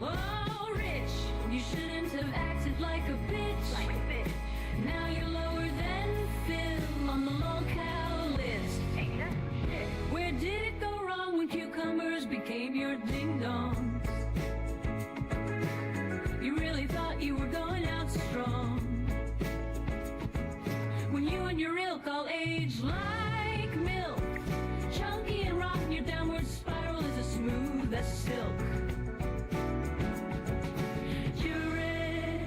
Oh, Rich, you shouldn't have acted like a bitch. Now you're lower than Phil on the locale list. Where did it go wrong when cucumbers became your ding-dongs? You really thought you were going out strong when you and your ilk all age like milk. Chunky and rotten, your downward spiral is as smooth as silk. You're it.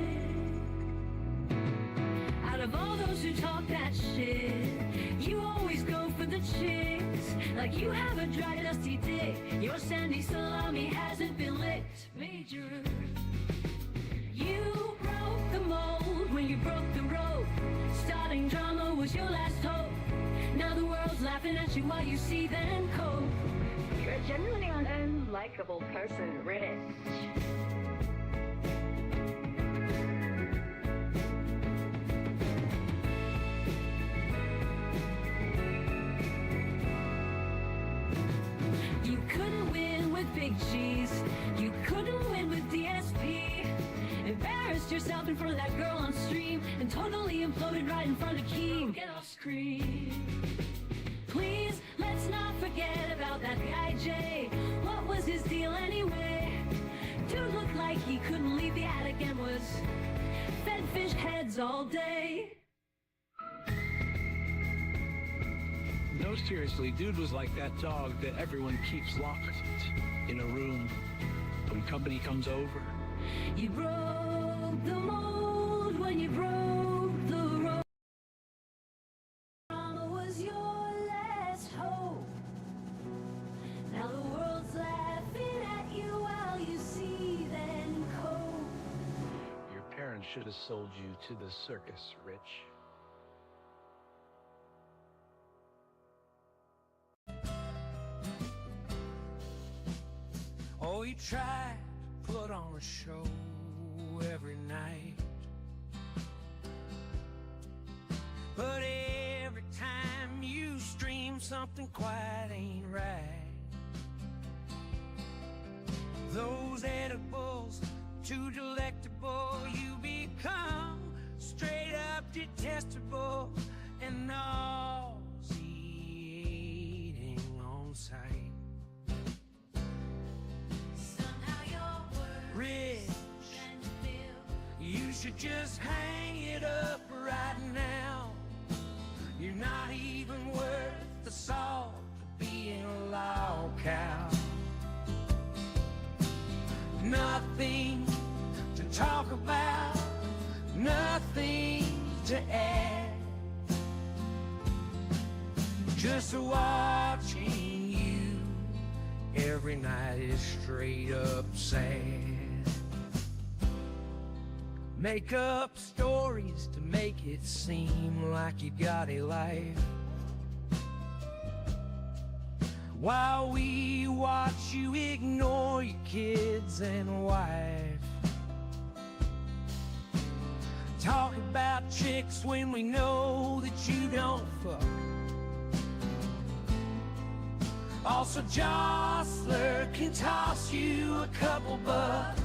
Out of all those who talk that shit, you always go for the chicks. Like you have a dry, dusty dick. Your sandy salami hasn't been licked. Major. You broke the mold when you broke the rope. Starting drama was your last hope. Now the world's laughing at you while you see them cope. You're a genuinely unlikable person, Rich. You couldn't win with Big Cheese. You couldn't win with DSP. Embarrassed yourself in front of that girl on stream and totally imploded right in front of Keem. Get off screen. Please, let's not forget about that guy Jay. What was his deal anyway? Dude looked like he couldn't leave the attic and was fed fish heads all day. No, seriously, dude was like that dog that everyone keeps locked in a room when company comes over. You broke the mold when you broke the road. Drama was your last hope. Now the world's laughing at you while you see them cope. Your parents should have sold you to the circus, Rich. Oh, you tried to put on a show every night, but every time you stream, something quite ain't right. Those edibles, too delectable, you become straight up detestable and nauseating on sight. Rich, you should just hang it up right now. You're not even worth the salt of being a log cow. Nothing to talk about, nothing to add. Just watching you every night is straight up sad. Make up stories to make it seem like you got a life, while we watch you ignore your kids and wife. Talk about chicks when we know that you don't fuck. Also, Jostler can toss you a couple bucks.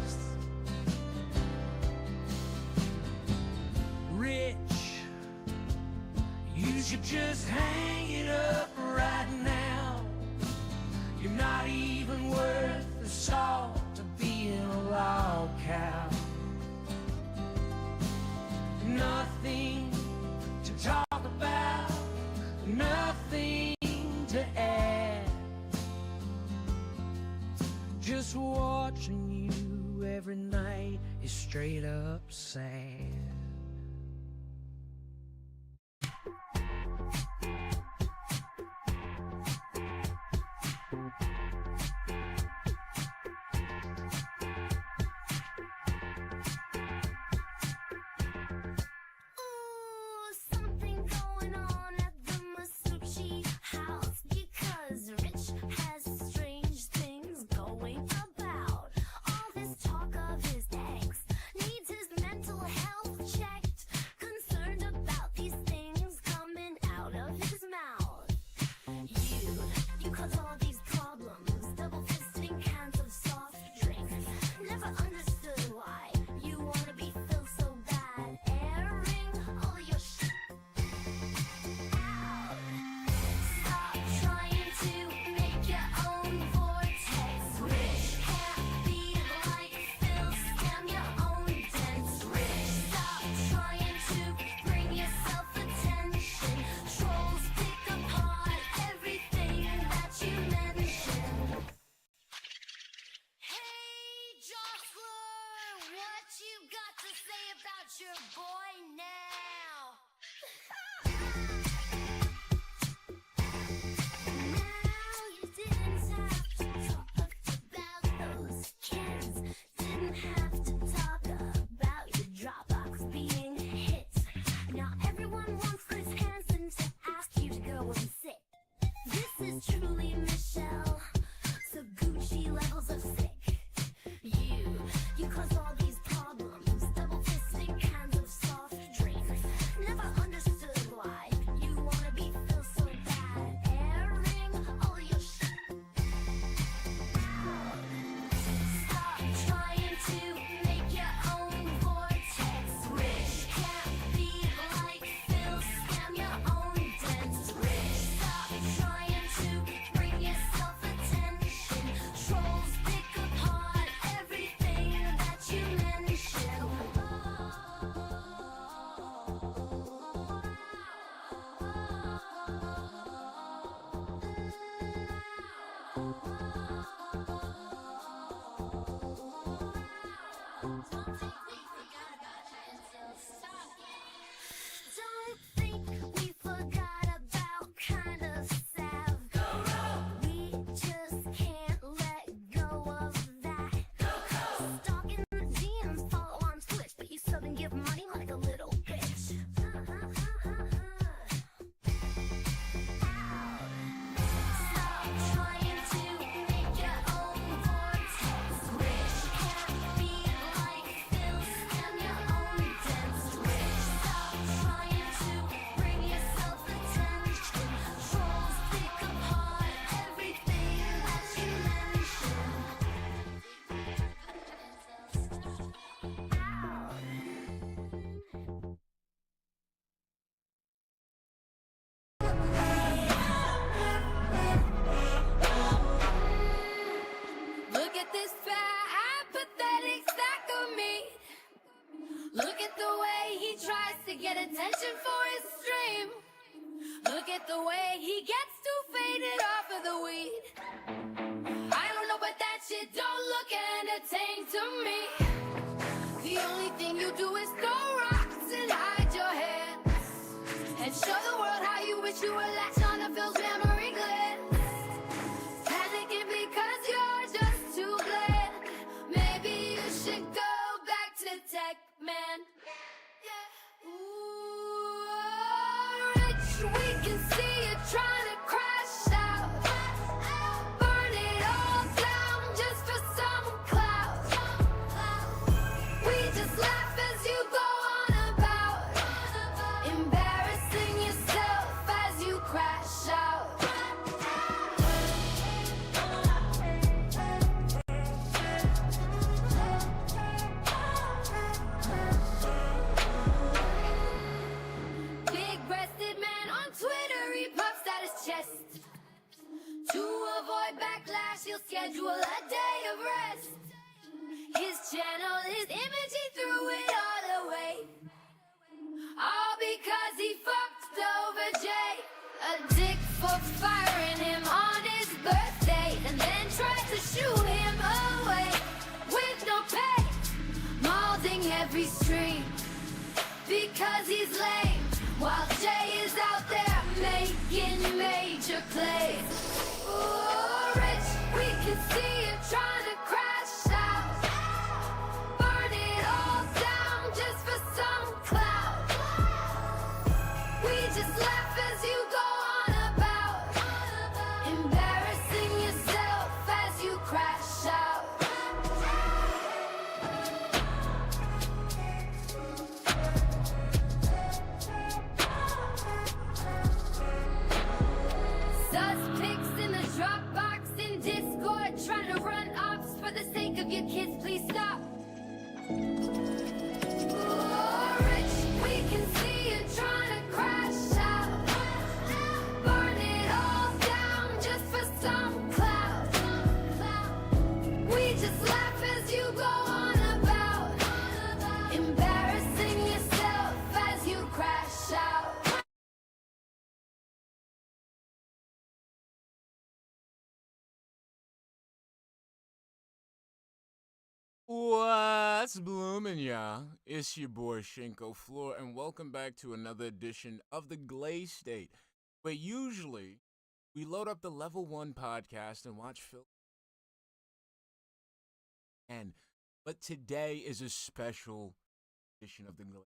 Rich, you should just hang it up right now. You're not even worth the salt of being a log cow. Nothing to talk about, nothing to add. Just watching you every night is straight up sad. Check. your boy now. Now you didn't have to talk about those kids. Didn't have to talk about your Dropbox being hit. Now everyone wants Chris Hansen to ask you to go and sit. This is truly Michelle. So Gucci levels of sick. You cause all these problems. Double fisting cans of soft drinks. Never understood why you wanna be feel so bad. Airing all your shit out. Stop trying to make your own vortex. Rich can't be like Phil. Scam your own dents. Rich, stop trying to bring yourself attention. Trolls pick apart everything that you mention. Don't think we forgot about kind of Sav. We just can't let go of that. Stalking the DMs, follow on Twitch, but you sub and give money like a little bitch. Stop trying to make your own vortex. Rich can't be like Phil. Scam your own dents. Rich, stop trying to bring yourself attention. Trolls pick apart everything that you mention. Look at this fat, pathetic sack of meat. Look at the way he tries to get attention for his stream. Look at the way he gets too faded off of the weed. I don't know, but that shit don't look entertaining to me. The only thing you do is throw rocks and hide your hands and show the world how you wish you were latched on to Phil's memory glands. Panicking because you're just too bland. Maybe you should go back to tech, man. Ooh, Rich, we can see you trying to crash out. Burn it all down just for some clout. We just laugh as you go on about embarrassing yourself as you crash out. Big-breasted man on Twitter, he puffs out his chest. To avoid backlash, he'll schedule a day of rest. His channel, his image, he threw it all away. All because he fucked over Jay. A dick for firing him on his birthday, and then tried to shoo him away with no pay. Maulding every stream because he's lame, while Jay is out there making major plays. Ooh, Rich, we can see you trying to crash out. Burn it all down just for some clout. We just laugh as you go on about embarrassing yourself as you crash out. Sus pick What's blooming, ya? It's your boy Shinko, Fleur, and welcome back to another edition of the Glaze State, where usually we load up the Level 1 podcast and watch film. But today is a special edition of the Glaze.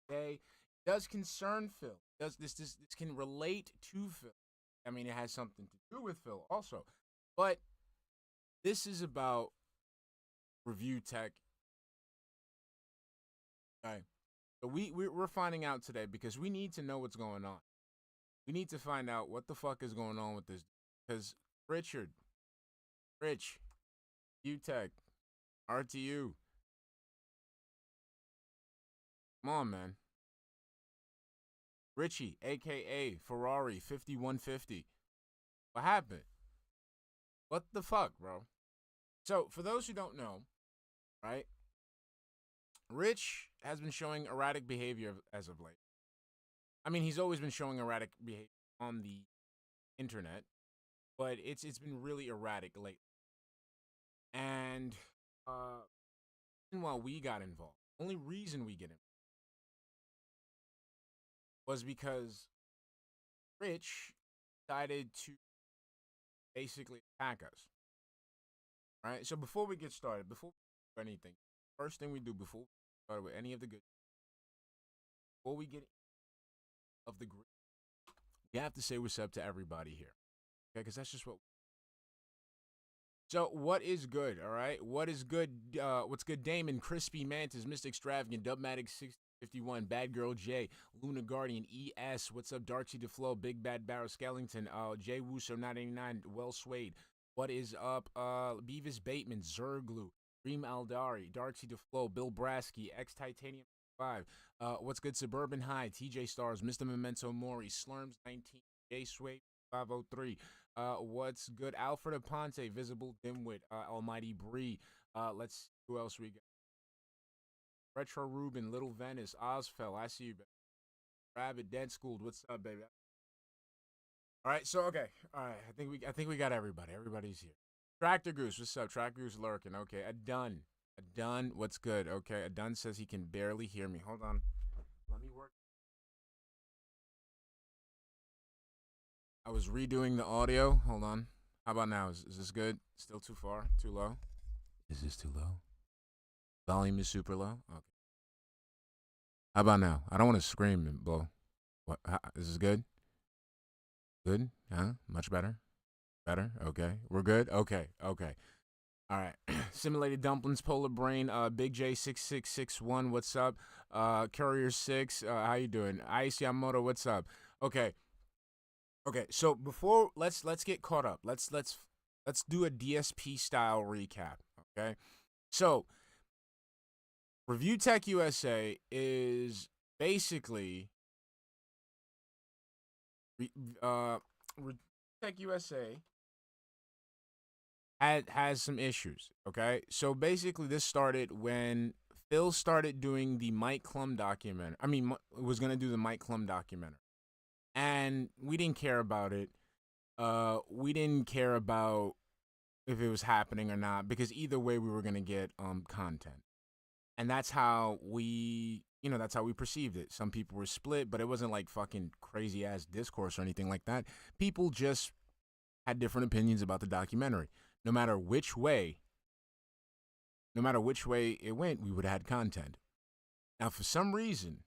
Today does concern Phil. This can relate to Phil. I mean, it has something to do with Phil also. But this is about ReviewTech. Okay. So we're finding out today because we need to know what's going on. We need to find out what the fuck is going on with this. Because Rich, UTech, RTU. Come on, man. Richie, a.k.a. Ferrari 5150. What happened? What the fuck, bro? So, for those who don't know, right, Rich has been showing erratic behavior as of late. I mean, he's always been showing erratic behavior on the internet, but it's been really erratic lately. And while we got involved, only reason we get involved was because Rich decided to basically attack us. Right? So before we get started, before we do anything, first thing we do before we start with any of the good, before we get of the group, we have to say what's up to everybody here. Okay? Because that's just what. So what is good, all right? What is good? What's good? Damon, Crispy Mantis, Mr. Extravagant, Dubmatic 651, Bad Girl J, Luna Guardian, ES, what's up? DarkSydePhil, Big Bad Barrow Skellington, J Wooso 989, Well Swade, what is up? Beavis Bateman, Zerglu, Reem Aldari, DarkSydePhil, Bill Brasky, X Titanium 5, what's good? Suburban High, TJ Stars, Mr. Memento Mori, Slurms 19, J Swade 503. What's good? Alfred Aponte, Visible Dimwit, Almighty Bree. Let's see who else we got. Retro Ruben, Little Venice, Ozfell, I see you, baby. Rabbit, Dead Schooled, what's up, baby? All right, so okay, all right. I think we got everybody. Everybody's here. Tractor Goose, what's up? Tractor Goose lurking. Okay, Adun, what's good? Okay, Adun says he can barely hear me. Hold on, let me work. I was redoing the audio. Hold on. How about now? Is this good? Still too far? Too low? Is this too low? Volume is super low? Okay. How about now? I don't want to scream and blow. What? Is this good? Good? Huh? Much better? Better? Okay. We're good? Okay. All right. Simulated Dumplings, Polar Brain, Big J6661, what's up? Courier 6, how you doing? Ice Yamamoto, what's up? Okay, so before let's get caught up. Let's do a DSP style recap. Okay, so ReviewTechUSA is basically ReviewTechUSA has some issues. Okay, so basically this started when Phil started doing the Mike Klum documentary. I mean, was gonna do the Mike Klum documentary. And we didn't care about it. We didn't care about if it was happening or not, because either way we were gonna get content. And that's how we perceived it. Some people were split, but it wasn't like fucking crazy ass discourse or anything like that. People just had different opinions about the documentary. No matter which way it went, we would have had content. Now for some reason,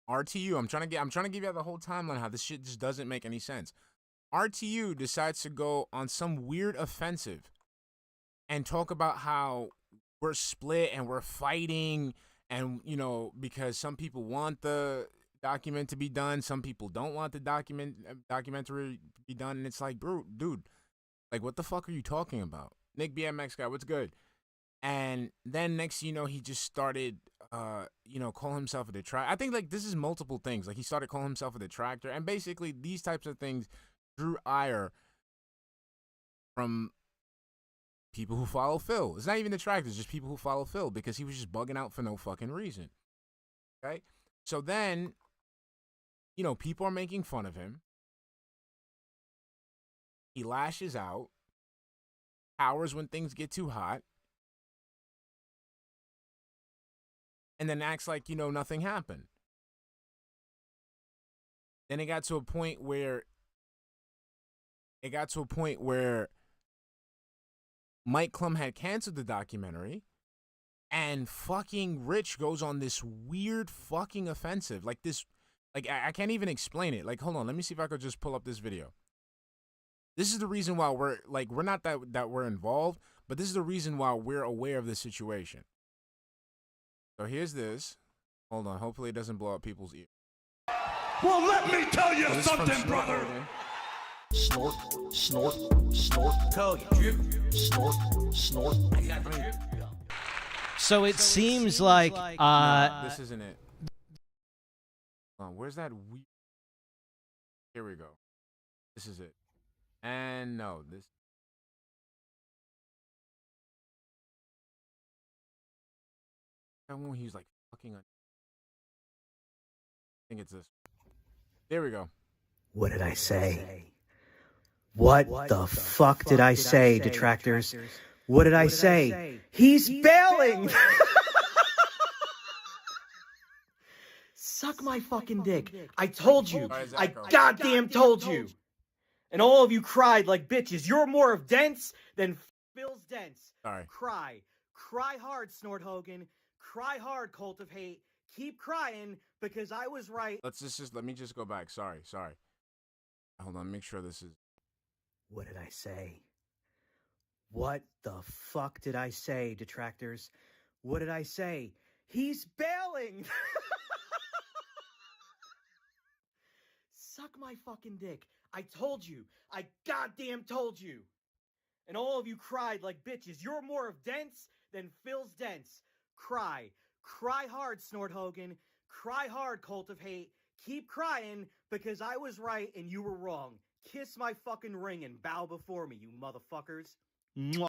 RTU, I'm trying to give you the whole timeline how this shit just doesn't make any sense. RTU decides to go on some weird offensive and talk about how we're split and we're fighting, and because some people want the document to be done, some people don't want the documentary to be done, and it's like, bro, dude, like what the fuck are you talking about? Nick BMX guy, what's good? And then next, he just started, call himself a detractor. I think like this is multiple things. Like he started calling himself a detractor, and basically these types of things drew ire from people who follow Phil. It's not even detractors, just people who follow Phil, because he was just bugging out for no fucking reason. Okay, so then, people are making fun of him. He lashes out, cowers when things get too hot. and then acts like, you know, nothing happened. Then it got to a point where Mike Klum had canceled the documentary, and fucking Rich goes on this weird fucking offensive. Like this, like I can't even explain it. Like, hold on, let me see if I could just pull up this video. This is the reason why we're not that we're involved, but this is the reason why we're aware of the situation. So here's this. Hold on, hopefully it doesn't blow up people's ears. Well, let me tell you something, brother. Snort, snort, snort. Tell you, drip, snort, snort. I got the drip. So it seems like no, this isn't it. Where's that weird? Here we go. This is it. And no, this. That one he was like fucking. I think it's this. There we go. What did I say? What the fuck did I say, detractors? What did I say? He's bailing! Suck my fucking dick. I told you. I goddamn told you. And all of you cried like bitches. You're more of dents than Phil's dents. Sorry. Cry. Cry hard, Snort Hogan. Cry hard, Cult of Hate. Keep crying because I was right. Let me just go back. Sorry. Hold on, make sure this is. What did I say? What the fuck did I say, detractors? What did I say? He's bailing! Suck my fucking dick. I told you. I goddamn told you. And all of you cried like bitches. You're more of dents than Phil's dents. Cry. Cry hard, Snort Hogan. Cry hard, Cult of Hate. Keep crying because I was right and you were wrong. Kiss my fucking ring and bow before me, you motherfuckers. Mwah.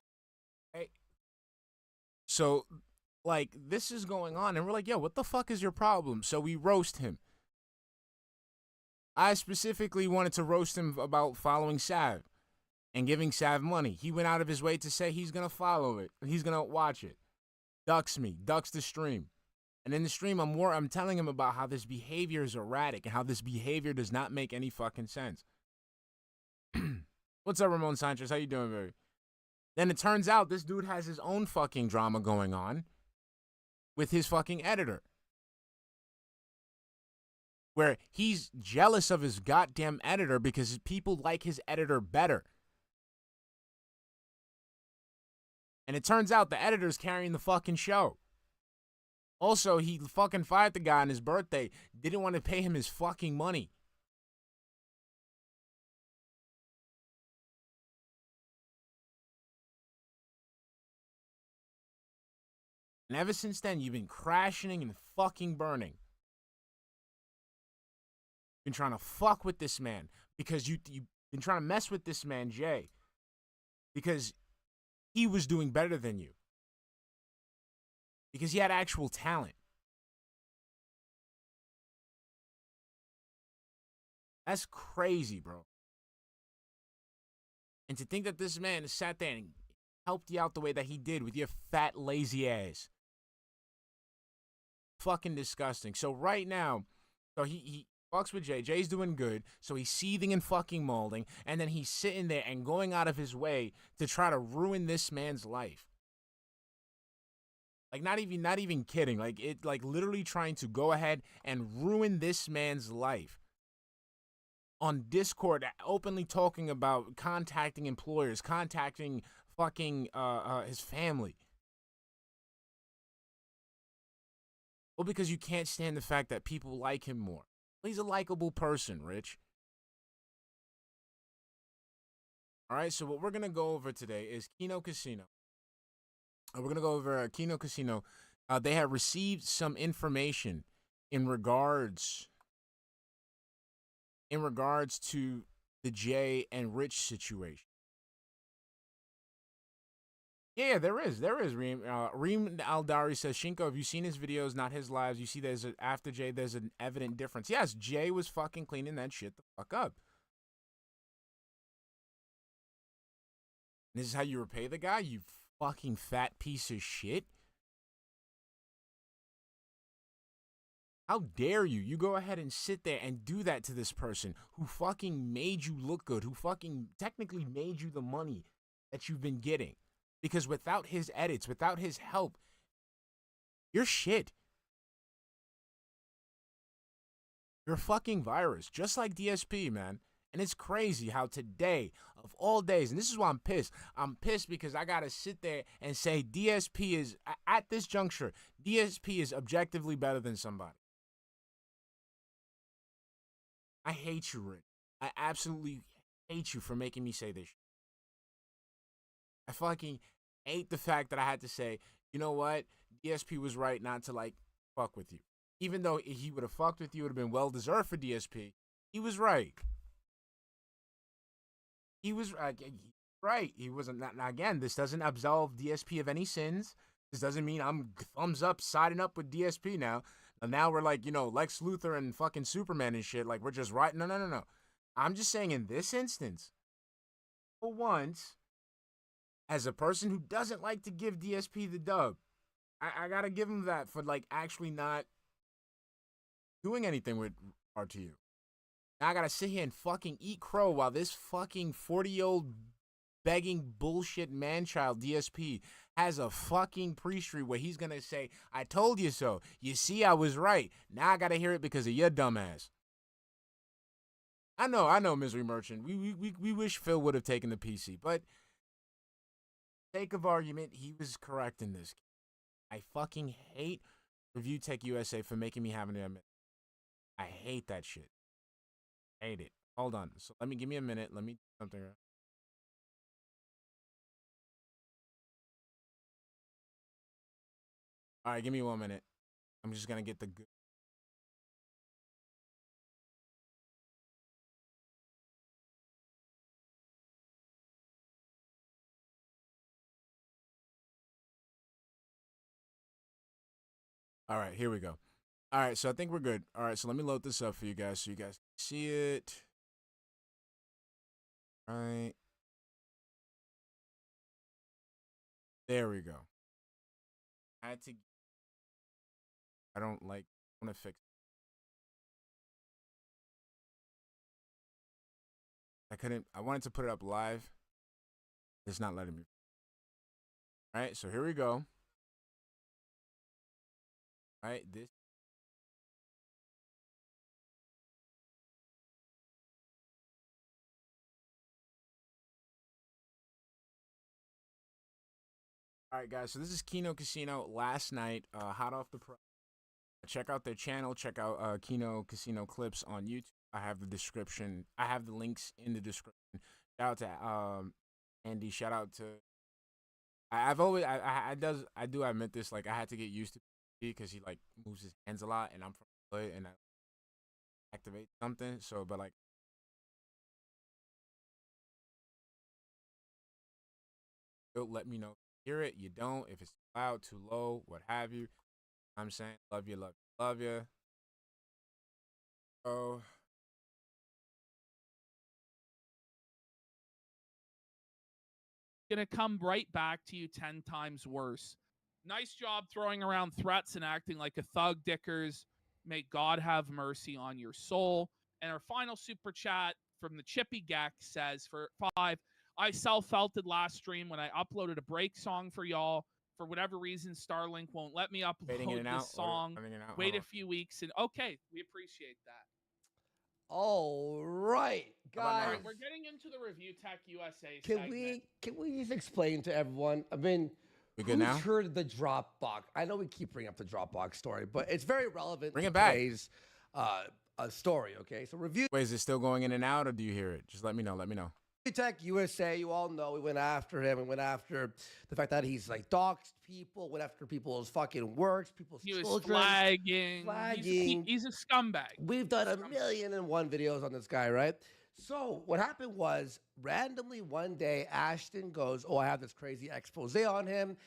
Hey. So, like, this is going on, and we're like, yo, what the fuck is your problem? So we roast him. I specifically wanted to roast him about following Sav and giving Sav money. He went out of his way to say he's going to follow it. He's going to watch it. Ducks me. Ducks the stream. And in the stream, I'm telling him about how this behavior is erratic and how this behavior does not make any fucking sense. What's up, Ramon Sanchez? How you doing, baby? Then it turns out this dude has his own fucking drama going on with his fucking editor, where he's jealous of his goddamn editor because people like his editor better. And it turns out the editor's carrying the fucking show. Also, he fucking fired the guy on his birthday, didn't want to pay him his fucking money. And ever since then, you've been crashing and fucking burning. Been trying to fuck with this man because you've been trying to mess with this man, Jay, because he was doing better than you. Because he had actual talent. That's crazy, bro. And to think that this man sat there and helped you out the way that he did with your fat, lazy ass. Fucking disgusting. So right now, so he fucks with Jay. Jay's doing good. So he's seething and fucking molding. And then he's sitting there and going out of his way to try to ruin this man's life. Like not even kidding. Like literally trying to go ahead and ruin this man's life. On Discord, openly talking about contacting employers, contacting fucking his family. Well, because you can't stand the fact that people like him more. He's a likable person, Rich. All right, so what we're going to go over today is KinoCasino. We're going to go over KinoCasino. They have received some information in regards to the Jay and Rich situation. Yeah, there is. Reem Aldari says, Shinko, have you seen his videos, not his lives? You see after Jay, there's an evident difference. Yes, Jay was fucking cleaning that shit the fuck up. And this is how you repay the guy, you fucking fat piece of shit? How dare you? You go ahead and sit there and do that to this person who fucking made you look good, who fucking technically made you the money that you've been getting. Because without his edits, without his help, you're shit. You're a fucking virus, just like DSP, man. And it's crazy how today, of all days, and this is why I'm pissed. I'm pissed because I got to sit there and say DSP is, at this juncture, DSP is objectively better than somebody. I hate you, Rick. I absolutely hate you for making me say this. I fucking hate the fact that I had to say, you know what? DSP was right not to, like, fuck with you. Even though he would have fucked with you, it would have been well-deserved for DSP. He was right. He was right. He wasn't. Now, again, this doesn't absolve DSP of any sins. This doesn't mean I'm thumbs up, siding up with DSP now. And now we're like, you know, Lex Luthor and fucking Superman and shit. Like, we're just right. No. I'm just saying in this instance, for once, as a person who doesn't like to give DSP the dub, I got to give him that for, like, actually not doing anything with RTU. Now I got to sit here and fucking eat crow while this fucking 40-year-old begging bullshit man-child DSP has a fucking pre-stream where he's going to say, I told you so. You see, I was right. Now I got to hear it because of your dumbass. I know, Misery Merchant. We wish Phil would have taken the PC, but for sake of argument, he was correct in this. I fucking hate ReviewTechUSA for making me have an admit. I hate that shit. Hate it. Hold on. So give me a minute. Let me do something. All right, give me 1 minute. I'm just going to get the good. All right, here we go. All right, so I think we're good. All right, so let me load this up for you guys so you guys can see it. All right. There we go. I want to fix it. I wanted to put it up live. It's not letting me. All right, so here we go. All right, this. All right, guys, so this is KinoCasino last night, hot off the press. Check out their channel. Check out KinoCasino clips on YouTube. I have the description. I have the links in the description. Shout out to Andy. Shout out to. I do admit this. Like, I had to get used to because he like moves his hands a lot, and I'm from the hood, and I activate something. So, but like. It'll let me know. Hear it, you don't. If it's too loud, too low, what have you. I'm saying, love you. Oh. Gonna come right back to you 10 times worse. Nice job throwing around threats and acting like a thug, Dickers. May God have mercy on your soul. And our final super chat from the Chippy Geck says, for 5, I self-felted last stream when I uploaded a break song for y'all. For whatever reason, Starlink won't let me upload this song. Wait a few weeks, and okay, we appreciate that. All right, guys. All right, we're getting into the ReviewTechUSA segment. Can we just explain to everyone? I mean, who's heard of the Dropbox? I know we keep bringing up the Dropbox story, but it's very relevant. Bring it back. Today's story. Okay, so review. Wait, is it still going in and out, or do you hear it? Just let me know. ReviewTechUSA, you all know we went after him. We went after the fact that he's like doxed people, went after people's fucking works, people's children. He was flagging. He's a scumbag. We've done 1,000,001 videos on this guy, right? So what happened was, randomly one day, Ashton goes, oh, I have this crazy expose on him.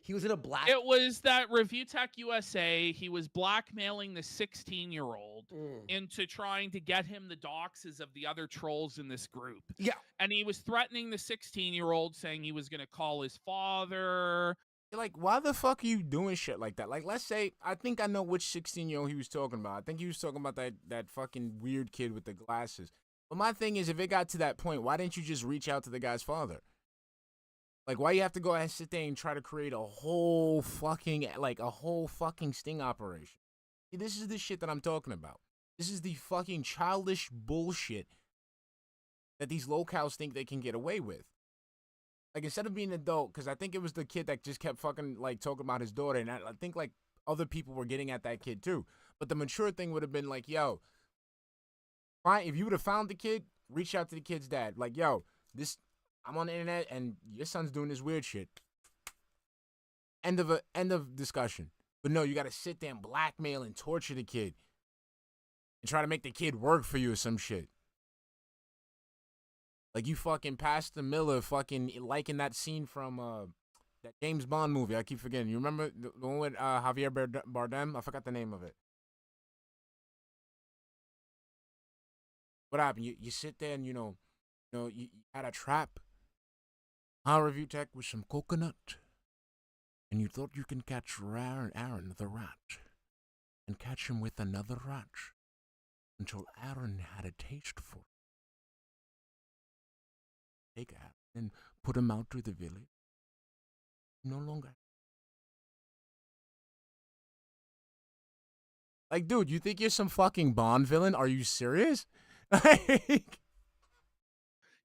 He was in a black... It was that ReviewTechUSA, he was blackmailing the 16-year-old into trying to get him the doxes of the other trolls in this group. Yeah. And he was threatening the 16-year-old, saying he was going to call his father. like, why the fuck are you doing shit like that? Like, let's say, I think I know which 16-year-old he was talking about. I think he was talking about that fucking weird kid with the glasses. But my thing is, if it got to that point, why didn't you just reach out to the guy's father? Like, why you have to go ahead and sit there and try to create a whole fucking sting operation? See, this is the shit that I'm talking about. This is the fucking childish bullshit that these locals think they can get away with. Like, instead of being an adult, because I think it was the kid that just kept fucking, like, talking about his daughter, and I think, like, other people were getting at that kid, too. But the mature thing would have been like, yo, fine, if you would have found the kid, reach out to the kid's dad. Like, yo, I'm on the internet, and your son's doing this weird shit. End of discussion. But no, you got to sit there and blackmail and torture the kid. And try to make the kid work for you or some shit. Like you fucking Pastor Miller fucking liking that scene from that James Bond movie. I keep forgetting. You remember the one with Javier Bardem? I forgot the name of it. What happened? You sit there and you had a trap. ReviewTech with some coconut. And you thought you can catch Aaron the rat. And catch him with another rat. Until Aaron had a taste for it. Take Aaron and put him out to the village. No longer. Like, dude, you think you're some fucking Bond villain? Are you serious?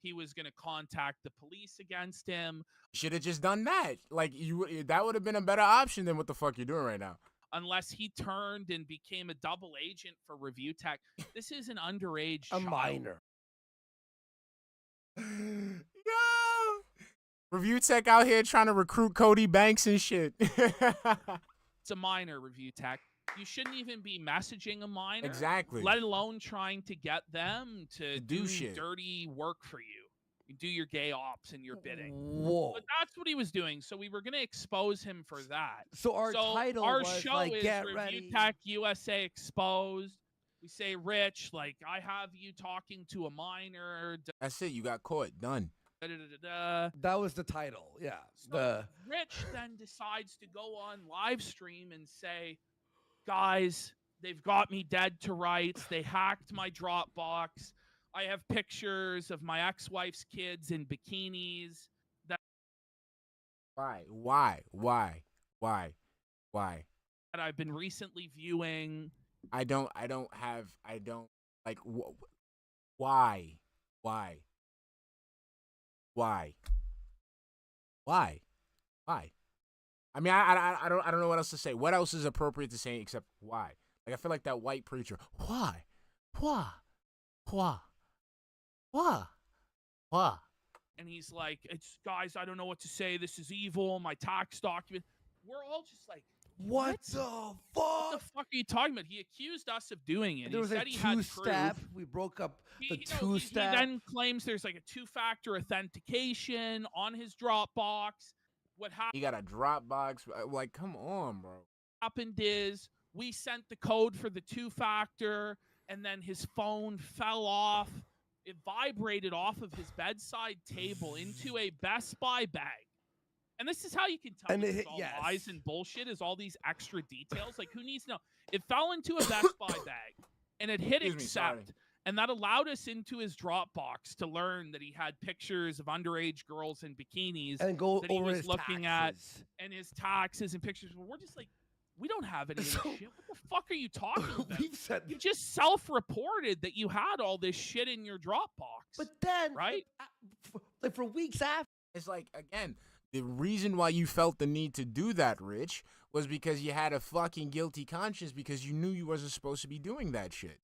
He was going to contact the police against him. Should have just done that. Like, that would have been a better option than what the fuck you're doing right now. Unless he turned and became a double agent for ReviewTech. This is an underage A child. minor. Yo! ReviewTech out here trying to recruit Cody Banks and shit. It's a minor, ReviewTech. You shouldn't even be messaging a minor. Exactly. Let alone trying to get them to do shit. dirty work for you. You do your gay ops and your bidding. Whoa. But that's what he was doing. So we were going to expose him for that. So our title our was show like, is get ready. ReviewTech USA Exposed. We say, Rich, like, I have you talking to a minor. That's it. You got caught. Done. That was the title. Yeah. So Rich then decides to go on live stream and say, guys, they've got me dead to rights. They hacked my Dropbox. I have pictures of my ex-wife's kids in bikinis. Why? That I've been recently viewing. Why? I mean, I don't know what else to say. What else is appropriate to say except why? Like, I feel like that white preacher. Why? And he's like, it's guys, I don't know what to say. This is evil. My tax document. We're all just like, what the fuck? What the fuck are you talking about? He accused us of doing it. There was he said a he had two-step. proof. We broke up the He two-step. then claims there's like a two-factor authentication on his Dropbox. What happened? You got a Dropbox. Like, come on, bro. Happened is we sent the code for the two-factor, and then his phone fell off. It vibrated off of his bedside table into a Best Buy bag. And this is how you can tell it's all lies and bullshit, is all these extra details. Like, who needs to know? It fell into a Best Buy bag, and it hit accept. And that allowed us into his Dropbox to learn that he had pictures of underage girls in bikinis and go that he over was his looking taxes. at, and his taxes and pictures. Well, we're just like, we don't have any of this shit. What the fuck are you talking about? You just self-reported that you had all this shit in your Dropbox. But then, right? Like for weeks after. It's like, again, the reason why you felt the need to do that, Rich, was because you had a fucking guilty conscience because you knew you wasn't supposed to be doing that shit.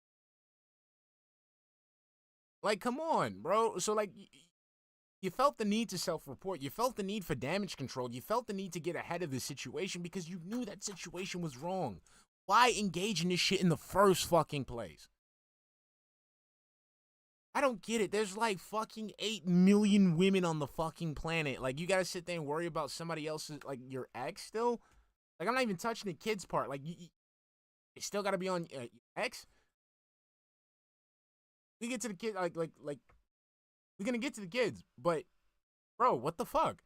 Like, come on, bro. So, like, you felt the need to self-report. You felt the need for damage control. You felt the need to get ahead of the situation because you knew that situation was wrong. Why engage in this shit in the first fucking place? I don't get it. There's like fucking 8 million women on the fucking planet. Like, you gotta sit there and worry about somebody else's, like, your ex still? Like, I'm not even touching the kids part. Like, you still gotta be on your ex? We get to the kid, like, we're gonna get to the kids, but, bro, what the fuck?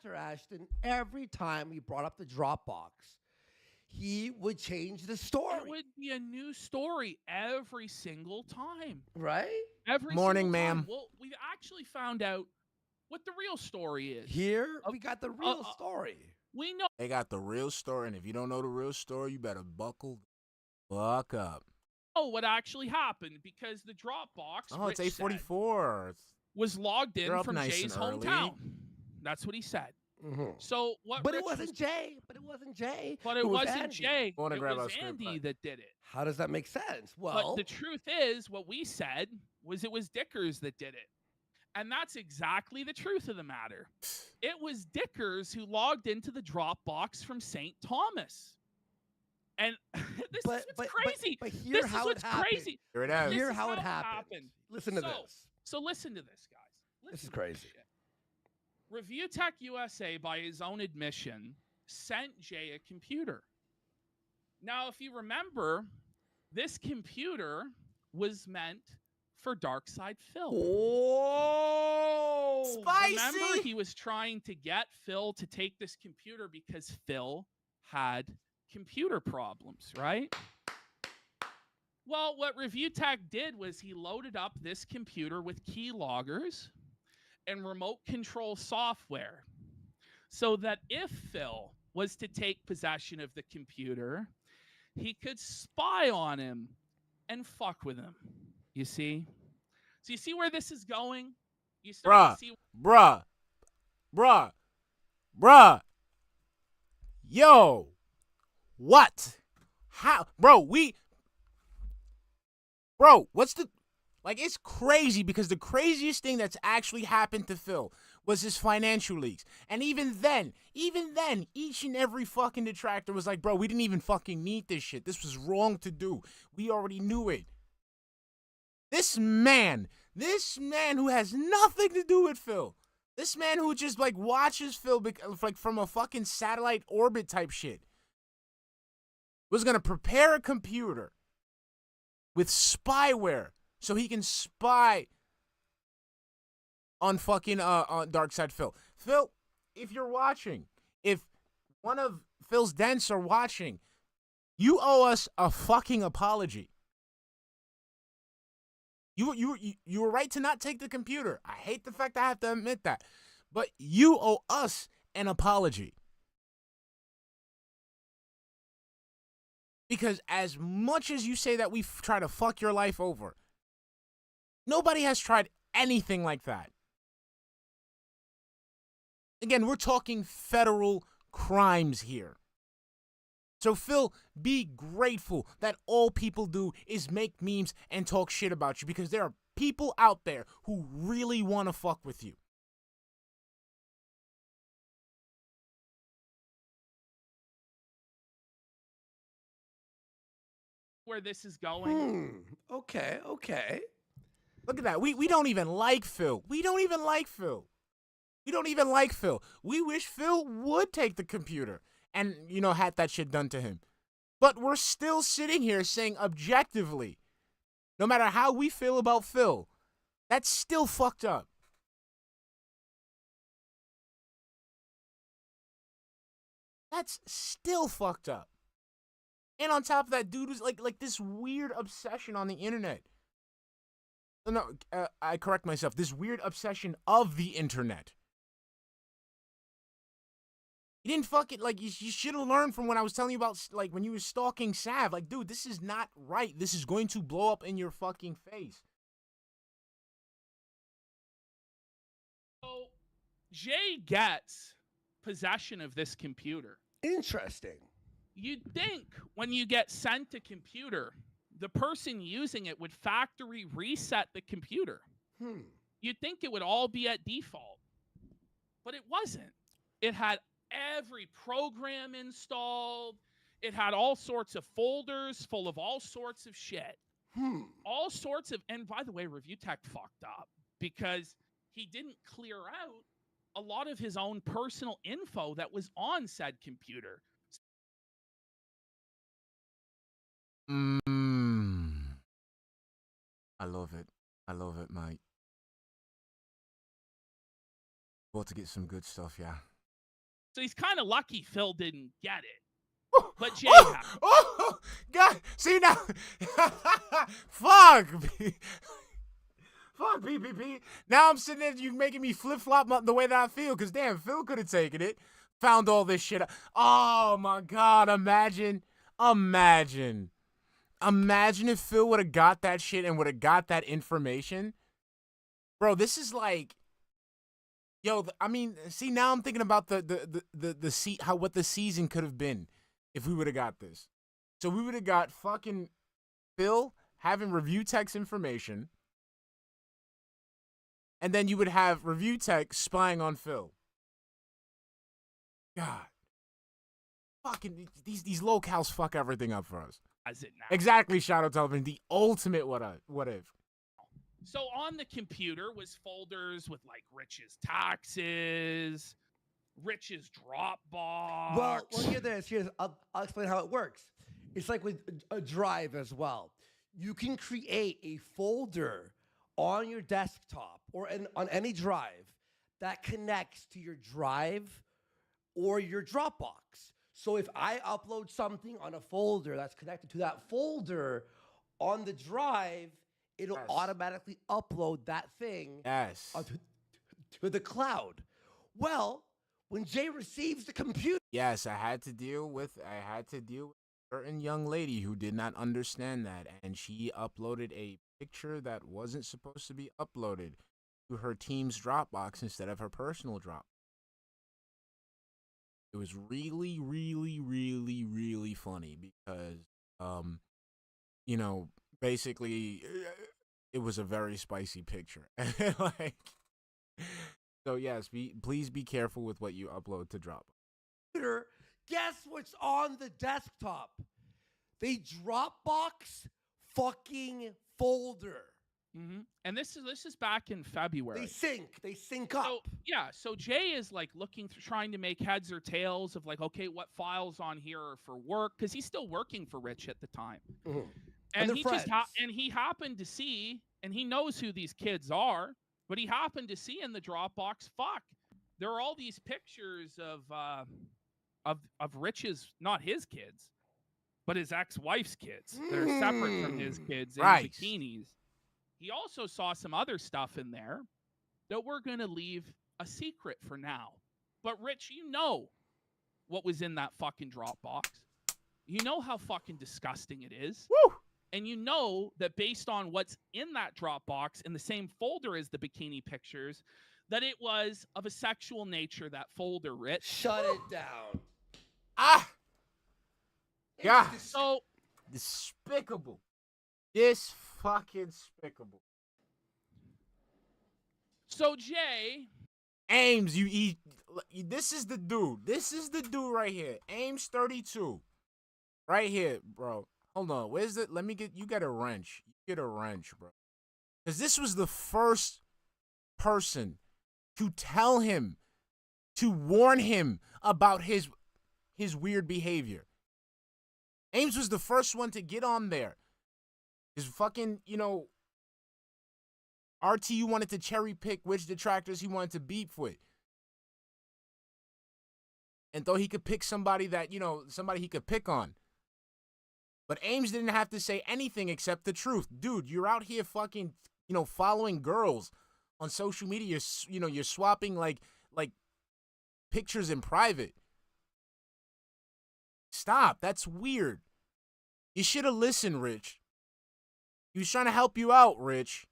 after, Ashton, every time we brought up the Dropbox, he would change the story. It would be a new story every single time. Right? Every Morning, single time. ma'am. Well, we actually found out what the real story is. Here, we got the real story. We know. They got the real story, and if you don't know the real story, you better buckle the fuck up. What actually happened because the Dropbox. Oh, it's Rich said, 8:44. was logged in You're up from nice Jay's and early. hometown. That's what he said. So what? But Rich it wasn't Jay. But it wasn't Jay. But it was wasn't Andy. Jay. Wanna It grab our was script Andy back. that did it. How does that make sense? But Well, the truth is, what we said was it was Dickers that did it. And that's exactly the truth of the matter. It was Dickers who logged into the Dropbox from St. Thomas. And this is what's crazy. But this hear is how what's it happened. crazy. Here it is. Hear This is how it happened. Listen to this. So listen to this, guys. This is Listen to crazy. shit. ReviewTechUSA, by his own admission, sent Jay a computer. Now, if you remember, this computer was meant for DarkSydePhil. Oh, spicy! Remember, he was trying to get Phil to take this computer because Phil had computer problems, right? Well, what ReviewTech did was he loaded up this computer with keyloggers and remote control software so that if Phil was to take possession of the computer, he could spy on him and fuck with him. You see? So you see where this is going? You start to see Bruh. Yo. What? How? Bro, what's the... Like, it's crazy because the craziest thing that's actually happened to Phil was his financial leaks. And even then, each and every fucking detractor was like, bro, we didn't even fucking need this shit. This was wrong to do. We already knew it. This man who has nothing to do with Phil, this man who just, like, watches Phil, like, from a fucking satellite orbit type shit, was going to prepare a computer with spyware so he can spy on fucking on DarkSydePhil. Phil, if you're watching, if one of Phil's dents are watching, you owe us a fucking apology. You were right to not take the computer. I hate the fact I have to admit that. But you owe us an apology. Because as much as you say that we try to fuck your life over, nobody has tried anything like that. Again, we're talking federal crimes here. So, Phil, be grateful that all people do is make memes and talk shit about you because there are people out there who really want to fuck with you. where this is going. Okay. Look at that. We don't even like Phil. We don't even like Phil. We wish Phil would take the computer and, had that shit done to him. But we're still sitting here saying objectively, no matter how we feel about Phil, that's still fucked up. That's still fucked up. And on top of that, dude was like this weird obsession on the internet. No, I correct myself. This weird obsession of the internet. You didn't fucking, you should have learned from when I was telling you about, when you were stalking Sav. Dude, this is not right. This is going to blow up in your fucking face. So, Jay gets possession of this computer. Interesting. You'd think when you get sent a computer, the person using it would factory reset the computer. You'd think it would all be at default. But it wasn't. It had every program installed. It had all sorts of folders full of all sorts of shit. All sorts of, and by the way, ReviewTech fucked up because he didn't clear out a lot of his own personal info that was on said computer. I love it. I love it, mate. About to get some good stuff, yeah. So he's kind of lucky Phil didn't get it. But Jay had. Oh, God. See now. Fuck. Fuck, PPP. Now I'm sitting there, you making me flip-flop the way that I feel, because damn, Phil could have taken it. Found all this shit. Oh, my God. Imagine if Phil would have got that shit and would have got that information. Bro, this is like, yo, I mean, see, now I'm thinking about what the season could have been if we would have got this. So we would have got fucking Phil having ReviewTech's information, and then you would have ReviewTech spying on Phil. God. Fucking, these locales fuck everything up for us. As it now. Exactly, Shadow Television, the ultimate what if. So on the computer was folders with like Rich's taxes, Rich's Dropbox. Well, look at this. I'll explain how it works. It's like with a drive as well. You can create a folder on your desktop or on any drive that connects to your drive or your Dropbox. So if I upload something on a folder that's connected to that folder on the drive, it'll automatically upload that thing to the cloud. Well, when Jay receives the computer, yes, I had to deal with a certain young lady who did not understand that, and she uploaded a picture that wasn't supposed to be uploaded to her team's Dropbox instead of her personal Dropbox. It was really, really, really, really funny because, you know, basically, it was a very spicy picture. Like, so yes, please be careful with what you upload to Dropbox. Guess what's on the desktop? The Dropbox fucking folder. Mm-hmm. And this is back in February. They sync up. So, yeah, so Jay is like looking through, trying to make heads or tails of like, okay, what files on here are for work, because he's still working for Rich at the time. Mm-hmm. And he just he happened to see, and he knows who these kids are, but he happened to see in the Dropbox, there are all these pictures of Rich's, not his kids, but his ex-wife's kids that are separate from his kids in bikinis. He also saw some other stuff in there that we're going to leave a secret for now. But Rich, you know what was in that fucking Dropbox. You know how fucking disgusting it is. Woo! And you know that based on what's in that Dropbox in the same folder as the bikini pictures, that it was of a sexual nature, that folder, Rich. Shut it down. Yeah. So despicable. This fucking despicable. So Jay, Ames, this is the dude. This is the dude right here. Ames 32. Right here, bro. Hold on. Where's it? You get a wrench. You get a wrench, bro. Because this was the first person to tell him, to warn him about his weird behavior. Ames was the first one to get on there. His fucking, RTU wanted to cherry pick which detractors he wanted to beef with. And though he could pick somebody that, somebody he could pick on. But Ames didn't have to say anything except the truth. Dude, you're out here fucking, following girls on social media. You're swapping like pictures in private. Stop. That's weird. You should have listened, Rich. He was trying to help you out, Rich.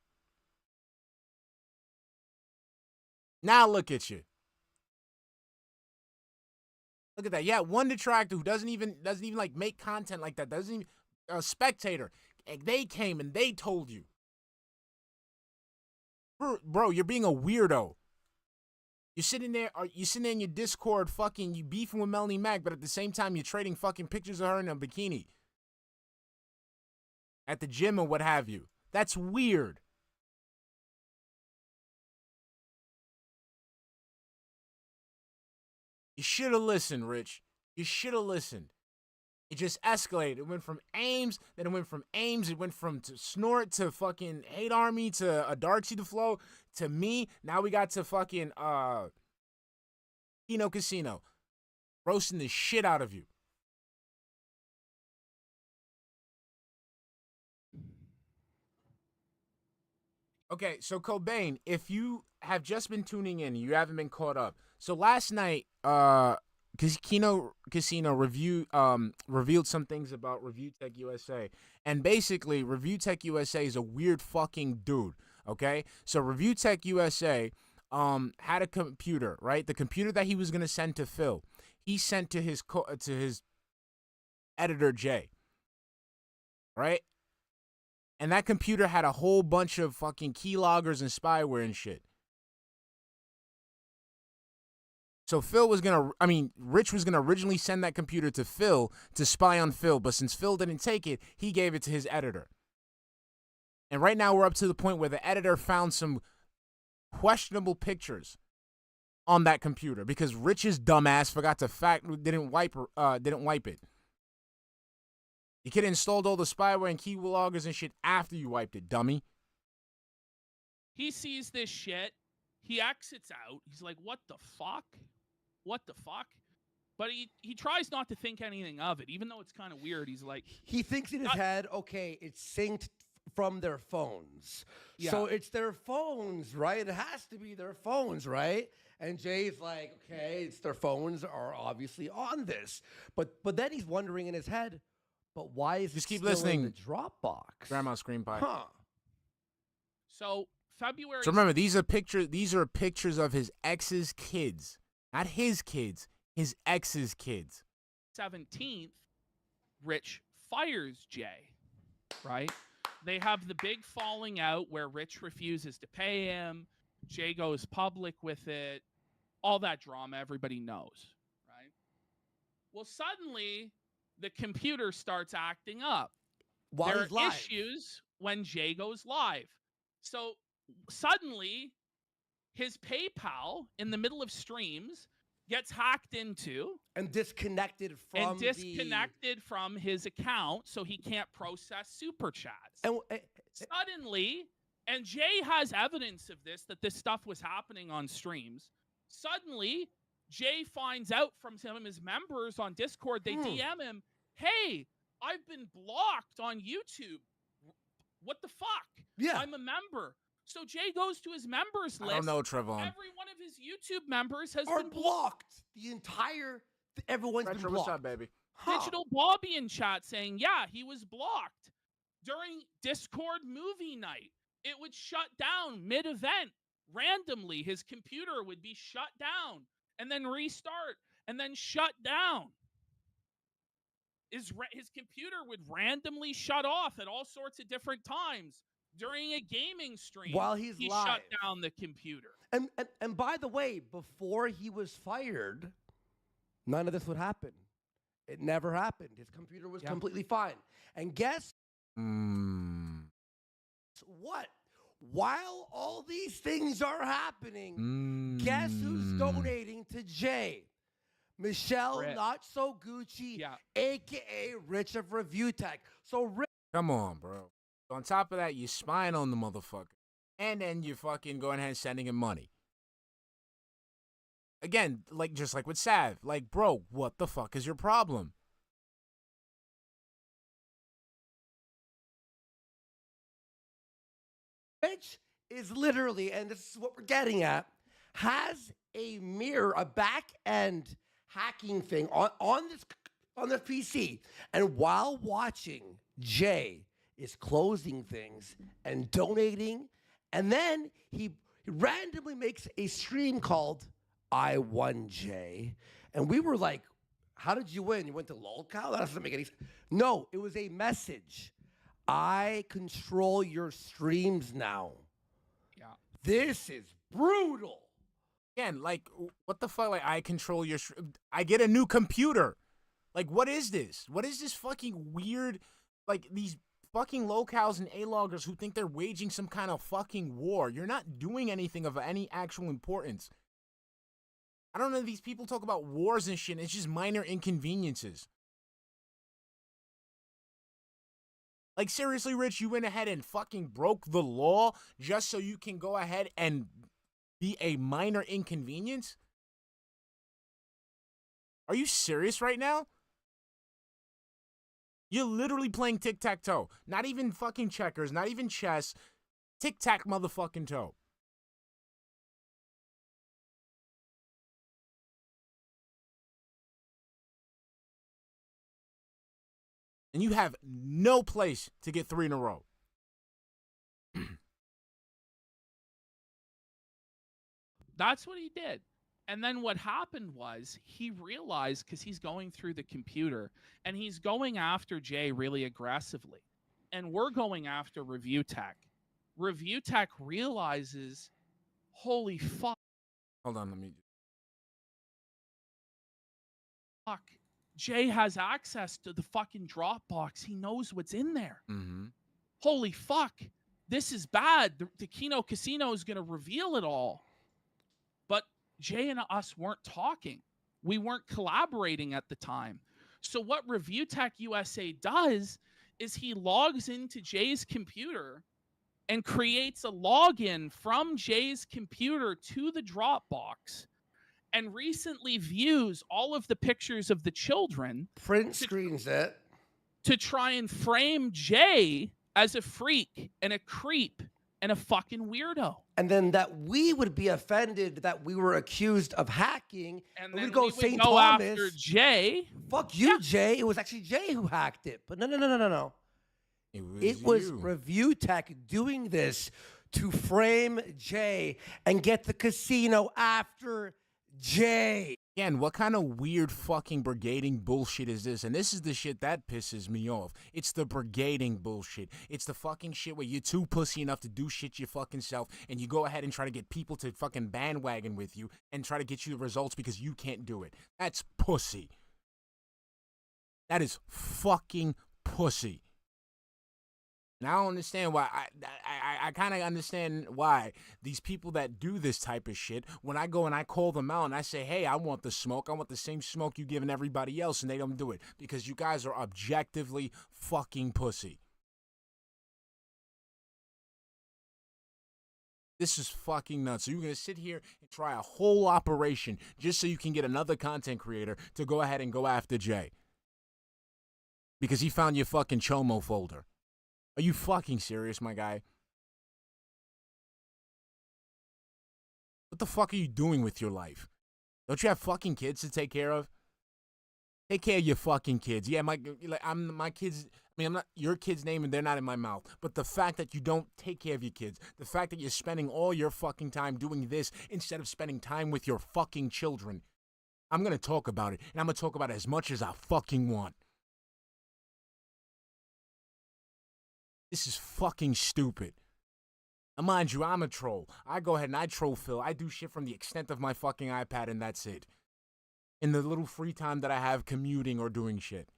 Now look at you. Look at that. Yeah, one detractor who doesn't even like make content like that. Doesn't even a spectator. They came and they told you. Bro, you're being a weirdo. You're sitting there in your Discord fucking you beefing with Melanie Mac, but at the same time you're trading fucking pictures of her in a bikini. At the gym or what have you. That's weird. You should have listened, Rich. You should have listened. It just escalated. It went from Ames, then it went from Ames, it went from Snort to fucking Hate Army to a DarkSydePhil to me. Now we got to fucking KinoCasino. roasting the shit out of you. Okay, so Cobain, if you have just been tuning in, you haven't been caught up. So last night, KinoCasino revealed some things about ReviewTechUSA, and basically ReviewTechUSA is a weird fucking dude. Okay, so ReviewTechUSA had a computer, right? The computer that he was gonna send to Phil, he sent to his editor Jay, right? And that computer had a whole bunch of fucking keyloggers and spyware and shit. So Rich was gonna originally send that computer to Phil to spy on Phil, but since Phil didn't take it, he gave it to his editor. And right now we're up to the point where the editor found some questionable pictures on that computer because Rich's dumbass forgot to didn't wipe it. You could have installed all the spyware and keyloggers and shit after you wiped it, dummy. He sees this shit. He exits out. He's like, what the fuck? What the fuck? But he tries not to think anything of it, even though it's kind of weird. He's like... He thinks in his head, okay, it's synced from their phones. Yeah. So it's their phones, right? It has to be their phones, right? And Jay's like, okay, it's their phones are obviously on this. But then he's wondering in his head, but why is Just it keep still listening. in the Dropbox? Grandma's screen pie. Huh. So February... So remember, these are pictures of his ex's kids. Not his kids, his ex's kids. 17th, Rich fires Jay, right? They have the big falling out where Rich refuses to pay him. Jay goes public with it. All that drama everybody knows, right? Well, suddenly, the computer starts acting up. While there he's are live. issues when Jay goes live. So suddenly, his PayPal in the middle of streams gets hacked into and disconnected from his account, so he can't process super chats. Suddenly, and Jay has evidence of this, that this stuff was happening on streams. Suddenly, Jay finds out from some of his members on Discord, they DM him, hey, I've been blocked on YouTube. What the fuck? Yeah. I'm a member. So Jay goes to his members list. I don't know, Trevon. Every one of his YouTube members has Are been blocked. The entire... Everyone's been Retro, blocked. what's up, baby? Digital Bobby in chat saying, yeah, he was blocked. During Discord movie night, it would shut down mid-event. Randomly, his computer would be shut down and then restart and then shut down. His computer would randomly shut off at all sorts of different times. During a gaming stream, while he live. Shut down the computer. And by the way, before he was fired, none of this would happen. It never happened. His computer was completely fine. And guess what? While all these things are happening, guess who's donating to Jay? Michelle, Rip. Not So Gucci, a.k.a. Rich of ReviewTech. So Rich... Come on, bro. On top of that, you're spying on the motherfucker. And then you're fucking going ahead and sending him money. Again, just like with Sav. Like, bro, what the fuck is your problem? Rich is literally, and this is what we're getting at, has a mirror, a back-end hacking thing on this PC. And while watching, Jay is closing things and donating, and then he randomly makes a stream called I Won Jay, and we were like, how did you win? You went to lolcow? That doesn't make any sense. No, it was a message. I control your streams now. Yeah. This is brutal. Again, what the fuck? I control your... I get a new computer. What is this? What is this fucking weird... these fucking locals and A-loggers who think they're waging some kind of fucking war. You're not doing anything of any actual importance. I don't know, these people talk about wars and shit, and it's just minor inconveniences. Seriously, Rich, you went ahead and fucking broke the law just so you can go ahead and be a minor inconvenience? Are you serious right now? You're literally playing tic-tac-toe. Not even fucking checkers, not even chess. Tic-tac motherfucking toe. And you have no place to get 3 in a row. That's what he did. And then what happened was he realized, because he's going through the computer and he's going after Jay really aggressively. And we're going after ReviewTech. ReviewTech realizes, holy fuck. Hold on, let me. Fuck. Jay has access to the fucking Dropbox. He knows what's in there. Mm-hmm. Holy fuck. This is bad. The KinoCasino is going to reveal it all. But Jay and us weren't talking. We weren't collaborating at the time. So what ReviewTechUSA does is he logs into Jay's computer and creates a login from Jay's computer to the Dropbox and recently views all of the pictures of the children. Print screens it. To try and frame Jay as a freak and a creep and a fucking weirdo. And then that we would be offended that we were accused of hacking. And we'd then go we would St. go Thomas. after Jay. Fuck you, Jay. It was actually Jay who hacked it. But no. It was you. ReviewTech doing this to frame Jay and get the casino after Jay. Again, what kind of weird fucking brigading bullshit is this? And this is the shit that pisses me off. It's the brigading bullshit. It's the fucking shit where you're too pussy enough to do shit your fucking self, and you go ahead and try to get people to fucking bandwagon with you and try to get you the results because you can't do it. That's pussy. That is fucking pussy. And I don't understand why. I kind of understand why these people that do this type of shit, when I go and I call them out and I say, hey, I want the smoke. I want the same smoke you giving everybody else, and they don't do it because you guys are objectively fucking pussy. This is fucking nuts. So you're going to sit here and try a whole operation just so you can get another content creator to go ahead and go after Jay because he found your fucking Chomo folder. Are you fucking serious, my guy? What the fuck are you doing with your life? Don't you have fucking kids to take care of? Take care of your fucking kids. Yeah, my kids. I mean, I'm not your kids' name and they're not in my mouth. But the fact that you don't take care of your kids, the fact that you're spending all your fucking time doing this instead of spending time with your fucking children, I'm gonna talk about it, and I'm gonna talk about it as much as I fucking want. This is fucking stupid. Now, mind you, I'm a troll. I go ahead and I troll Phil. I do shit from the extent of my fucking iPad, and that's it. In the little free time that I have commuting or doing shit.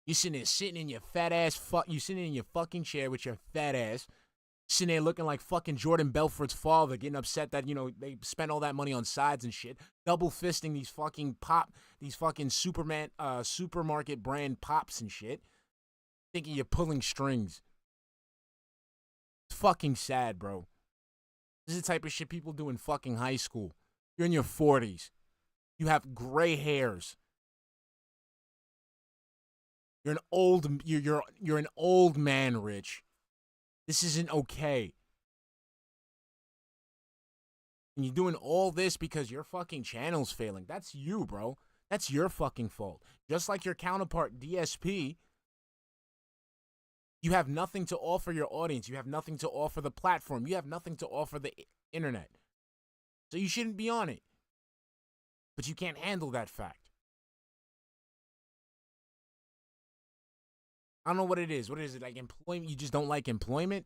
You sitting in your fat ass you sitting in your fucking chair with your fat ass, sitting there looking like fucking Jordan Belfort's father, getting upset that, you know, they spent all that money on sides and shit, double fisting these fucking supermarket brand pops and shit. Thinking you're pulling strings. It's fucking sad, bro. This is the type of shit people do in fucking high school. You're in your 40s. You have gray hairs. You're an old man, Rich. This isn't okay. And you're doing all this because your fucking channel's failing. That's you, bro. That's your fucking fault. Just like your counterpart, DSP. You have nothing to offer your audience. You have nothing to offer the platform. You have nothing to offer the internet. So you shouldn't be on it. But you can't handle that fact. I don't know what it is. What is it? Like employment? You just don't like employment?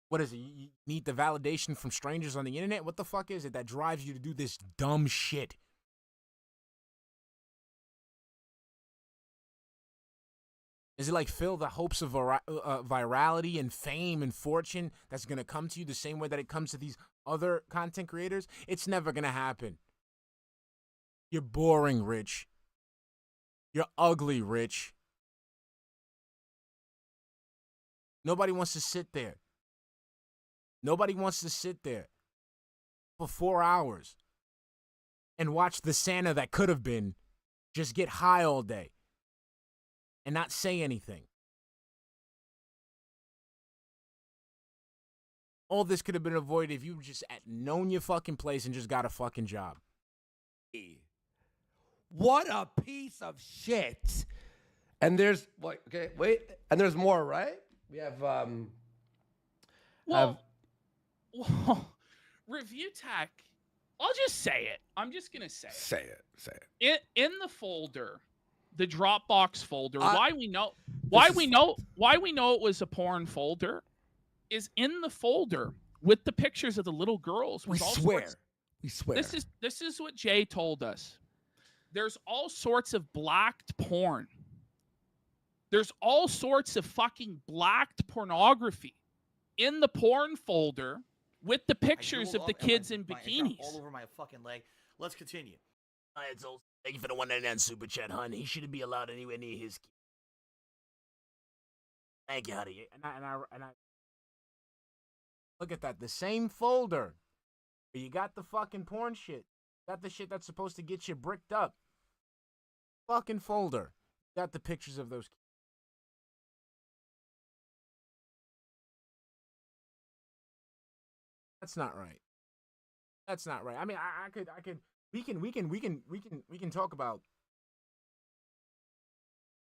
What is it? You need the validation from strangers on the internet? What the fuck is it that drives you to do this dumb shit? Is it like, Phil, the hopes of virality and fame and fortune that's going to come to you the same way that it comes to these other content creators? It's never going to happen. You're boring, Rich. You're ugly, Rich. Nobody wants to sit there. Nobody wants to sit there for 4 hours and watch the Santa that could have been just get high all day and not say anything. All this could have been avoided if you just known your fucking place and just got a fucking job. What a piece of shit. And there's and there's more, right? We have Well, ReviewTech, I'll just say it. I'm just gonna say it. Say it. In the folder, the Dropbox folder, why we know it was a porn folder is in the folder with the pictures of the little girls. We swear. This is what Jay told us. There's all sorts of blacked porn. There's all sorts of fucking blacked pornography in the porn folder with the pictures of the kids in bikinis. All over my fucking leg. Let's continue. Thank you for the 199 super chat, hun. He shouldn't be allowed anywhere near his kid. Thank you, honey. And I look at that. The same folder. You got the fucking porn shit. You got the shit that's supposed to get you bricked up. Fucking folder. You got the pictures of those kids. That's not right. That's not right. I mean, we can talk about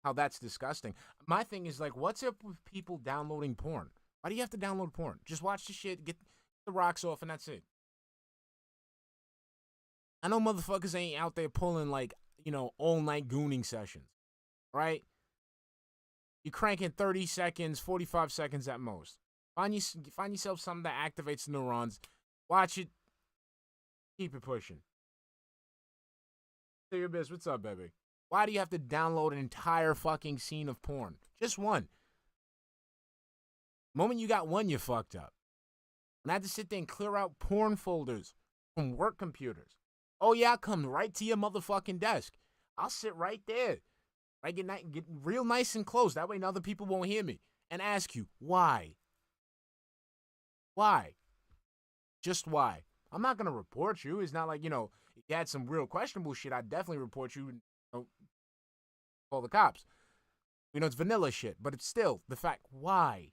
how that's disgusting. My thing is like, what's up with people downloading porn? Why do you have to download porn? Just watch the shit, get the rocks off, and that's it. I know motherfuckers ain't out there pulling like, all night gooning sessions, right? You cranking 30 seconds, 45 seconds at most. Find yourself something that activates the neurons. Watch it. Keep it pushing. Say your biz. What's up, baby? Why do you have to download an entire fucking scene of porn? Just one. The moment you got one, you fucked up. And I had to sit there and clear out porn folders from work computers. Oh, yeah, I'll come right to your motherfucking desk. I'll sit right there. I get real nice and close. That way other people won't hear me. And ask you, why? Why? Just why? I'm not going to report you. It's not like, if you had some real questionable shit, I'd definitely report you and call the cops. It's vanilla shit, but it's still the fact, why?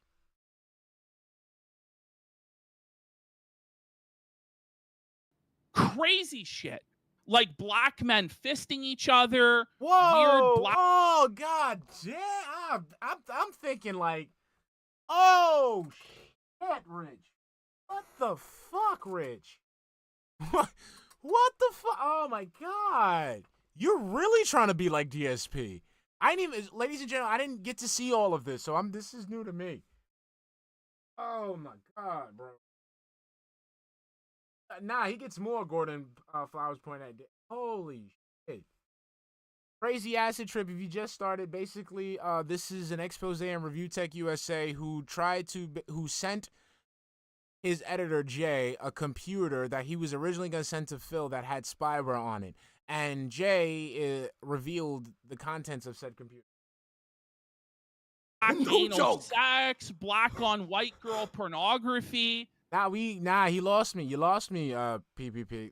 Crazy shit. Like black men fisting each other. Whoa! Weird black. Oh, God damn. I'm thinking like, oh, shit, Rich. What the fuck, Rich? What the fuck? Oh, my God. You're really trying to be like DSP. Ladies and gentlemen, I didn't get to see all of this, so this is new to me. Oh, my God, bro. Nah, he gets more, Gordon Flowers point at. Holy shit. Crazy acid trip. If you just started, basically, this is an expose on ReviewTechUSA who sent his editor, Jay, a computer that he was originally going to send to Phil that had spyware on it. And Jay revealed the contents of said computer. Black anal sex, black on white girl pornography. He lost me. You lost me, PPP.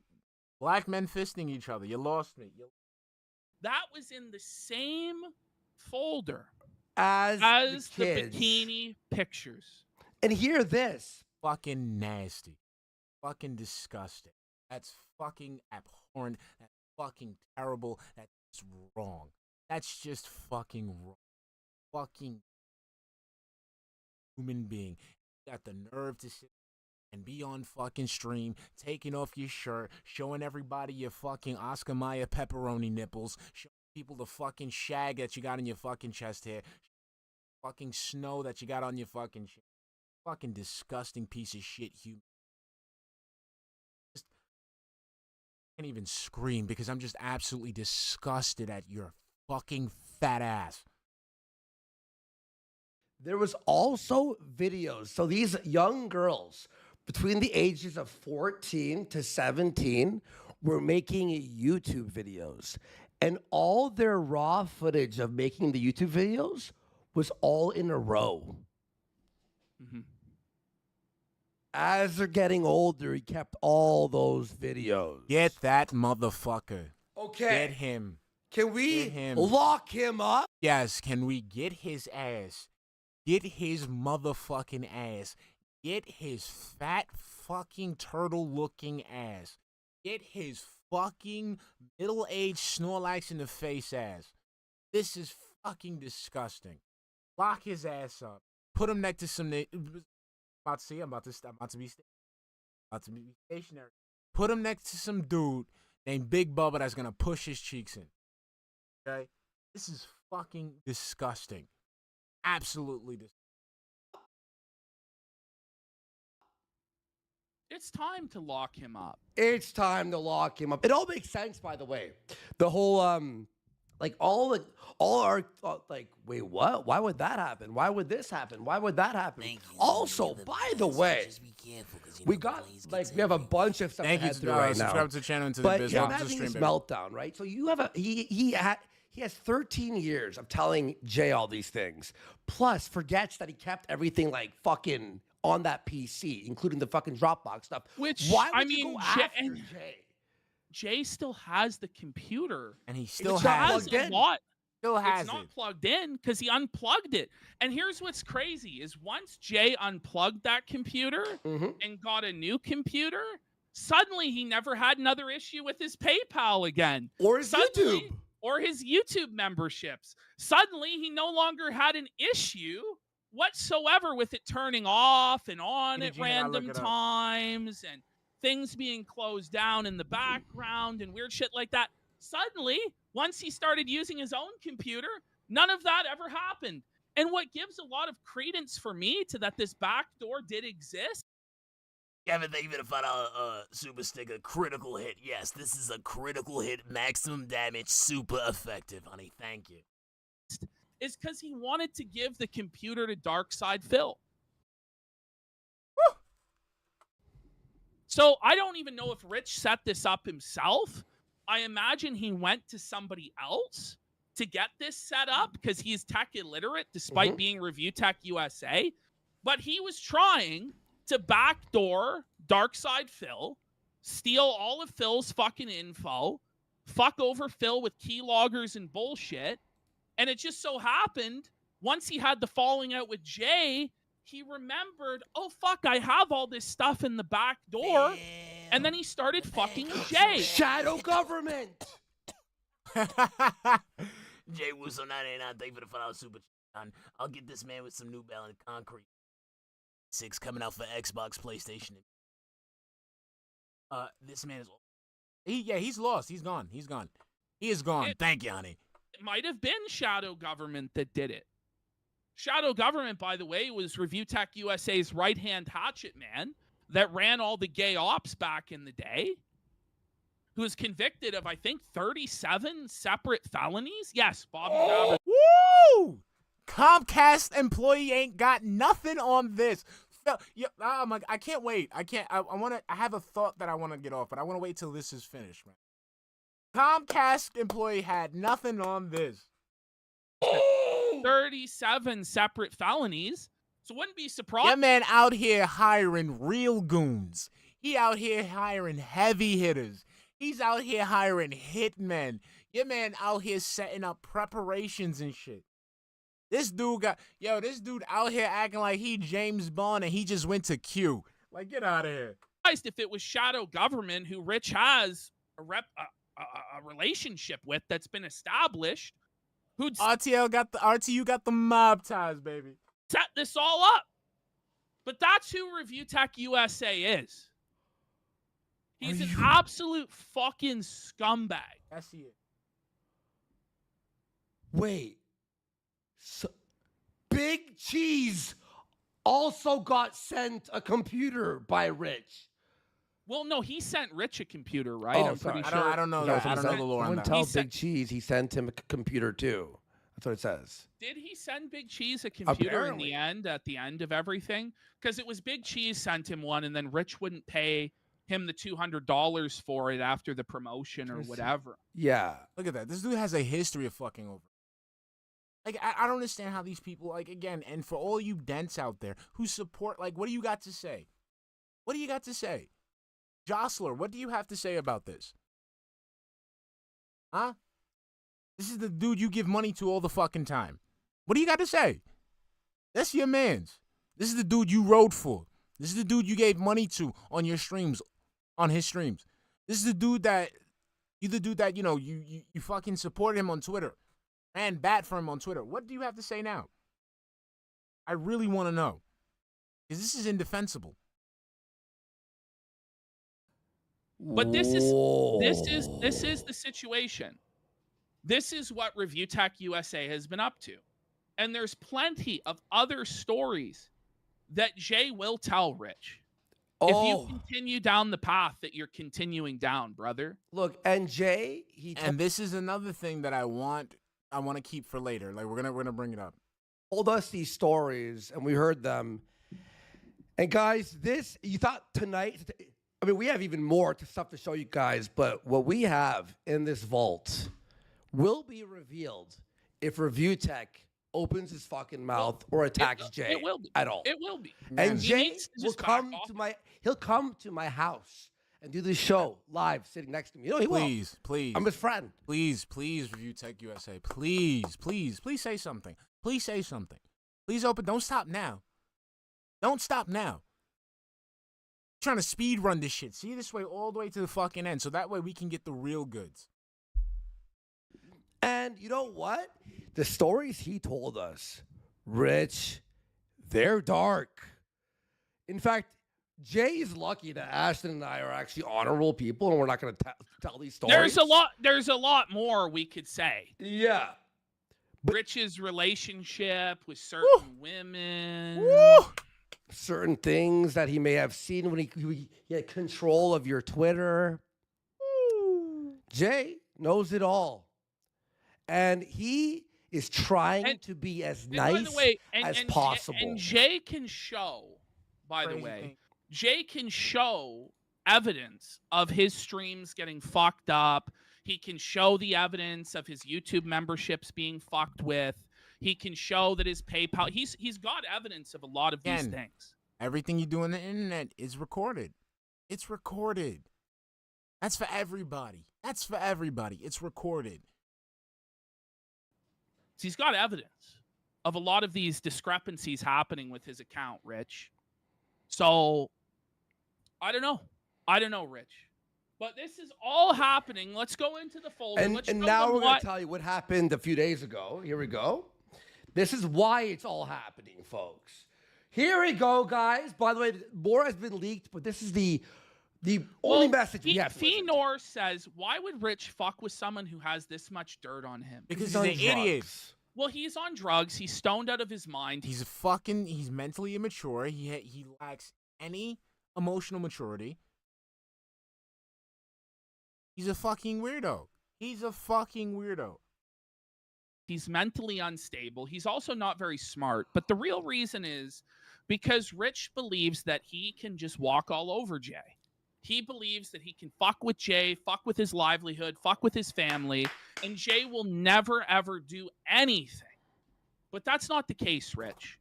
Black men fisting each other. You lost me. That was in the same folder as the bikini pictures. And hear this. Fucking nasty. Fucking disgusting. That's fucking abhorrent. That's fucking terrible. That's wrong. That's just fucking wrong. Fucking human being. You got the nerve to sit and be on fucking stream, taking off your shirt, showing everybody your fucking Oscar Mayer pepperoni nipples, showing people the fucking shag that you got in your fucking chest hair, fucking snow that you got on your fucking shit. Fucking disgusting piece of shit human. I can't even scream because I'm just absolutely disgusted at your fucking fat ass. There was also videos. So these young girls between the ages of 14 to 17 were making YouTube videos. And all their raw footage of making the YouTube videos was all in a row. Mm-hmm. as they're getting older, he kept all those videos. Get that motherfucker. Okay. Get him. Can we Get him. lock him up? Yes, can we get his ass? Get his motherfucking ass. Get his fat fucking turtle-looking ass. Get his fucking middle-aged Snorlax in the face ass. This is fucking disgusting. Lock his ass up. Put him next to some. I'm about to be stationary. Put him next to some dude named Big Bubba that's gonna push his cheeks in. Okay, this is fucking disgusting. Absolutely disgusting. It's time to lock him up. It's time to lock him up. It all makes sense, by the way. The whole wait, what? Why would that happen? Why would this happen? Why would that happen? Also, by the way, we have a bunch of stuff Thank to you. head through right now. Subscribe to the channel and to But the you're business. having this meltdown, right? So you have he has 13 years of telling Jay all these things, plus forgets that he kept everything like fucking on that PC, including the fucking Dropbox stuff. Which, why would I you mean, go after Jay? Jay still has the computer. And he still It's not has plugged a in. lot. Still has It's not it. plugged in because he unplugged it. And here's what's crazy is once Jay unplugged that computer and got a new computer, suddenly he never had another issue with his PayPal again. Or his YouTube. Or his YouTube memberships. Suddenly he no longer had an issue whatsoever with it turning off and on at random times and things being closed down in the background and weird shit like that. Suddenly, once he started using his own computer, none of that ever happened. And what gives a lot of credence for me to that this backdoor did exist. Kevin, thank you for the $5 super sticker. Critical hit. Yes, this is a critical hit. Maximum damage. Super effective, honey. Thank you. Is because he wanted to give the computer to DarkSydePhil. So I don't even know if Rich set this up himself. I imagine he went to somebody else to get this set up because he's tech illiterate despite being ReviewTechUSA. But he was trying to backdoor DarkSydePhil, steal all of Phil's fucking info, fuck over Phil with keyloggers and bullshit. And it just so happened, once he had the falling out with Jay, he remembered, oh, fuck, I have all this stuff in the back door. And then he started fucking Jay. Shadow government. Jay Wusso 99, thank you for the $5 super chat. I'll get this man with some New Balance Concrete 6 coming out for Xbox, PlayStation. This man is... he's lost. He's gone. He is gone. Thank you, honey. It might have been Shadow Government that did it. Shadow Government, by the way, was ReviewTechUSA's right-hand hatchet man that ran all the gay ops back in the day, who was convicted of, I think, 37 separate felonies. Yes, Bobby. Woo! Comcast employee ain't got nothing on this. Oh my! I can't wait. I have a thought that I want to get off, but I want to wait till this is finished, man. Comcast employee had nothing on this. 37 separate felonies. So wouldn't be surprised. That man out here hiring real goons. He out here hiring heavy hitters. He's out here hiring hitmen. Your man out here setting up preparations and shit. This dude out here acting like he James Bond and he just went to Q. Like, get out of here. If it was Shadow Government, who Rich has a relationship with that's been established, who'd RTU got the mob ties, baby. Set this all up. But that's who ReviewTechUSA is. He's an absolute fucking scumbag. I see it. Wait. So, Big Cheese also got sent a computer by Rich. Well, no, he sent Rich a computer, right? Oh, I'm pretty sorry. sure. I don't know that. I don't know the lore on Someone that. tell Big Cheese he sent him a computer too. That's what it says. Did he send Big Cheese a computer Apparently. at the end of everything? Because it was Big Cheese sent him one, and then Rich wouldn't pay him the $200 for it after the promotion or whatever. Yeah. Look at that. This dude has a history of fucking over. Like, I don't understand how these people, like, again, and for all you dents out there who support, like, what do you got to say? What do you got to say? Jostler, what do you have to say about this? Huh? This is the dude you give money to all the fucking time. What do you got to say? That's your man's. This is the dude you rode for. This is the dude you gave money to on your streams, on his streams. This is the dude that, you know, you fucking supported him on Twitter. Ran bat for him on Twitter. What do you have to say now? I really want to know. Because this is indefensible. But this is the situation. This is what ReviewTechUSA has been up to. And there's plenty of other stories that Jay will tell, Rich. If you continue down the path that you're continuing down, brother. Look, and Jay, and this is another thing that I want to keep for later. Like we're gonna bring it up. Told us these stories, and we heard them. And guys, this you thought tonight. I mean, we have even more stuff to show you guys, but what we have in this vault will be revealed if ReviewTech opens his fucking mouth or attacks Jay it will be. at all. It will be. And He Jay needs to will just back come off. he'll come to my house and do the show live sitting next to me. You know, he Please, will. please. I'm his friend. Please, ReviewTechUSA. Please say something. Please say something. Please open. Don't stop now. Don't stop now. Trying to speed run this shit. See this way all the way to the fucking end, so that way we can get the real goods. And you know what? The stories he told us, Rich, they're dark. In fact, Jay is lucky that Ashton and I are actually honorable people, and we're not going to tell these stories. There's a lot more we could say. Yeah. Rich's relationship with certain women. Certain things that he may have seen when he had control of your Twitter. Jay knows it all. And he is trying to be as nice as possible. And Jay can show, by the way, Jay can show evidence of his streams getting fucked up. He can show the evidence of his YouTube memberships being fucked with. He can show that his PayPal. He's got evidence of a lot of these things. Everything you do on the internet is recorded. It's recorded. That's for everybody. It's recorded. So he's got evidence of a lot of these discrepancies happening with his account, Rich. So I don't know, Rich. But this is all happening. Let's go into the folder. And now we're going to tell you what happened a few days ago. Here we go. This is why it's all happening, folks. Here we go, guys. By the way, more has been leaked, but this is the only message we have. Fenor says, why would Rich fuck with someone who has this much dirt on him? Because he's an idiot. Well, he's on drugs. He's stoned out of his mind. He's mentally immature. He lacks any emotional maturity. He's a fucking weirdo. He's mentally unstable. He's also not very smart. But the real reason is because Rich believes that he can just walk all over Jay. He believes that he can fuck with Jay, fuck with his livelihood, fuck with his family, and Jay will never, ever do anything. But that's not the case, Rich.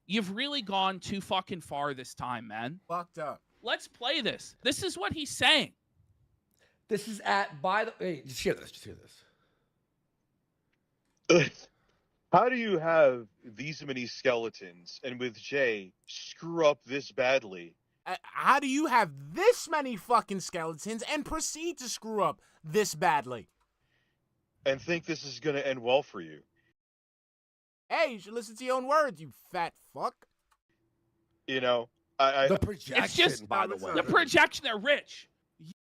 You've really gone too fucking far this time, man. Fucked up. Let's play this. This is what he's saying. This is hey, just hear this. How do you have these many skeletons and with Jay screw up this badly? How do you have this many fucking skeletons and proceed to screw up this badly? And think this is going to end well for you? Hey, you should listen to your own words, you fat fuck. You know, the projection, it's just, by the way. The projection, they're Rich.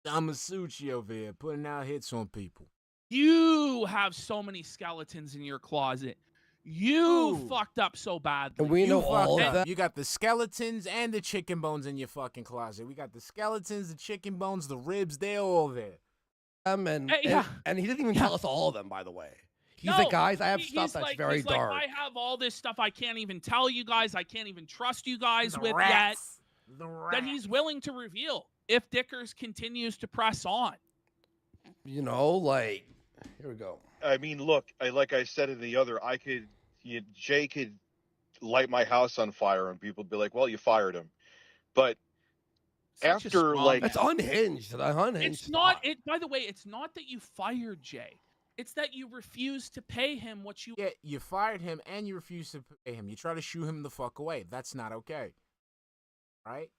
I'm a Suchi over here, putting out hits on people. You have so many skeletons in your closet. You fucked up so badly. And we know all of that. You got the skeletons and the chicken bones in your fucking closet. We got the skeletons, the chicken bones, the ribs, they're all there. And he didn't even tell us all of them, by the way. He's like, guys, I have stuff that's very dark. I have all this stuff I can't even tell you guys. I can't even trust you guys The with rats. yet. The That he's willing to reveal if Dickers continues to press on. You know, like, here we go. I mean, look, like I said in the other, Jay could light my house on fire and people would be like, well, you fired him. But Such a after straw like man. That's unhinged. Unhinged. It's not. It. By the way, it's not that you fired Jay. It's that you refuse to pay him what you. Yeah, you fired him and you refused to pay him. You try to shoo him the fuck away. That's not okay. Right?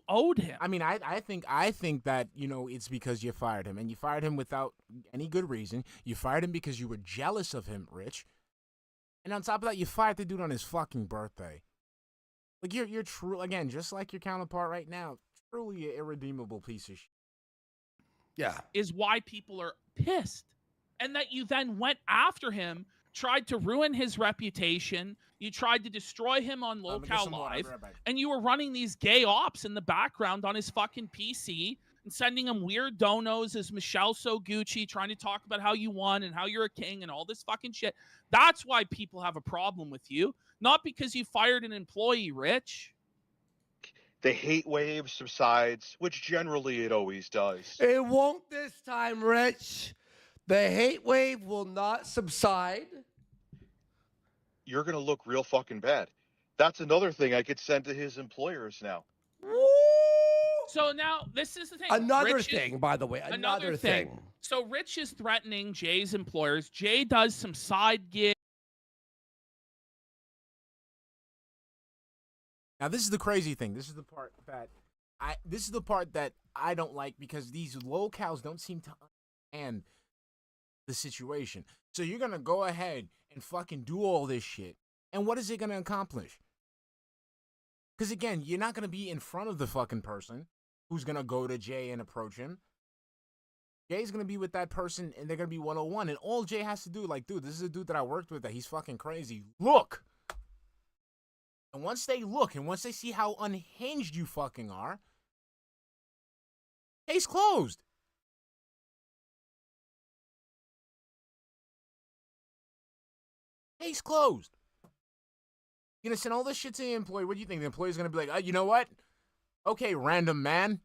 Owed him. I mean, I think that, you know, it's because you fired him, and you fired him without any good reason. You fired him because you were jealous of him, Rich. And on top of that, you fired the dude on his fucking birthday. Like, you're true, again, just like your counterpart right now, truly an irredeemable piece of shit. Yeah. Is why people are pissed. And that you then went after him, tried to ruin his reputation. You tried to destroy him on Locale Live. And you were running these gay ops in the background on his fucking PC and sending him weird donos as Michelle So Gucci, trying to talk about how you won and how you're a king and all this fucking shit. That's why people have a problem with you. Not because you fired an employee, Rich. the hate wave subsides, which generally it always does. It won't this time, Rich. The hate wave will not subside. You're going to look real fucking bad. That's another thing I could send to his employers now. So now, this is the thing. Another Rich thing, is, by the way. Another thing. So Rich is threatening Jay's employers. Jay does some side gigs. Now, this is the crazy thing. This is the part that I don't like, because these locals don't seem to understand the situation. So you're going to go ahead and fucking do all this shit. And what is it going to accomplish? Because, again, you're not going to be in front of the fucking person who's going to go to Jay and approach him. Jay's going to be with that person, and they're going to be 101. And all Jay has to do, like, dude, this is a dude that I worked with, that he's fucking crazy. Look. And once they look, and once they see how unhinged you fucking are, case closed. Case closed. You're going to send all this shit to the employee. What do you think? The employee's going to be like, you know what? Okay, random man.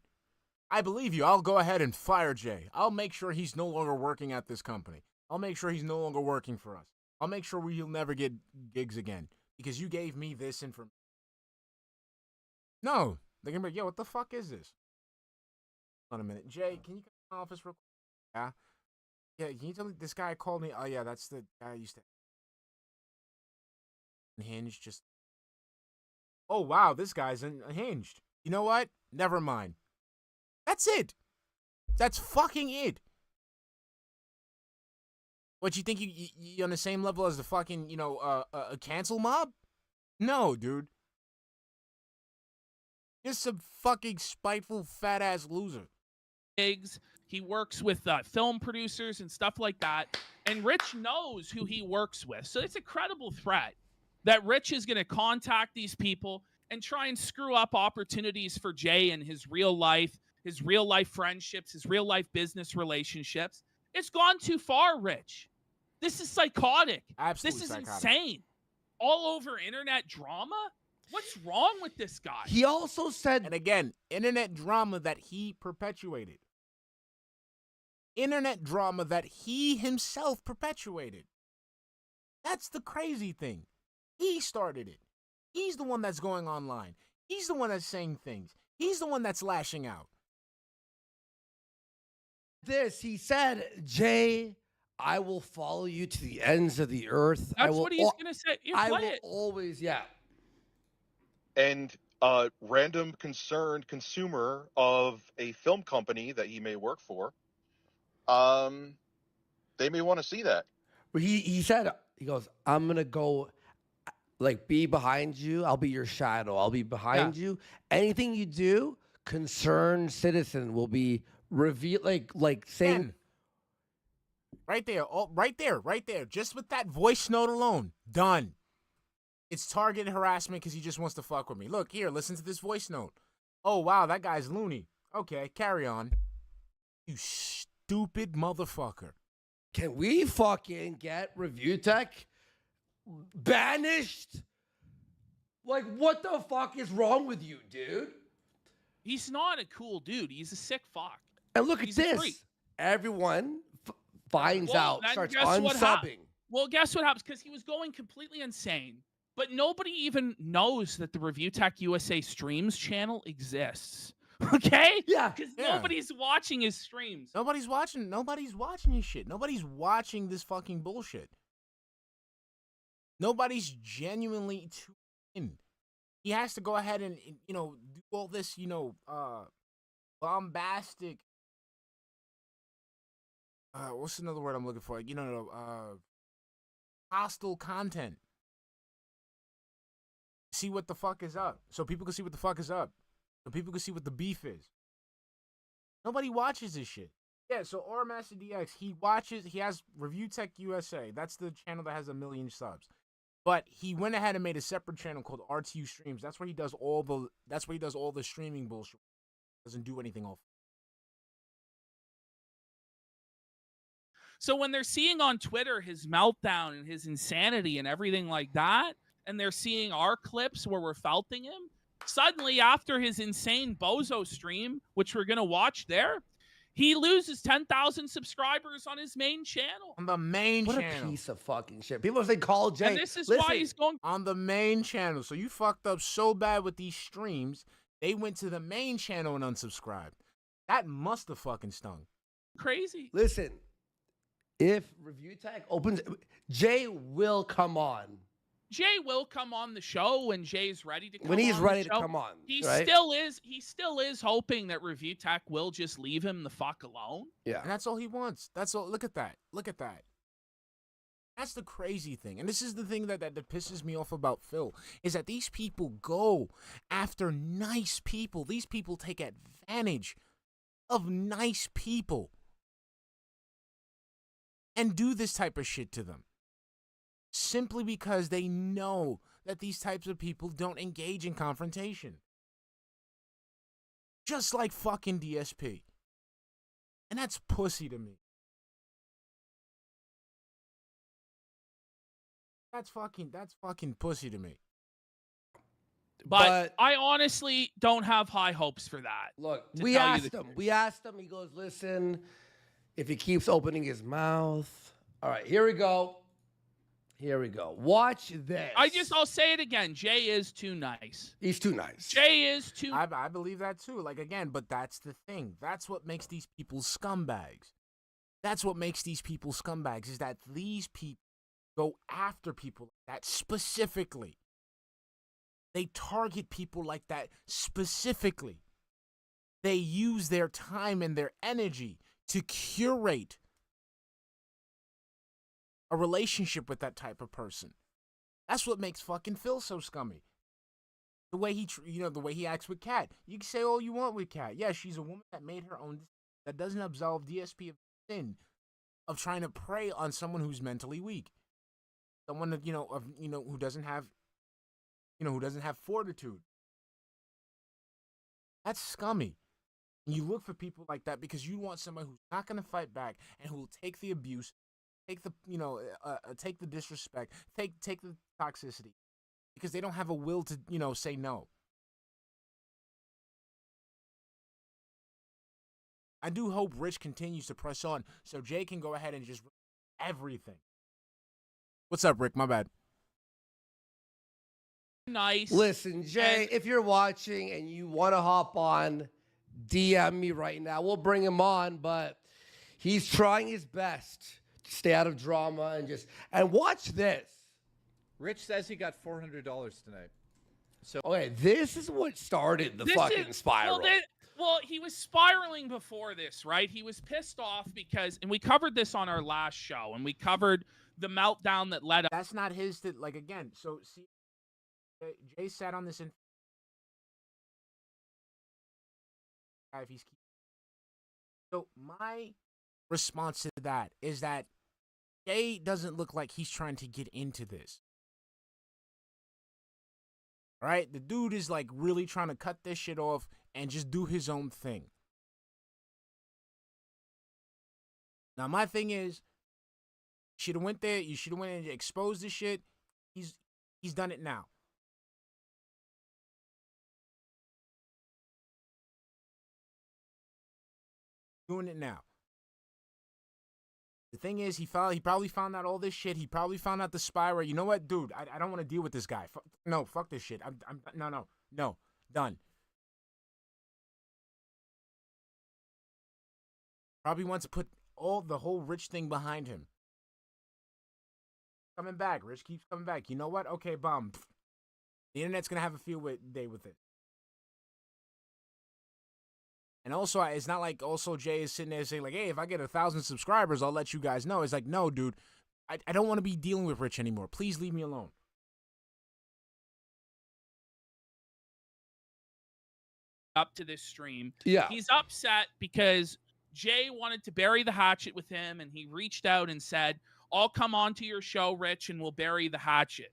I believe you. I'll go ahead and fire Jay. I'll make sure he's no longer working at this company. I'll make sure he's no longer working for us. I'll make sure he'll never get gigs again, because you gave me this information. No. They're going to be like, yo, what the fuck is this? Hold on a minute. Jay, can you come to my office real quick? Yeah? Yeah, can you tell me, this guy called me? Oh, yeah, that's the guy I used to... Unhinged, just... Oh, wow, this guy's unhinged. You know what? Never mind. That's it. That's fucking it. What, you think you're on the same level as the fucking, a cancel mob? No, dude. You're some fucking spiteful, fat-ass loser. He works with film producers and stuff like that. And Rich knows who he works with. So it's a credible threat that Rich is going to contact these people and try and screw up opportunities for Jay and his real life friendships, his real life business relationships. It's gone too far, Rich. This is psychotic. Absolutely this is psychotic. Insane. All over internet drama? What's wrong with this guy? He also said... And again, internet drama that he perpetuated. Internet drama that he himself perpetuated. That's the crazy thing. He started it. He's the one that's going online. He's the one that's saying things. He's the one that's lashing out. He said, Jay, I will follow you to the ends of the earth. That's what he's going to say. I will always, yeah. And a random concerned consumer of a film company that he may work for, they may want to see that. He said, he goes, I'm going to go, be behind you. I'll be your shadow. I'll be behind you. Anything you do, concerned citizen will be revealed, saying... Right there, right there. Just with that voice note alone, done. It's targeted harassment because he just wants to fuck with me. Look, here, listen to this voice note. Oh, wow, that guy's loony. Okay, carry on. You stupid motherfucker. Can we fucking get ReviewTech banished? What the fuck is wrong with you, dude? He's not a cool dude. He's a sick fuck. And look at this. Everyone finds out, starts unsubbing. Well, guess what happens? Because he was going completely insane. But nobody even knows that the ReviewTechUSA streams channel exists. Okay? Yeah. Because Yeah. nobody's watching his streams. Nobody's watching his shit. Nobody's watching this fucking bullshit. Nobody's genuinely tuned in. He has to go ahead and do all this, bombastic. What's another word I'm looking for? Hostile content. See what the fuck is up. So people can see what the fuck is up. So people can see what the beef is. Nobody watches this shit. Yeah, so Master DX, he has ReviewTechUSA. That's the channel that has 1 million subs. But he went ahead and made a separate channel called RTustreams. That's where he does all the streaming bullshit. Doesn't do anything off. So when they're seeing on Twitter his meltdown and his insanity and everything like that, and they're seeing our clips where we're felting him, suddenly after his insane bozo stream, which we're going to watch there, he loses 10,000 subscribers on his main channel. On the main What channel. a piece of fucking shit. People say call Jay. And this is why he's going on the main channel. So you fucked up so bad with these streams, they went to the main channel and unsubscribed. That must have fucking stung. Crazy. Listen, if ReviewTech opens, Jay will come on. Jay will come on the show when Jay's ready to come on. When he's ready the to show. come on. He right? still is hoping that ReviewTech will just leave him the fuck alone. Yeah. And that's all he wants. That's all. Look at that. Look at that. That's the crazy thing. And this is the thing that pisses me off about Phil, is that these people go after nice people. These people take advantage of nice people and do this type of shit to them. Simply because they know that these types of people don't engage in confrontation. Just like fucking DSP. And that's pussy to me. That's fucking pussy to me. But I honestly don't have high hopes for that. Look, we asked him. We asked him. He goes, listen, if he keeps opening his mouth. All right, here we go. Here we go. Watch this. I'll say it again. Jay is too nice. He's too nice. Jay is too. I believe that too. Like, again, but that's the thing. That's what makes these people scumbags. That's what makes these people scumbags, is that these people go after people like that specifically. They target people like that specifically. They use their time and their energy to curate a relationship with that type of person. That's what makes fucking Phil so scummy. The way he acts with Kat. You can say all you want with Kat. Yeah, she's a woman that made her own. That doesn't absolve DSP of sin of trying to prey on someone who's mentally weak, someone that who doesn't have fortitude. That's scummy. And you look for people like that because you want somebody who's not going to fight back and who will take the abuse, take the disrespect, take the toxicity, because they don't have a will to say no. I do hope Rich continues to press on so Jay can go ahead and just everything. What's up, Rick? My bad. Nice. Listen, Jay, if you're watching and you want to hop on, DM me right now. We'll bring him on, but he's trying his best to stay out of drama and watch this. Rich says he got $400 tonight. So okay, this is what started the fucking spiral. Well, he was spiraling before this, right? He was pissed off because, and we covered this on our last show, and we covered the meltdown that led up. That's not his, again, so see, Jay sat on this so my response to that is that Jay doesn't look like he's trying to get into this. All right? The dude is like really trying to cut this shit off and just do his own thing. Now, my thing is, you should have went there. You should have went and exposed this shit. He's done it now. Doing it now. The thing is, he probably found out all this shit. He probably found out the spyware. You know what, dude? I don't want to deal with this guy. No, fuck this shit. No, done. Probably wants to put the whole Rich thing behind him. Coming back. Rich keeps coming back. You know what? Okay, bomb. The internet's gonna have a field day with it. And also, it's not like also Jay is sitting there saying like, hey, if I get 1,000 subscribers, I'll let you guys know. It's like, no, dude, I don't want to be dealing with Rich anymore. Please leave me alone. Up to this stream. Yeah. He's upset because Jay wanted to bury the hatchet with him, and he reached out and said, I'll come on to your show, Rich, and we'll bury the hatchet.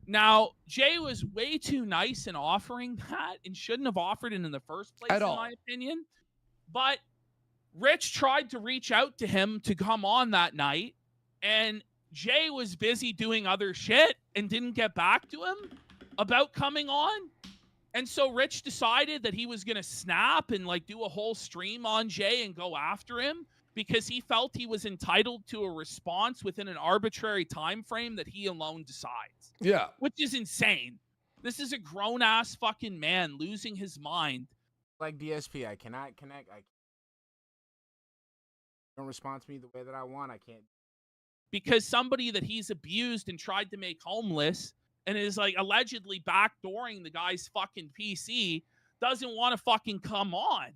Now, Jay was way too nice in offering that and shouldn't have offered it in the first place, in my opinion. But Rich tried to reach out to him to come on that night, and Jay was busy doing other shit and didn't get back to him about coming on. And so Rich decided that he was going to snap and like do a whole stream on Jay and go after him because he felt he was entitled to a response within an arbitrary time frame that he alone decides. Yeah. Which is insane. This is a grown-ass fucking man losing his mind. Like DSP, I cannot connect. I don't respond to me the way that I want. I can't. Because somebody that he's abused and tried to make homeless and is like allegedly backdooring the guy's fucking PC doesn't want to fucking come on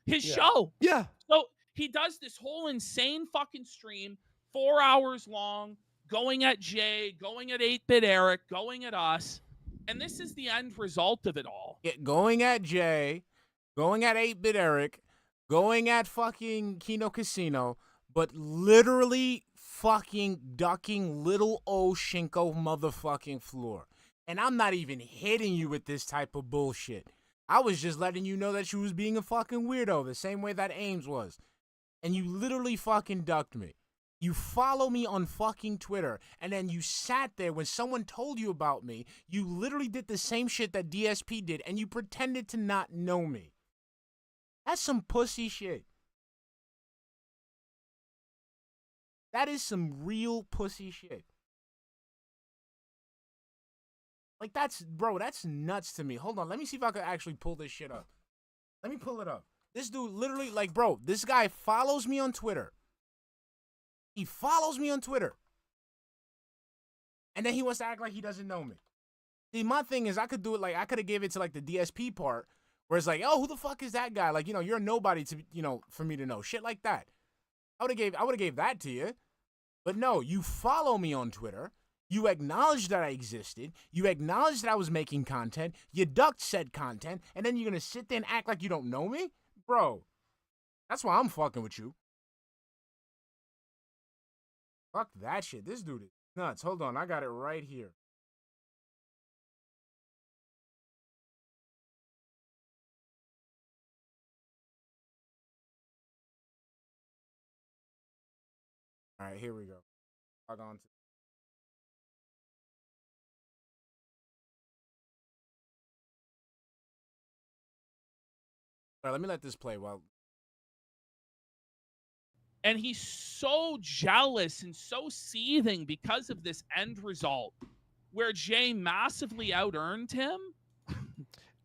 his show. Yeah. So he does this whole insane fucking stream, 4 hours long, going at Jay, going at 8-Bit Eric, going at us. And this is the end result of it all. Going at Jay, going at 8-Bit Eric, going at fucking KinoCasino, but literally fucking ducking little old Shinko motherfucking Fleur. And I'm not even hitting you with this type of bullshit. I was just letting you know that you was being a fucking weirdo, the same way that Ames was. And you literally fucking ducked me. You follow me on fucking Twitter, and then you sat there when someone told you about me. You literally did the same shit that DSP did, and you pretended to not know me. That's some pussy shit. That is some real pussy shit. Like, that's nuts to me. Hold on, let me see if I can actually pull this shit up. Let me pull it up. This dude literally, like, bro, this guy follows me on Twitter. He follows me on Twitter. And then he wants to act like he doesn't know me. See, my thing is I could do it like, I could have gave it to like the DSP part where it's like, oh, who the fuck is that guy? Like, you're a nobody to, for me to know. Shit like that. I would have gave that to you. But no, you follow me on Twitter. You acknowledge that I existed. You acknowledge that I was making content. You ducked said content. And then you're going to sit there and act like you don't know me? Bro, that's why I'm fucking with you. Fuck that shit. This dude is nuts. Hold on. I got it right here. All right, here we go. Log on to. All right, let me let this play while. And he's so jealous and so seething because of this end result where Jay massively out-earned him.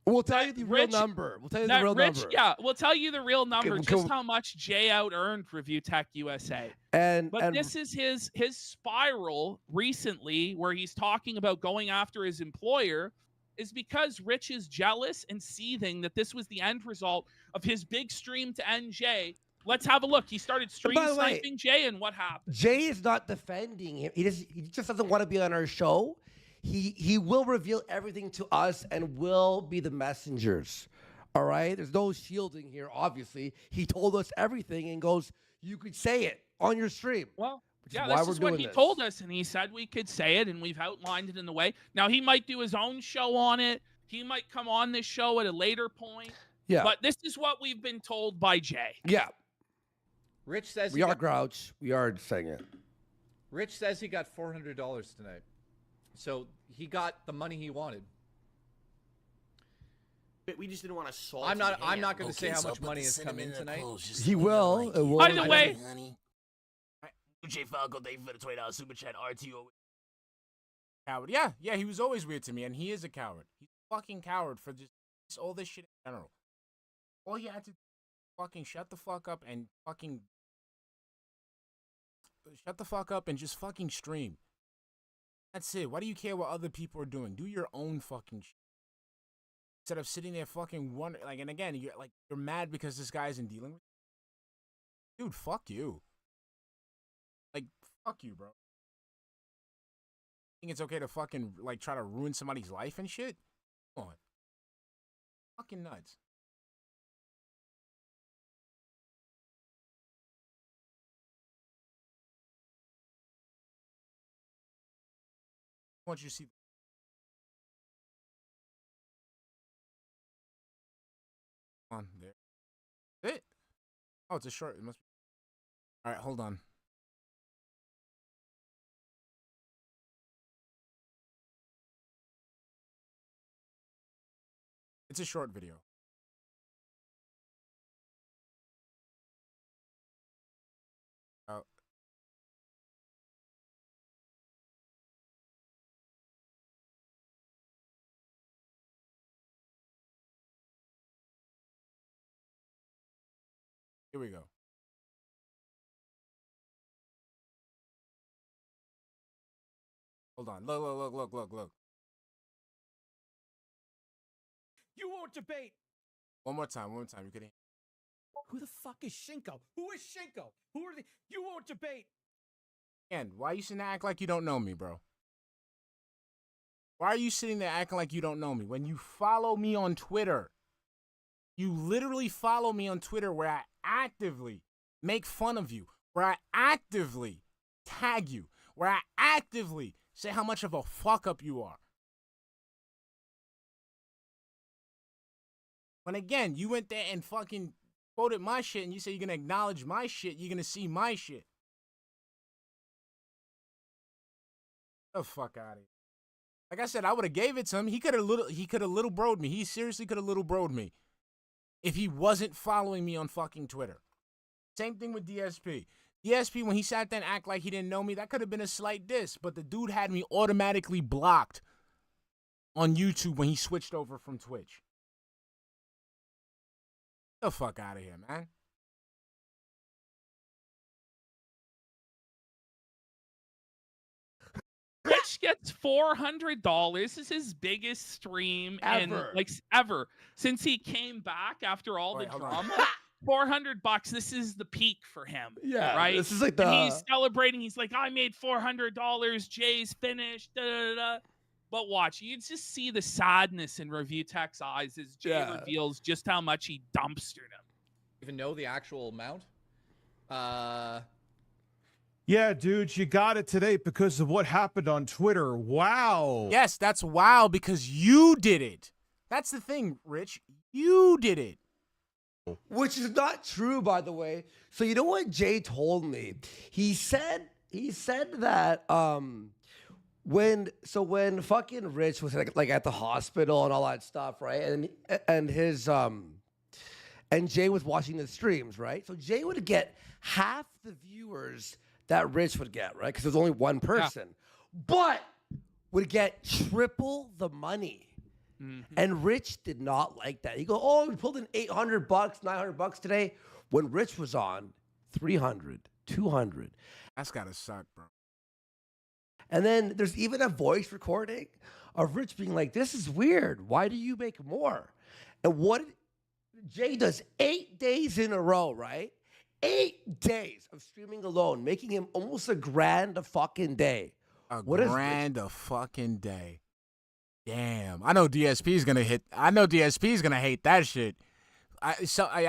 We'll tell you the real number. We'll tell you the real number. Yeah, we'll tell you the real number, Okay, just how much Jay out-earned ReviewTechUSA. But this is his spiral recently where he's talking about going after his employer is because Rich is jealous and seething that this was the end result of his big stream to end Jay. Let's have a look. He started stream sniping Jay, and what happened? Jay is not defending him. He just doesn't want to be on our show. He will reveal everything to us and will be the messengers. All right? There's no shielding here, obviously. He told us everything and goes, you could say it on your stream. Well, yeah, this is what he told us, and he said we could say it, and we've outlined it in the way. Now, he might do his own show on it. He might come on this show at a later point. Yeah. But this is what we've been told by Jay. Yeah. Rich says we are Grouch. We are saying it. Rich says he got $400 tonight. So he got the money he wanted. But we just didn't want to salt. I'm not going to say how much money has come in tonight. He will. By the way, J Falco, thank you for the $20 super chat. RTO. Coward. Yeah, he was always weird to me, and he is a coward. He's a fucking coward for just all this shit in general. All he had to fucking shut the fuck up and fucking shut the fuck up and just fucking stream. That's it. Why do you care what other people are doing? Do your own fucking shit. Instead of sitting there fucking wondering, like, and again, you're mad because this guy isn't dealing with you. Dude, fuck you. Like, fuck you, bro. Think it's okay to fucking, like, try to ruin somebody's life and shit? Come on. Fucking nuts. I want you to see. On there. That's it. Oh, it's a short. It must be. All right, hold on. It's a short video. Oh. Here we go. Hold on. Look. You won't debate. One more time. You kidding? Who the fuck is Shinko? Who is Shinko? Who are they? You won't debate. And why you sitting there acting like you don't know me, bro? Why are you sitting there acting like you don't know me? When you follow me on Twitter, you literally follow me on Twitter where I actively make fun of you, where I actively tag you, where I actively say how much of a fuck up you are. When again, you went there and fucking quoted my shit and you say you're gonna acknowledge my shit, you're gonna see my shit. Get the fuck out of here. Like I said, I would have gave it to him. He could have little broed me. He seriously could have little broed me if he wasn't following me on fucking Twitter. Same thing with DSP. DSP, when he sat there and acted like he didn't know me, that could have been a slight diss, but the dude had me automatically blocked on YouTube when he switched over from Twitch. Get the fuck out of here, man. Rich gets $400. This is his biggest stream ever since he came back after all the drama. $400. This is the peak for him. Yeah, right. This is like and he's celebrating. He's like, I made $400. Jay's finished. Da, da, da. But watch, you just see the sadness in ReviewTech's eyes as Jay reveals just how much he dumpstered him. Even know the actual amount? Yeah, dude, you got it today because of what happened on Twitter. Wow. Yes, that's wow because you did it. That's the thing, Rich. You did it. Which is not true, by the way. So you know what Jay told me? He said that when fucking Rich was like at the hospital and all that stuff, right? And his and Jay was watching the streams, right? So Jay would get half the viewers that Rich would get, right? Because there's only one person, but would get triple the money. Mm-hmm. And Rich did not like that. He go, oh, we pulled in $800, $900 today. When Rich was on, $300, $200. That's gotta suck, bro. And then there's even a voice recording of Rich being like, this is weird. Why do you make more? And what Jay does 8 days in a row, right? 8 days of streaming alone, making him almost $1,000 a fucking day. $1,000 a fucking day. Damn. I know DSP's gonna hit. I know DSP's gonna hate that shit. I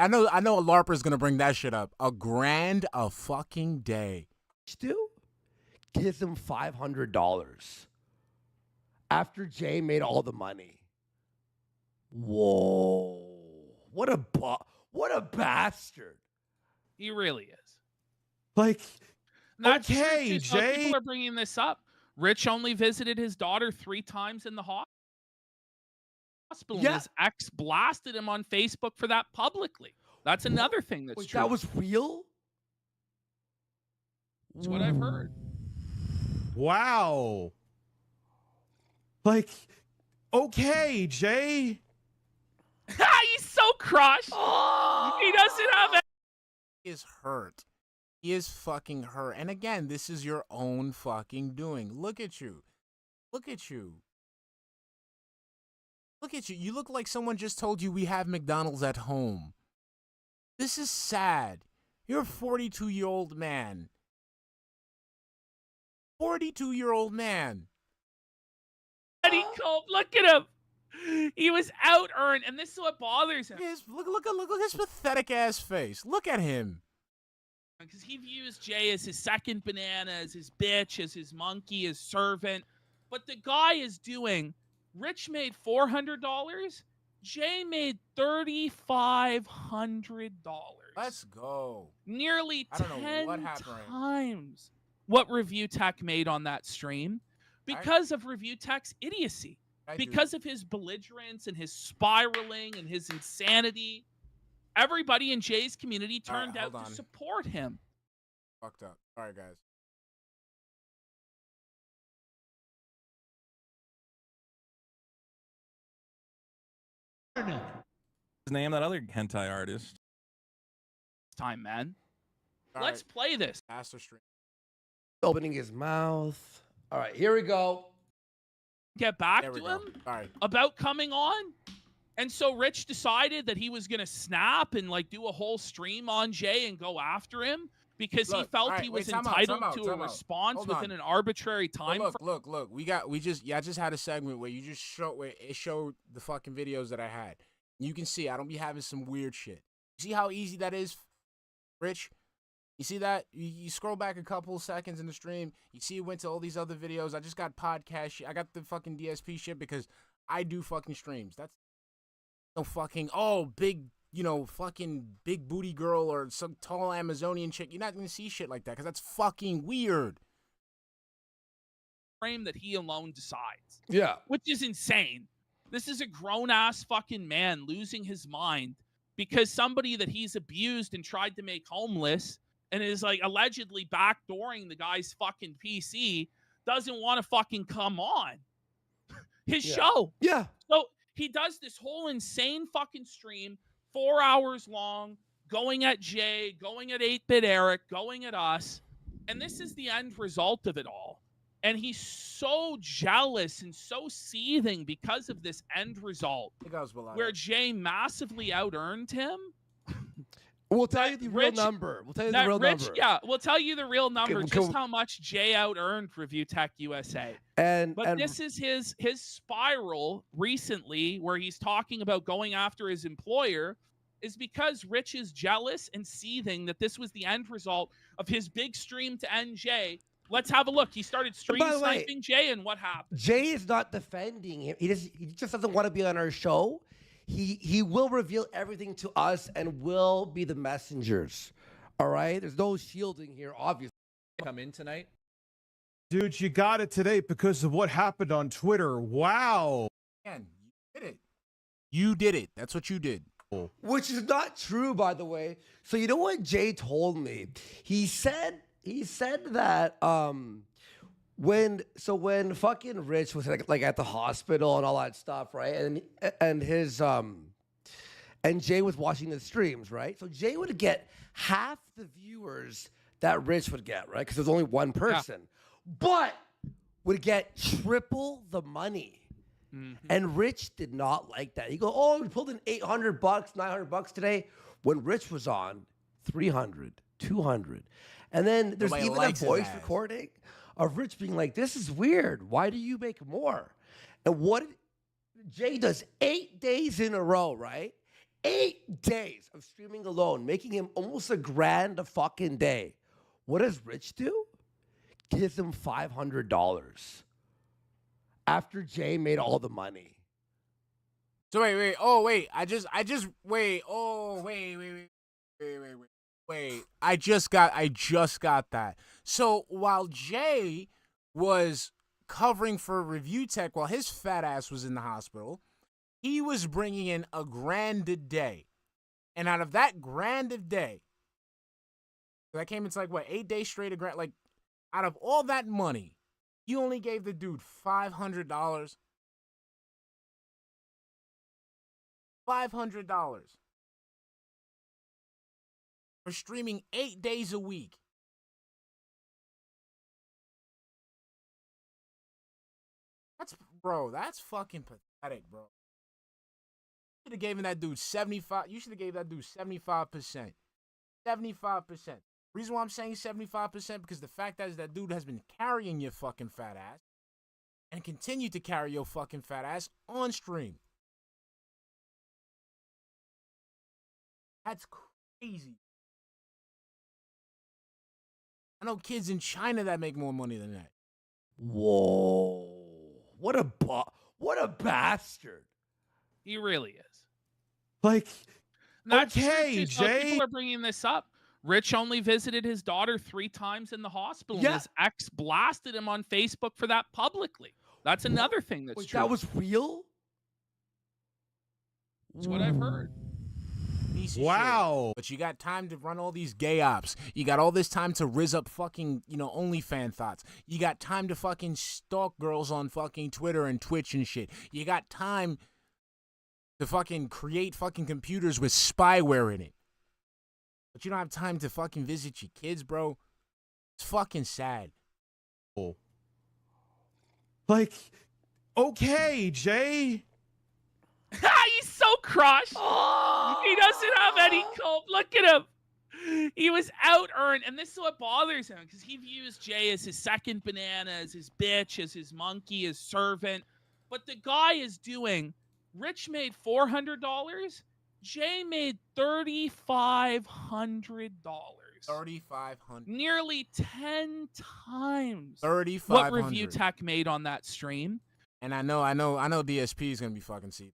know a LARPer's gonna bring that shit up. $1,000 a fucking day. Still gives him $500 after Jay made all the money. Whoa. What a bastard. He really is. Like, That's okay, true, Jay. People are bringing this up. Rich only visited his daughter 3 times in the hospital. Yeah. His ex blasted him on Facebook for that publicly. That's another thing that's true. That was real? That's what I've heard. Wow. Like, okay, Jay. He's so crushed. He doesn't have He is hurt. He is fucking hurt. And again, this is your own fucking doing. Look at you. Look at you. Look at you. You look like someone just told you we have McDonald's at home. This is sad. You're a 42-year-old man. 42-year-old man. Eddie Cope, look at him. He was out earned, and this is what bothers him. Look at his pathetic ass face. Look at him. Because he views Jay as his second banana, as his bitch, as his monkey, his servant. But the guy is doing, Rich made $400. Jay made $3,500. Let's go. Nearly I don't know 10 what happened. times what ReviewTech made on that stream because of ReviewTech's idiocy. Because of his belligerence and his spiraling and his insanity. Everybody in Jay's community turned out to support him. Fucked up. All right, guys. Name that other hentai artist. Time, man. All Let's play this. Master stream. Opening his mouth. All right, here we go. Get back to him about coming on. And so Rich decided that he was going to snap and like do a whole stream on Jay and go after him because he felt he was entitled to a response within an arbitrary time frame. Look. I just had a segment where you just showed the fucking videos that I had. You can see I don't be having some weird shit. You see how easy that is, Rich? You see that? You scroll back a couple seconds in the stream. You see it went to all these other videos. I just got podcast shit. I got the fucking DSP shit because I do fucking streams. That's no fucking, big, fucking big booty girl or some tall Amazonian chick. You're not going to see shit like that because that's fucking weird. Frame that he alone decides. Yeah. Which is insane. This is a grown-ass fucking man losing his mind because somebody that he's abused and tried to make homeless and is like allegedly backdooring the guy's fucking PC doesn't want to fucking come on his show. Yeah. So he does this whole insane fucking stream, 4 hours long, going at Jay, going at 8-Bit Eric, going at us. And this is the end result of it all. And he's so jealous and so seething because of this end result where Jay massively out-earned him. We'll tell you the real number. We'll tell you the real number. Yeah, we'll tell you the real number, just how much Jay out-earned ReviewTechUSA. But this is his spiral recently where he's talking about going after his employer is because Rich is jealous and seething that this was the end result of his big stream to end Jay. Let's have a look. He started stream sniping Jay, and what happened? Jay is not defending him. He just doesn't want to be on our show. He will reveal everything to us and will be the messengers. All right? There's no shielding here, obviously. Come in tonight? Dude, you got it today because of what happened on Twitter. Wow. Man, you did it. You did it. That's what you did. Which is not true, by the way. So you know what Jay told me? He said that when fucking Rich was like at the hospital and all that stuff, right? And his and Jay was watching the streams, right? So Jay would get half the viewers that Rich would get, right? Because there's only one person, but would get triple the money. And Rich did not like that. He go, we pulled in $800, $900 today. When Rich was on, 300, 200. And then there's even a voice recording of Rich being like, this is weird. Why do you make more? And what Jay does 8 days in a row, right? 8 days of streaming alone, making him almost $1,000 a fucking day. What does Rich do? Gives him $500 after Jay made all the money. So wait. I just got that. So while Jay was covering for ReviewTech while his fat ass was in the hospital, he was bringing in $1,000 a day. And out of that $1,000 a day, that came into 8 days straight $1,000. Like, out of all that money, you only gave the dude $500. $500. for streaming 8 days a week. That's fucking pathetic, bro. You should have given that dude 75. You should have gave that dude 75%. 75%. Reason why I'm saying 75% because the fact is that dude has been carrying your fucking fat ass and continue to carry your fucking fat ass on stream. That's crazy. I know kids in China that make more money than that. Whoa. What a bastard. He really is. Like, That's okay, true, too. So Jay. people are bringing this up. Rich only visited his daughter 3 times in the hospital. Yeah. And his ex blasted him on Facebook for that publicly. That's another thing that's Wait, true. that was real? That's what I've heard. Piece of Wow. shit. But you got time to run all these gay ops. You got all this time to rizz up fucking, OnlyFans thoughts. You got time to fucking stalk girls on fucking Twitter and Twitch and shit. You got time to fucking create fucking computers with spyware in it. But you don't have time to fucking visit your kids, bro. It's fucking sad. Like, okay, Jay. He's so crushed. He doesn't have any cope. Look at him. He was out earned, and this is what bothers him because he views Jay as his second banana, as his bitch, as his monkey, his servant. But the guy is doing. Rich made $400. Jay made $3,500. $3,500. Nearly 10 times $3,500. what ReviewTech made on that stream. And I know DSP is gonna be fucking see.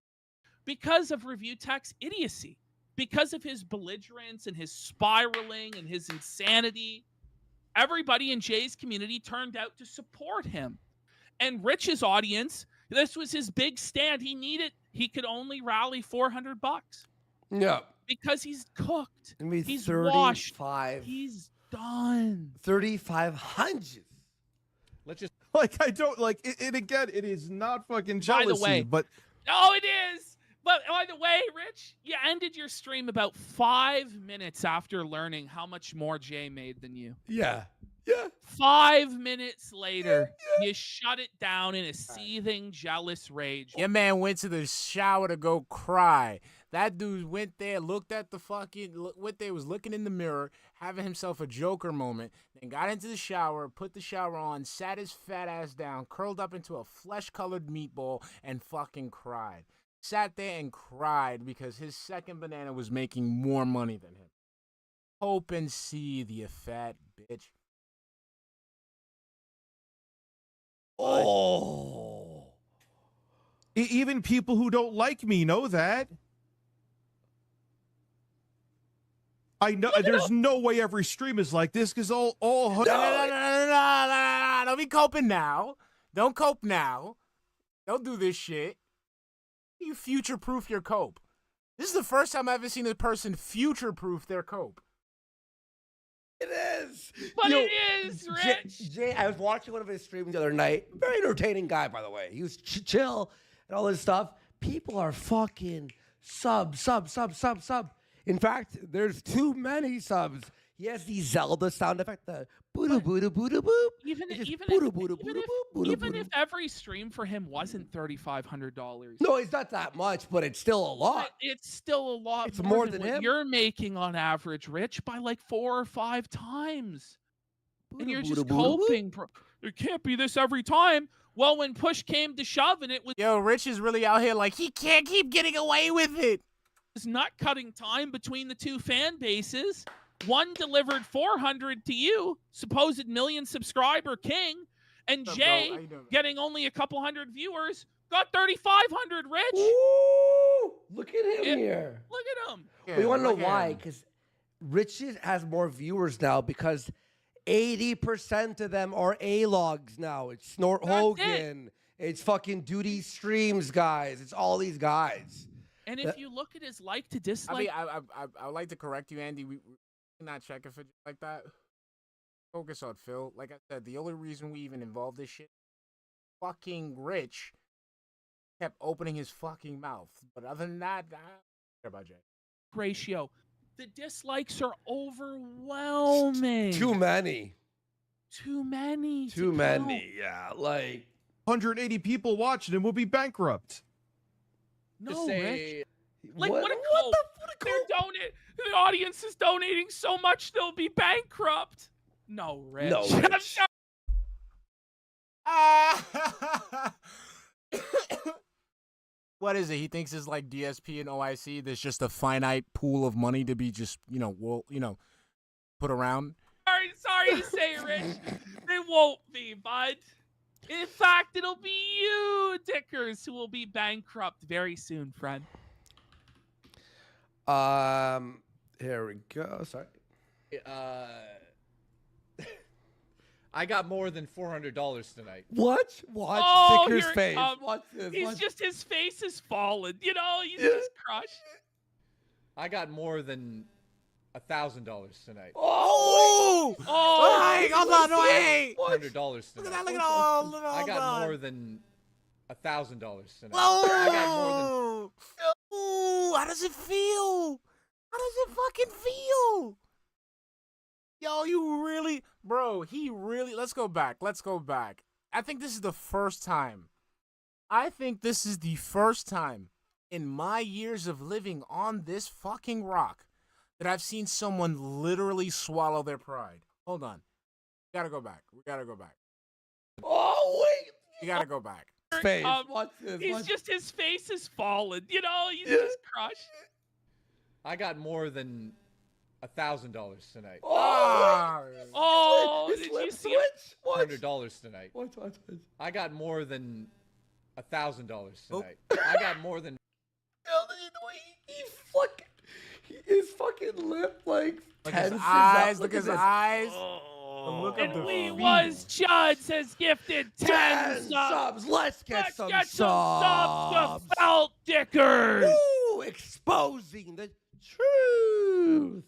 Because of ReviewTech's idiocy, because of his belligerence and his spiraling and his insanity, everybody in Jay's community turned out to support him. And Rich's audience, this was his big stand. He could only rally $400. Yeah. Because he's cooked. He's 35. washed. He's done. 3,500. Let's just I don't like it. And again, it is not fucking By jealousy, the way, but oh, it is. But by the way, Rich, you ended your stream about 5 minutes after learning how much more Jay made than you. Yeah. Yeah. 5 minutes later, you shut it down in a seething, jealous rage. Your man went to the shower to go cry. That dude went there, looked at the was looking in the mirror, having himself a Joker moment, then got into the shower, put the shower on, sat his fat ass down, curled up into a flesh-colored meatball, and fucking cried. Sat there and cried because his second banana was making more money than him. Hope and see, you fat bitch. Oh. Even people who don't like me know that. I know there's no way every stream is like this because all No, don't be coping now. Don't cope now. Don't do this shit. You future-proof your cope. This is the first time I've ever seen a person future-proof their cope. It is. But it is, Rich. Jay, I was watching one of his streams the other night. Very entertaining guy, by the way. He was chill and all this stuff. People are fucking sub. In fact, there's too many subs. He has the Zelda sound effect, the boo boo boo boo boop. Even if every stream for him wasn't $3,500. No, it's not that much, but it's still a lot. It's still a lot. It's more than what him. You're making on average, Rich, by like 4 or 5 times. And you're just hoping. It can't be this every time. Well, when push came to shove and it was... Yo, Rich is really out here like he can't keep getting away with it. It's not cutting time between the two fan bases. One delivered 400 to you, supposed million subscriber king, and Jay, getting only a couple hundred viewers, got 3,500, Rich. Ooh, look at him here. Look at him. Yeah, you want to know why? Because Rich has more viewers now because 80% of them are A-logs now. It's Snort Hogan. It's fucking Duty Streams guys. It's all these guys. And if you look at his like to dislike... I would like to correct you, Andy. We're not checking for like that. Focus on Phil. Like I said, the only reason we even involved this shit, fucking Rich kept opening his fucking mouth. But other than that, I don't care about Jay. Ratio. The dislikes are overwhelming. Too many. Too many. Too many. Yeah, like 180 people watching and we'll be bankrupt. No, say- Rich. Like, What- what a what cope. the They're donating. The audience is donating so much they'll be bankrupt. No, Rich. No, Rich. What is it? He thinks it's like DSP and OIC. There's just a finite pool of money to be just, put around. Sorry to say, Rich. They won't be, bud. In fact, it'll be you, Dickers, who will be bankrupt very soon, friend. Here we go. Sorry. I got more than $400 tonight. What? Watch Oh, Dicker's here it face. comes. Watch this. His face is fallen. You know, he's just crushed. I got more than $1,000 tonight. Oh! Oh! Wait, hold on, wait! $100 tonight. Look at that, look at all. I got more than $1,000 tonight. Whoa! I got more than. Ooh, how does it feel? How does it fucking feel? Yo, you really, bro, let's go back. I think this is the first time in my years of living on this fucking rock that I've seen someone literally swallow their pride. Hold on. We gotta go back. Oh, wait. We gotta go back. Face. Watch this. His face is fallen. You know, he's just crushed. I got more than $1,000 tonight. Oh, did you see it? $100 tonight. Watch. I got more than $1,000 tonight. I got more than. His fucking lip like Look at his tenses eyes. up. Look at his eyes. The look of And the we feet. was Chuds has gifted 10 subs. Let's get some subs subs. to Felt Dickers. Woo! Exposing the truth.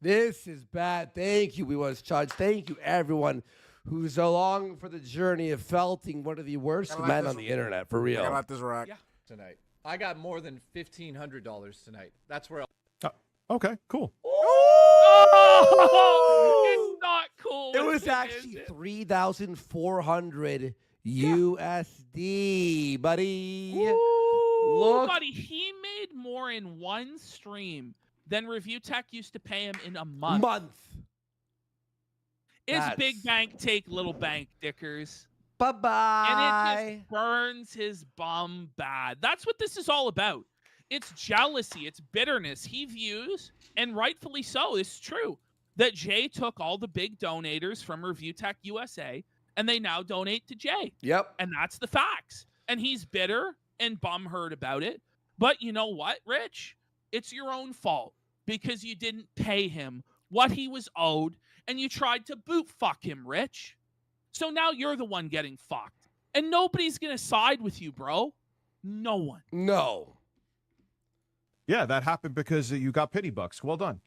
This is bad. Thank you, We Was Charged. Thank you, everyone who's along for the journey of felting one of the worst men on the internet, for real. I got this rock. Yeah. Tonight. I got more than $1,500 tonight. That's where. Okay, cool. Oh, it's not cool. It was is actually it? 3,400 USD, buddy. Ooh, Look. buddy, he made more in one stream than ReviewTech used to pay him in a month. Is big bank take little bank, Dickers? Bye-bye. And it just burns his bum bad. That's what this is all about. It's jealousy. It's bitterness. He views, and rightfully so, it's true, that Jay took all the big donators from ReviewTechUSA, and they now donate to Jay. Yep. And that's the facts. And he's bitter and bumhurt about it. But you know what, Rich? It's your own fault because you didn't pay him what he was owed, and you tried to boot fuck him, Rich. So now you're the one getting fucked. And nobody's going to side with you, bro. No one. No. Yeah, that happened because you got pity bucks. Well done.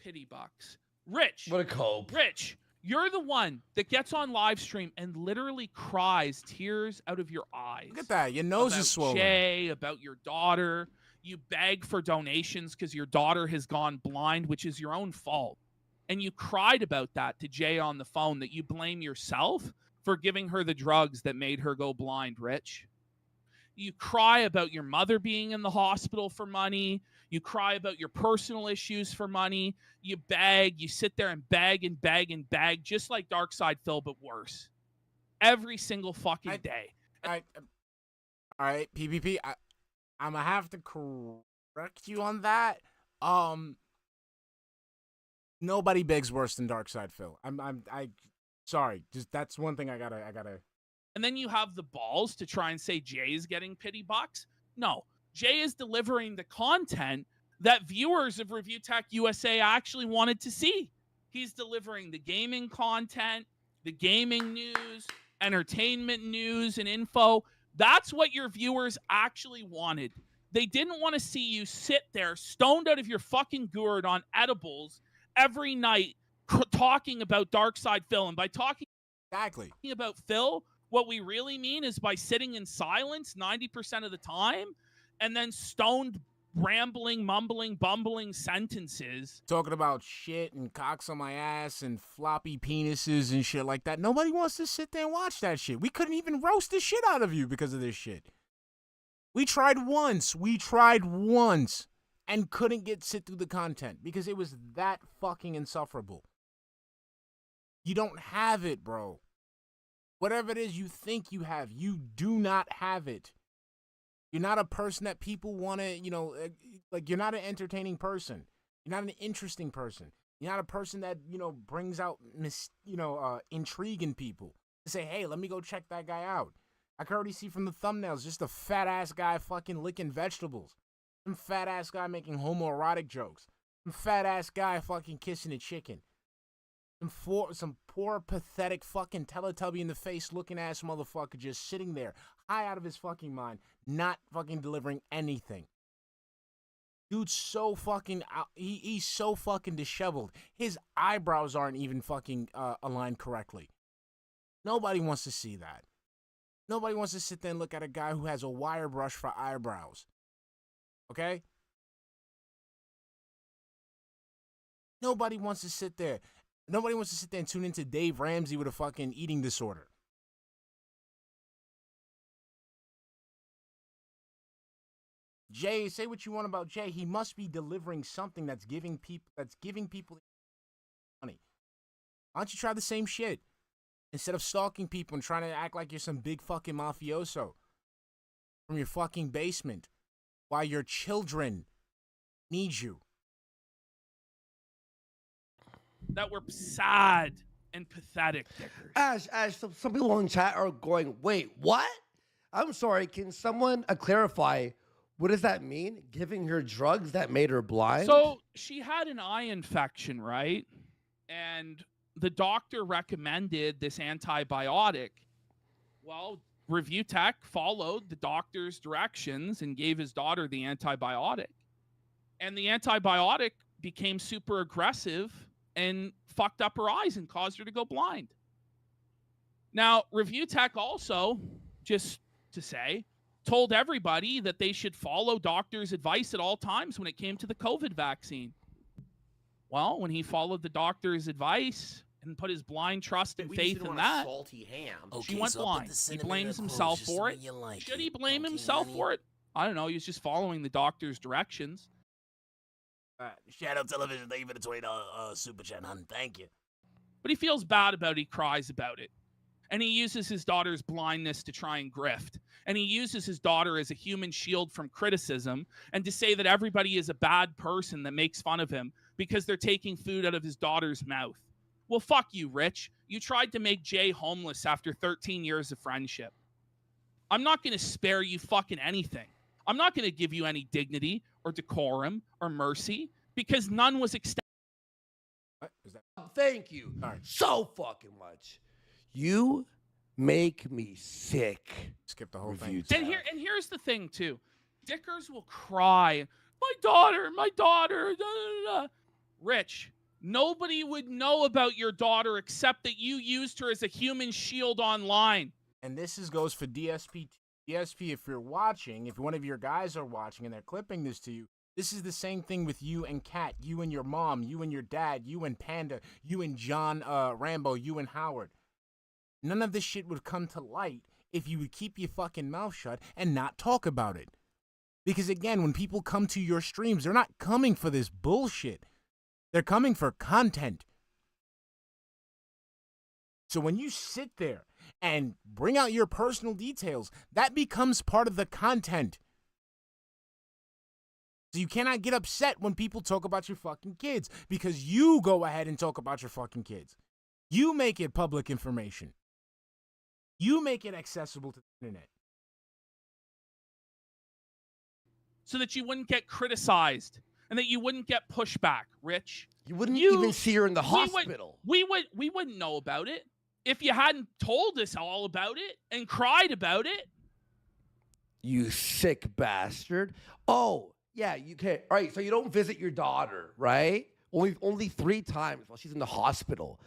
Pity bucks. Rich. What a cope. Rich, you're the one that gets on live stream and literally cries tears out of your eyes. Look at that. Your nose about is swollen. Jay, about your daughter. You beg for donations because your daughter has gone blind, which is your own fault. And you cried about that to Jay on the phone, that you blame yourself for giving her the drugs that made her go blind, Rich. You cry about your mother being in the hospital for money. You cry about your personal issues for money. You beg. You sit there and beg and beg and beg, just like DarkSydePhil, but worse. Every single fucking day. All right, PPP, I'm going to have to correct you on that. Nobody begs worse than DarkSydePhil. I sorry. Just that's one thing I gotta. And then you have the balls to try and say Jay is getting pity bucks. No, Jay is delivering the content that viewers of ReviewTechUSA actually wanted to see. He's delivering the gaming content, the gaming news, entertainment news and info. That's what your viewers actually wanted. They didn't want to see you sit there stoned out of your fucking gourd on edibles every night talking about DarkSydePhil. And by talking about Phil, what we really mean is by sitting in silence 90% of the time and then stoned rambling, mumbling, bumbling sentences. Talking about shit and cocks on my ass and floppy penises and shit like that. Nobody wants to sit there and watch that shit. We couldn't even roast the shit out of you because of this shit. We tried once and couldn't sit through the content because it was that fucking insufferable. You don't have it, bro. Whatever it is you think you have, you do not have it. You're not a person that people want to, like, you're not an entertaining person. You're not an interesting person. You're not a person that, brings out, intrigue in people. To say, hey, let me go check that guy out. I can already see from the thumbnails, just a fat-ass guy fucking licking vegetables. Some fat-ass guy making homoerotic jokes. Some fat-ass guy fucking kissing a chicken. Some poor, pathetic fucking Teletubby in the face looking ass motherfucker just sitting there, high out of his fucking mind, not fucking delivering anything. Dude's so fucking, he's so fucking disheveled. His eyebrows aren't even fucking aligned correctly. Nobody wants to see that. Nobody wants to sit there and look at a guy who has a wire brush for eyebrows. Okay? Nobody wants to sit there. Nobody wants to sit there and tune into Dave Ramsey with a fucking eating disorder. Jay, say what you want about Jay. He must be delivering something that's giving people money. Why don't you try the same shit? Instead of stalking people and trying to act like you're some big fucking mafioso from your fucking basement while your children need you. That were sad and pathetic. Ash, some people in chat are going, wait, what? I'm sorry, can someone clarify, what does that mean? Giving her drugs that made her blind? So she had an eye infection, right? And the doctor recommended this antibiotic. Well, ReviewTech followed the doctor's directions and gave his daughter the antibiotic. And the antibiotic became super aggressive and fucked up her eyes and caused her to go blind. Now, ReviewTech also, just to say, told everybody that they should follow doctors' advice at all times when it came to the COVID vaccine. Well, when he followed the doctor's advice and put his blind trust and faith in that, salty ham. she went blind. He blames himself for it. Should he blame himself for it? I don't know. He was just following the doctor's directions. Shadow Television, thank you for the $20 super chat, hun. Thank you. But he feels bad about it. He cries about it. And he uses his daughter's blindness to try and grift. And he uses his daughter as a human shield from criticism and to say that everybody is a bad person that makes fun of him because they're taking food out of his daughter's mouth. Well, fuck you, Rich. You tried to make Jay homeless after 13 years of friendship. I'm not going to spare you fucking anything. I'm not going to give you any dignity or decorum or mercy because none was extended. Thank you so fucking much. You make me sick. Skip the whole thing. And here's the thing, too. Dickers will cry, my daughter, da, da, da. Rich, nobody would know about your daughter except that you used her as a human shield online. And this goes for DSP. DSP, if you're watching, if one of your guys are watching and they're clipping this to you, this is the same thing with you and Kat, you and your mom, you and your dad, you and Panda, you and John Rambo, you and Howard. None of this shit would come to light if you would keep your fucking mouth shut and not talk about it. Because again, when people come to your streams, they're not coming for this bullshit. They're coming for content. So when you sit there and bring out your personal details, that becomes part of the content. So you cannot get upset when people talk about your fucking kids because you go ahead and talk about your fucking kids. You make it public information. You make it accessible to the internet. So that you wouldn't get criticized and that you wouldn't get pushback, Rich. You wouldn't even see her in the hospital. We wouldn't know about it if you hadn't told us all about it and cried about it. You sick bastard. Oh, yeah, you can't. All right, so you don't visit your daughter, right? Only 3 times while she's in the hospital.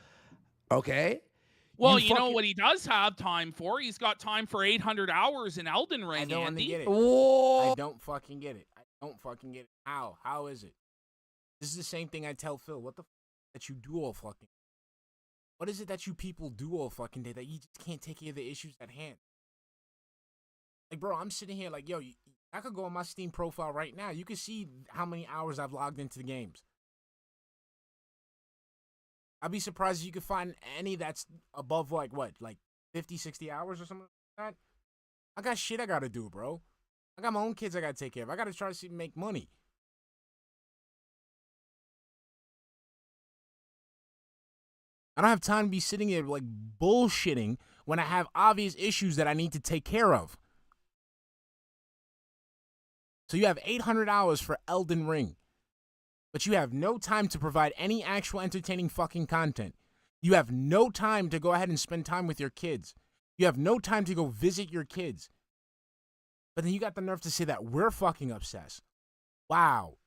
Okay? Well, you know what he does have time for? He's got time for 800 hours in Elden Ring, I don't Andy. get it. Whoa. I don't fucking get it. Don't fucking get it. How? How is it? This is the same thing I tell Phil. What the that you do all fucking? What is it that you people do all fucking day that you just can't take care of the issues at hand? Like, bro, I'm sitting here like, yo, I could go on my Steam profile right now. You can see how many hours I've logged into the games. I'd be surprised if you could find any that's above, like, what? Like 50, 60 hours or something like that? I got shit I gotta do, bro. I got my own kids I gotta take care of. I gotta try to make money. I don't have time to be sitting there like bullshitting when I have obvious issues that I need to take care of. So you have 800 hours for Elden Ring, but you have no time to provide any actual entertaining fucking content. You have no time to go ahead and spend time with your kids. You have no time to go visit your kids. But then you got the nerve to say that we're fucking obsessed. Wow.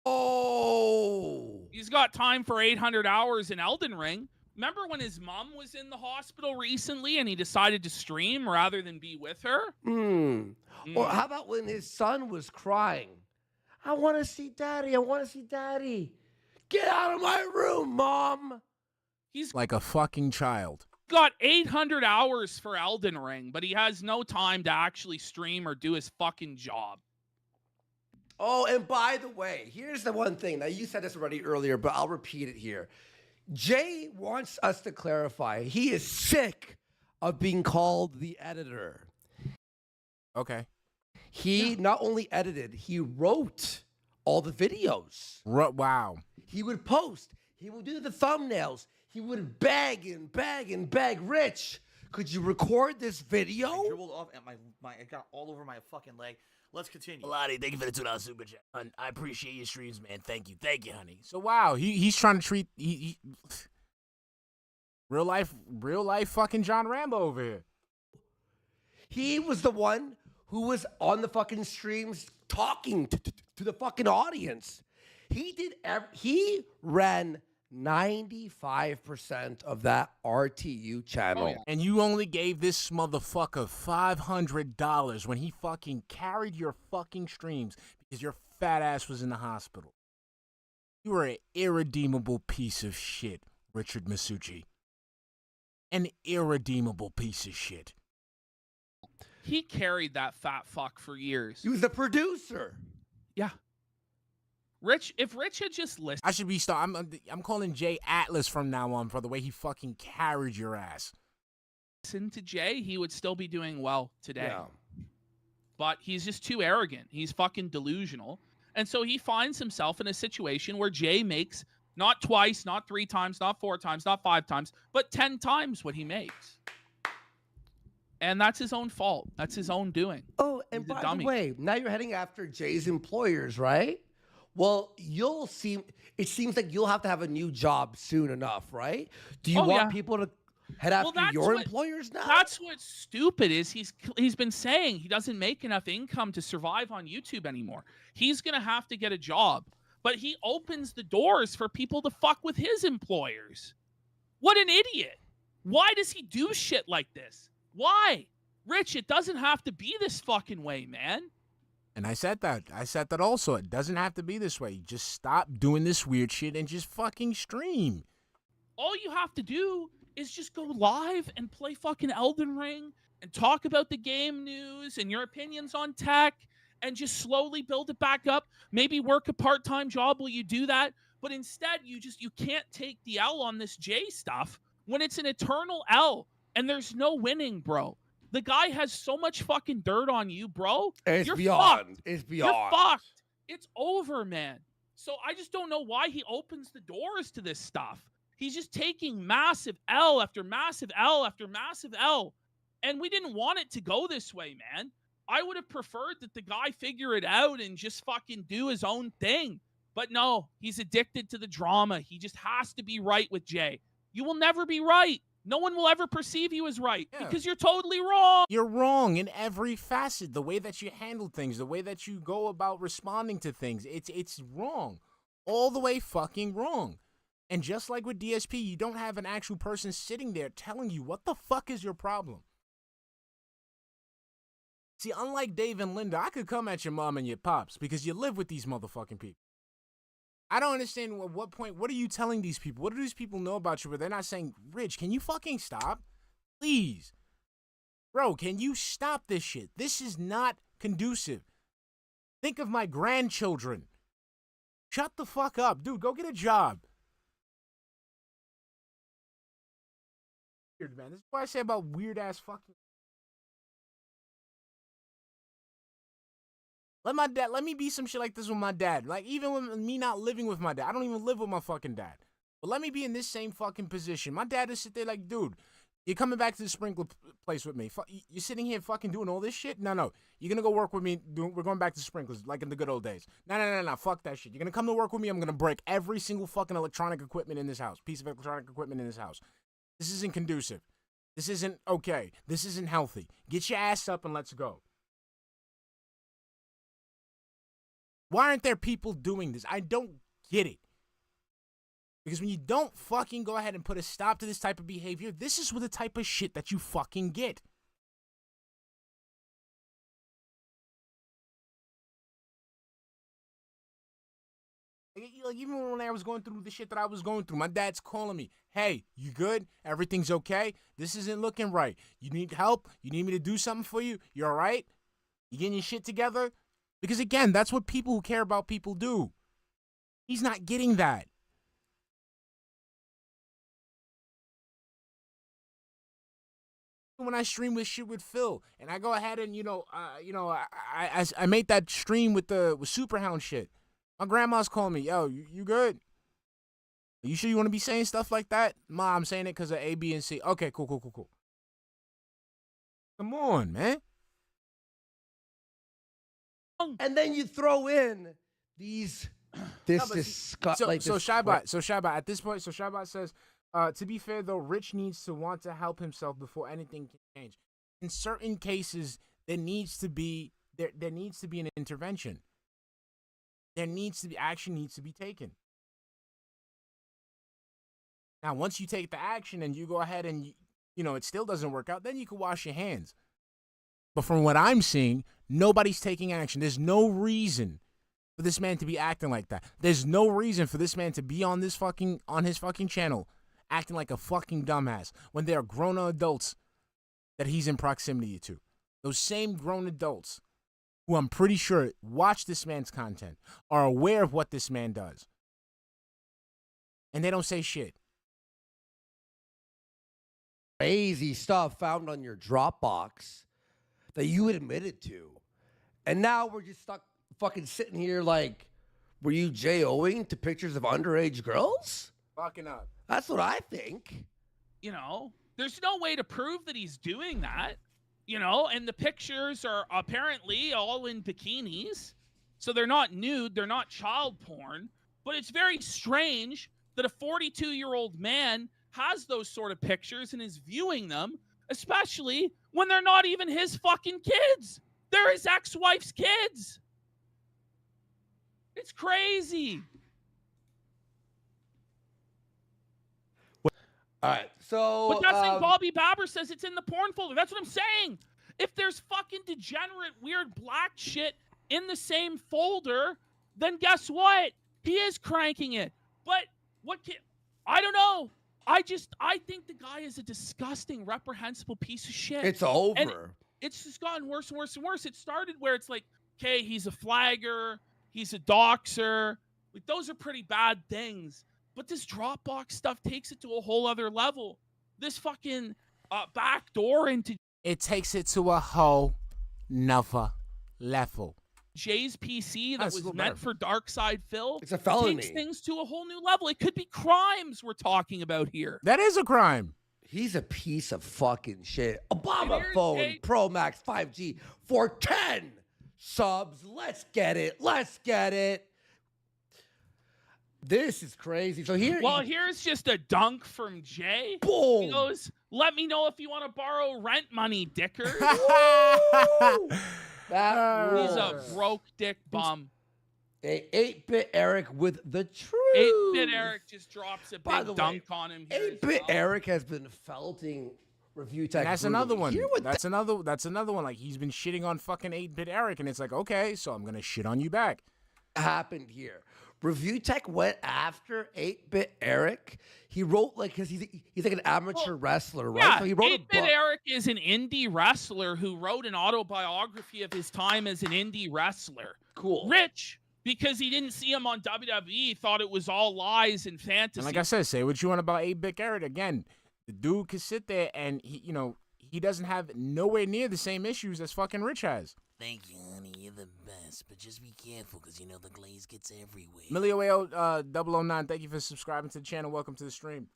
Oh. He's got time for 800 hours in Elden Ring. Remember when his mom was in the hospital recently and he decided to stream rather than be with her? Or how about when his son was crying? I want to see daddy. I want to see daddy. Get out of my room, mom. He's like a fucking child. Got 800 hours for Elden Ring, but he has no time to actually stream or do his fucking job. Oh, and by the way, here's the one thing. Now, you said this already earlier, but I'll repeat it here. Jay wants us to clarify. He is sick of being called the editor. Okay. He not only edited, he wrote all the videos. Wow. He would post. He would do the thumbnails. He would beg and beg and beg. Rich, could you record this video? I dribbled off and it got all over my fucking leg. Let's continue. Lottie, thank you for the $2 super chat. I appreciate your streams, man. Thank you, honey. So wow, he's trying to treat real life fucking John Rambo over here. He was the one who was on the fucking streams talking to the fucking audience. He ran 95% of that RTU channel. Oh, yeah. And you only gave this motherfucker $500 when he fucking carried your fucking streams because your fat ass was in the hospital. You are an irredeemable piece of shit, Richard Masucci. An irredeemable piece of shit. He carried that fat fuck for years. He was the producer. Yeah. Rich, if Rich had just listened, I should be I'm calling Jay Atlas from now on for the way he fucking carried your ass. Listen to Jay, he would still be doing well today. Yeah. But he's just too arrogant. He's fucking delusional. And so he finds himself in a situation where Jay makes not twice, not 3 times, not 4 times, not 5 times, but 10 times what he makes. And that's his own fault. That's his own doing. Oh, and by the way, now you're heading after Jay's employers, right? Well, it seems like you'll have to have a new job soon enough, right? Do you want people to head after your employers now? That's what's stupid is he's been saying he doesn't make enough income to survive on YouTube anymore. He's going to have to get a job. But he opens the doors for people to fuck with his employers. What an idiot. Why does he do shit like this? Why? Rich, it doesn't have to be this fucking way, man. And I said that. Also. It doesn't have to be this way. Just stop doing this weird shit and just fucking stream. All you have to do is just go live and play fucking Elden Ring and talk about the game news and your opinions on tech and just slowly build it back up. Maybe work a part-time job while you do that. But instead, you can't take the L on this J stuff when it's an eternal L and there's no winning, bro. The guy has so much fucking dirt on you, bro. You're beyond. Fucked. It's beyond. You're fucked. It's over, man. So I just don't know why he opens the doors to this stuff. He's just taking massive L after massive L after massive L. And we didn't want it to go this way, man. I would have preferred that the guy figure it out and just fucking do his own thing. But no, he's addicted to the drama. He just has to be right with Jay. You will never be right. No one will ever perceive you as right because you're totally wrong. You're wrong in every facet. The way that you handle things, the way that you go about responding to things, it's wrong. All the way fucking wrong. And just like with DSP, you don't have an actual person sitting there telling you what the fuck is your problem. See, unlike Dave and Linda, I could come at your mom and your pops because you live with these motherfucking people. I don't understand at what point, what are you telling these people? What do these people know about you where they're not saying, Rich, can you fucking stop? Please. Bro, can you stop this shit? This is not conducive. Think of my grandchildren. Shut the fuck up. Dude, go get a job. Weird, man. This is what I say about weird-ass fucking... Let me be some shit like this with my dad. Like, even with me not living with my dad. I don't even live with my fucking dad. But let me be in this same fucking position. My dad is sit there like, dude, you're coming back to the sprinkler place with me. You're sitting here fucking doing all this shit? No. You're going to go work with me. We're going back to sprinklers like in the good old days. No. Fuck that shit. You're going to come to work with me. I'm going to break every single fucking electronic equipment in this house. Piece of electronic equipment in this house. This isn't conducive. This isn't okay. This isn't healthy. Get your ass up and let's go. Why aren't there people doing this? I don't get it. Because when you don't fucking go ahead and put a stop to this type of behavior, this is the type of shit that you fucking get. Like, even when I was going through the shit that I was going through, my dad's calling me, hey, you good? Everything's okay? This isn't looking right. You need help? You need me to do something for you? You all right? You getting your shit together? Because, again, that's what people who care about people do. He's not getting that. When I stream with shit with Phil, and I go ahead and, I made that stream with Superhound shit. My grandma's calling me, yo, you good? Are you sure you want to be saying stuff like that? Ma, I'm saying it because of A, B, and C. Okay, cool. Come on, man. And then you throw in these Shybot at this point, Shybot says, to be fair though, Rich needs to want to help himself before anything can change. In certain cases, there needs to be an intervention. Action needs to be taken. Now, once you take the action and you go ahead and it still doesn't work out, then you can wash your hands. But from what I'm seeing, nobody's taking action. There's no reason for this man to be acting like that. There's no reason for this man to be on his fucking channel acting like a fucking dumbass when there are grown adults that he's in proximity to. Those same grown adults who I'm pretty sure watch this man's content are aware of what this man does. And they don't say shit. Crazy stuff found on your Dropbox that you admitted to. And now we're just stuck fucking sitting here like, were you J-O-ing to pictures of underage girls? Fucking up. That's what I think. There's no way to prove that he's doing that. And the pictures are apparently all in bikinis. So they're not nude, they're not child porn. But it's very strange that a 42-year-old man has those sort of pictures and is viewing them, especially when they're not even his fucking kids. They're his ex-wife's kids. It's crazy. All right, so... But that's like Bobby Babber says it's in the porn folder. That's what I'm saying. If there's fucking degenerate, weird black shit in the same folder, then guess what? He is cranking it. But I don't know. I think the guy is a disgusting, reprehensible piece of shit. It's over. And it's just gotten worse and worse and worse. It started where it's like, okay, he's a flagger, he's a doxer. Like, those are pretty bad things. But this Dropbox stuff takes it to a whole other level. This fucking back door into... It takes it to a whole nother level. Jay's PC that was meant for DarkSydePhil. It's a felony. Takes things to a whole new level. It could be crimes we're talking about here. That is a crime. He's a piece of fucking shit. Obama phone Pro Max 5G for 10 subs. Let's get it. This is crazy. So here's just a dunk from Jay. Boom. He goes, let me know if you want to borrow rent money, dicker. He's a broke dick bum. 8-Bit Eric with the truth. 8-Bit Eric just drops a big dunk on him. 8-Bit Eric has been felting Review Tech. And that's brutally. another one. Hear what That's another one. Like he's been shitting on fucking 8-Bit Eric, and it's like, okay, so I'm gonna shit on you back. happened here. Review Tech went after 8-Bit Eric. He wrote because he's like an amateur wrestler, right? Yeah, So he wrote 8-Bit Eric is an indie wrestler who wrote an autobiography of his time as an indie wrestler. Cool. Rich, because he didn't see him on WWE, thought it was all lies and fantasy. And like I said, say what you want about 8-Bit Eric. Again, the dude could sit there and he doesn't have nowhere near the same issues as fucking Rich has. Thank you, honey. You're the best. But just be careful, because you know the glaze gets everywhere. Milio 009, thank you for subscribing to the channel. Welcome to the stream.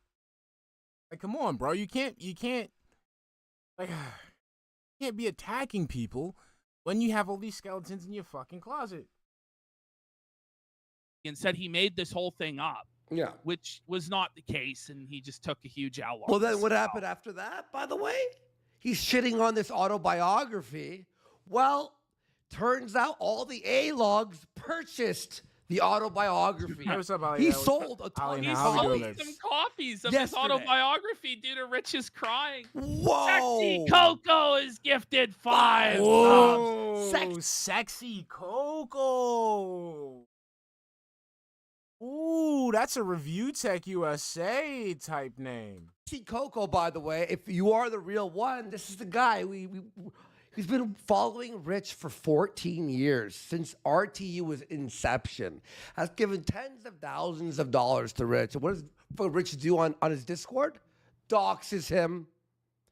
Like, come on, bro. You can't be attacking people when you have all these skeletons in your fucking closet. And said he made this whole thing up. Yeah. Which was not the case, and he just took a huge L. Well, then what happened after that, by the way? He's shitting on this autobiography. Well, turns out all the A-logs purchased the autobiography. Hey, what's up, Ali? He Yeah, what's sold up? a ton. He How we sold doing, some copies of Yesterday. his autobiography due to Rich's crying. Whoa! Sexy Coco is gifted 5 Whoa, subs. sexy Coco. Ooh, that's a ReviewTechUSA type name. See Coco, by the way, if you are the real one, this is the guy he's been following Rich for 14 years, since RTU was inception. Has given tens of thousands of dollars to Rich. And what does Rich do on his Discord? Doxes him.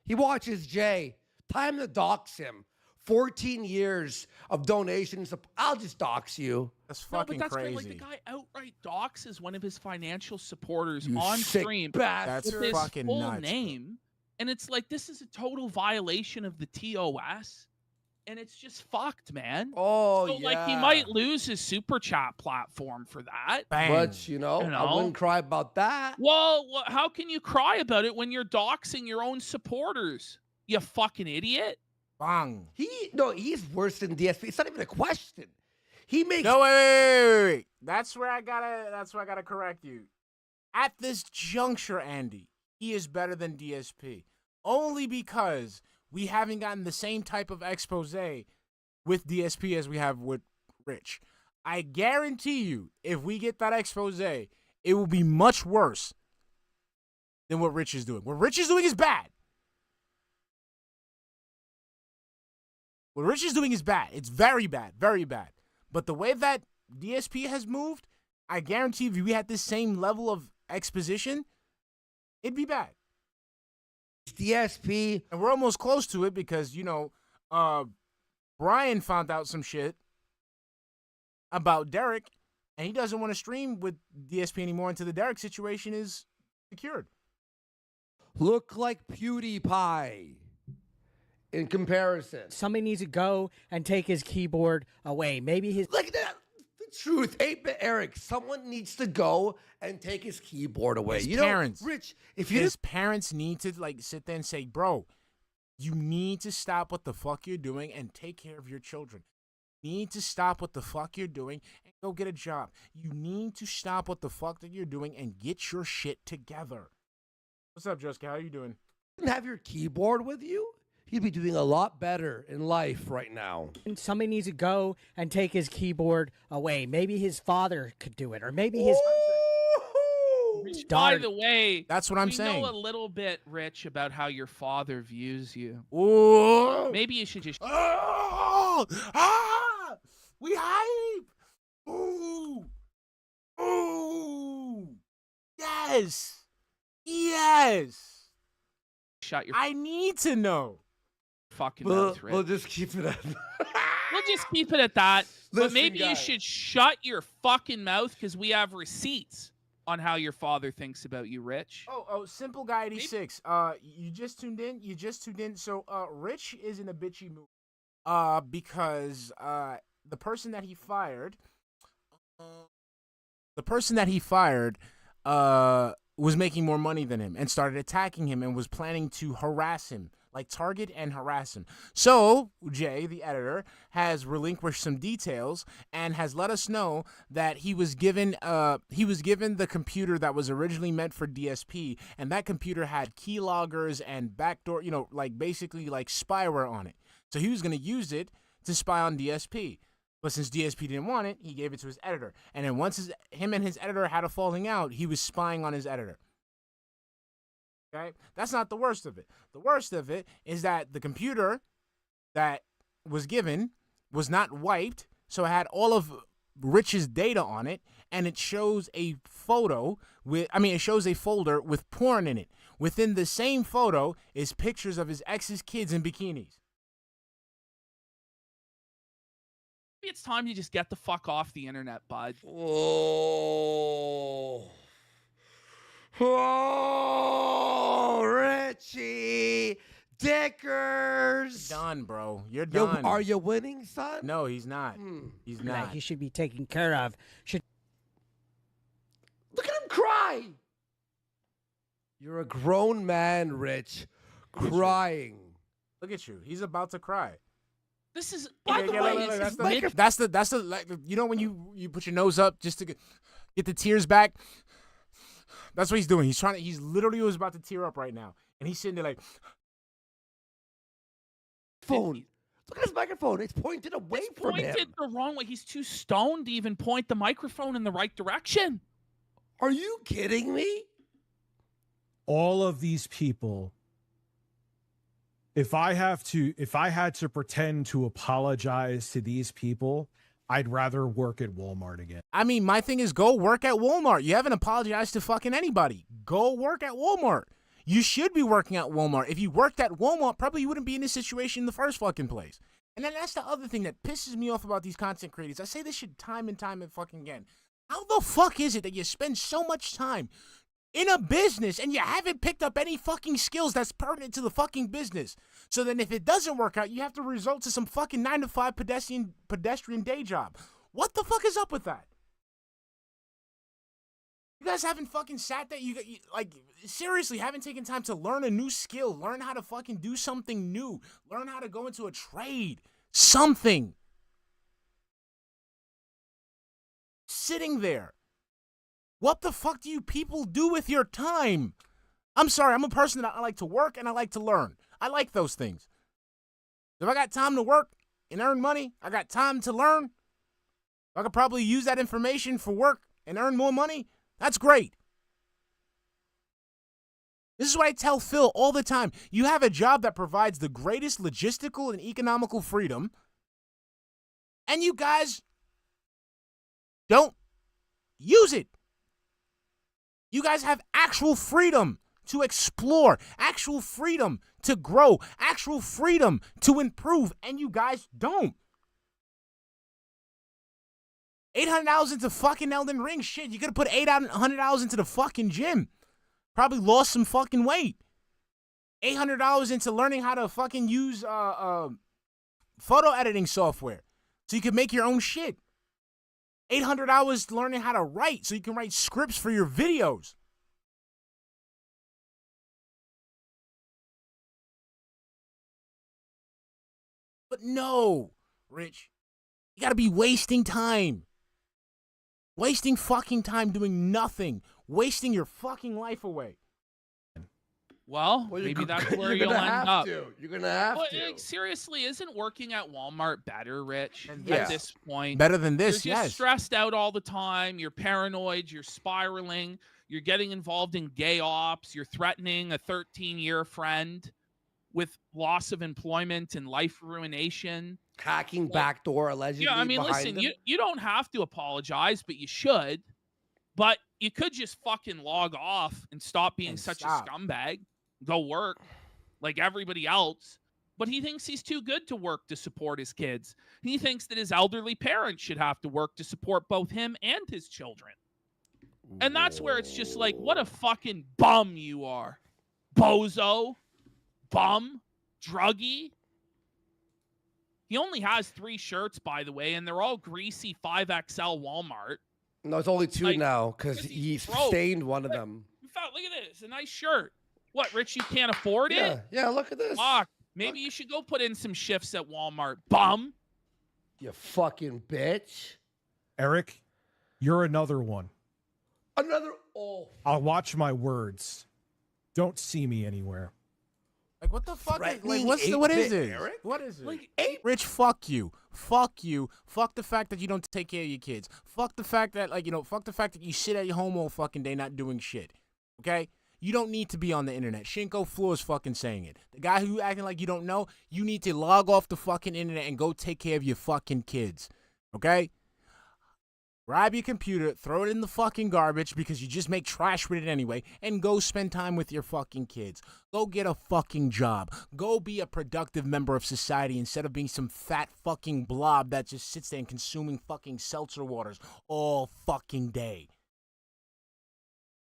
He watches Jay. Time to dox him. 14 years of donations. I'll just dox you. That's No, fucking but that's crazy. Like the guy outright doxes one of his financial supporters You on sick stream bastard. with his fucking full nuts, bro. name, and it's like this is a total violation of the TOS, and it's just fucked, man. Oh, so, yeah. like he might lose his super chat platform for that. But, I wouldn't cry about that. Well, how can you cry about it when you're doxing your own supporters? You fucking idiot. Bang. He's worse than DSP. It's not even a question. He makes No, wait. That's where I gotta correct you. At this juncture, Andy, he is better than DSP. Only because we haven't gotten the same type of expose with DSP as we have with Rich. I guarantee you, if we get that expose, it will be much worse than what Rich is doing. What Rich is doing is bad. What Rich is doing is bad. It's very bad, very bad. But the way that DSP has moved, I guarantee if we had this same level of exposition, it'd be bad. DSP. And we're almost close to it because, Brian found out some shit about Derek, and he doesn't want to stream with DSP anymore until the Derek situation is secured. Look like PewDiePie. In comparison, somebody needs to go and take his keyboard away. Maybe his like that. The truth, 8-Bit Eric. Someone needs to go and take his keyboard away. His parents, Rich. His parents need to sit there and say, "Bro, you need to stop what the fuck you're doing and take care of your children. You need to stop what the fuck you're doing and go get a job. You need to stop what the fuck that you're doing and get your shit together." What's up, Jessica? How you doing? Have your keyboard with you? He'd be doing a lot better in life right now. somebody needs to go and take his keyboard away. Maybe his father could do it, or maybe his By the way, that's what I'm we saying. know a little bit, Rich, about how your father views you. Ooh. Maybe you should just. We hype. Ooh. Ooh. Yes. Shut your. I need to know. Fucking mouth, Rich. We'll just keep it at We'll just keep it at that. But Listen, maybe you guys. should shut your fucking mouth because we have receipts on how your father thinks about you, Rich. Oh, Simple Guy 86. You just tuned in. So, Rich is in a bitchy mood. Because the person that he fired was making more money than him and started attacking him and was planning to harass him. like target and harass him. So Jay, the editor, has relinquished some details and has let us know that he was given the computer that was originally meant for DSP, and that computer had keyloggers and backdoor, like basically like spyware on it. So he was going to use it to spy on DSP. But since DSP didn't want it, he gave it to his editor. And then once him and his editor had a falling out, he was spying on his editor. Okay? That's not the worst of it. The worst of it is that the computer that was given was not wiped, so it had all of Rich's data on it, and it shows a folder with porn in it. Within the same photo is pictures of his ex's kids in bikinis. Maybe it's time you just get the fuck off the internet, bud. Oh, Richie Dickers. You're done, bro. You're done. Are you winning, son? No, he's not. He's not. He should be taken care of. Look at him cry. You're a grown man, Rich, crying. Look at you. He's about to cry. This is That's the like, when you put your nose up just to get the tears back. That's what he's doing. He's literally was about to tear up right now, and he's sitting there like. Phone. Look at his microphone. It's pointed away from him. Pointed the wrong way. He's too stoned to even point the microphone in the right direction. Are you kidding me? All of these people. If I had to pretend to apologize to these people, I'd rather work at Walmart again. I mean, my thing is go work at Walmart. You haven't apologized to fucking anybody. Go work at Walmart. You should be working at Walmart. If you worked at Walmart, probably you wouldn't be in this situation in the first fucking place. And then that's the other thing that pisses me off about these content creators. I say this shit time and time and fucking again. How the fuck is it that you spend so much time in a business and you haven't picked up any fucking skills that's pertinent to the fucking business? So then if it doesn't work out, you have to resort to some fucking 9-to-5 pedestrian day job. What the fuck is up with that? You guys haven't fucking sat there, you seriously haven't taken time to learn a new skill, learn how to fucking do something new, learn how to go into a trade, something. Sitting there. What the fuck do you people do with your time? I'm sorry, I'm a person that I like to work and I like to learn. I like those things. If I got time to work and earn money, I got time to learn. I could probably use that information for work and earn more money. That's great. This is what I tell Phil all the time. You have a job that provides the greatest logistical and economical freedom, and you guys don't use it. You guys have actual freedom to explore, actual freedom to grow, actual freedom to improve, and you guys don't. $800 into fucking Elden Ring. Shit, you could have put $800 into the fucking gym. Probably lost some fucking weight. $800 into learning how to fucking use photo editing software so you can make your own shit. $800 learning how to write so you can write scripts for your videos. But no, Rich, you gotta be wasting time. Wasting fucking time doing nothing. Wasting your fucking life away. Well, maybe that's where you'll end up. You're gonna have to. Seriously, isn't working at Walmart better, Rich? Yes. At this point, Better than this, you're just yes. stressed out all the time. You're paranoid. You're spiraling. You're getting involved in gay ops. You're threatening a 13-year friend with loss of employment and life ruination. Hacking backdoor allegedly. Yeah, I mean, listen, you don't have to apologize, but you should. But you could just fucking log off and stop being such a scumbag. Go work like everybody else. But he thinks he's too good to work to support his kids. He thinks that his elderly parents should have to work to support both him and his children. And that's where it's just like, what a fucking bum you are. Bozo. Bum. Druggy. He only has 3 shirts, by the way, and they're all greasy 5XL Walmart. No, it's only 2 Like, now because he broke. stained one of them. In fact, look at this. It's a nice shirt. What, Rich? You can't afford it? Yeah, look at this. Fuck. Maybe you should go put in some shifts at Walmart. Bum. You fucking bitch. Eric, you're another one. Another. Oh. I'll watch my words. Don't see me anywhere. Like, what the fuck? Like, Threatening what is 8-bit it? Eric? What is it? Like, Rich, fuck you. Fuck you. Fuck the fact that you don't take care of your kids. Fuck the fact that, like, fuck the fact that you sit at your home all fucking day not doing shit. Okay? You don't need to be on the internet. Shinko Fleur's fucking saying it. The guy who acting like you don't know, you need to log off the fucking internet and go take care of your fucking kids. Okay? Grab your computer, throw it in the fucking garbage because you just make trash with it anyway, and go spend time with your fucking kids. Go get a fucking job. Go be a productive member of society instead of being some fat fucking blob that just sits there and consuming fucking seltzer waters all fucking day.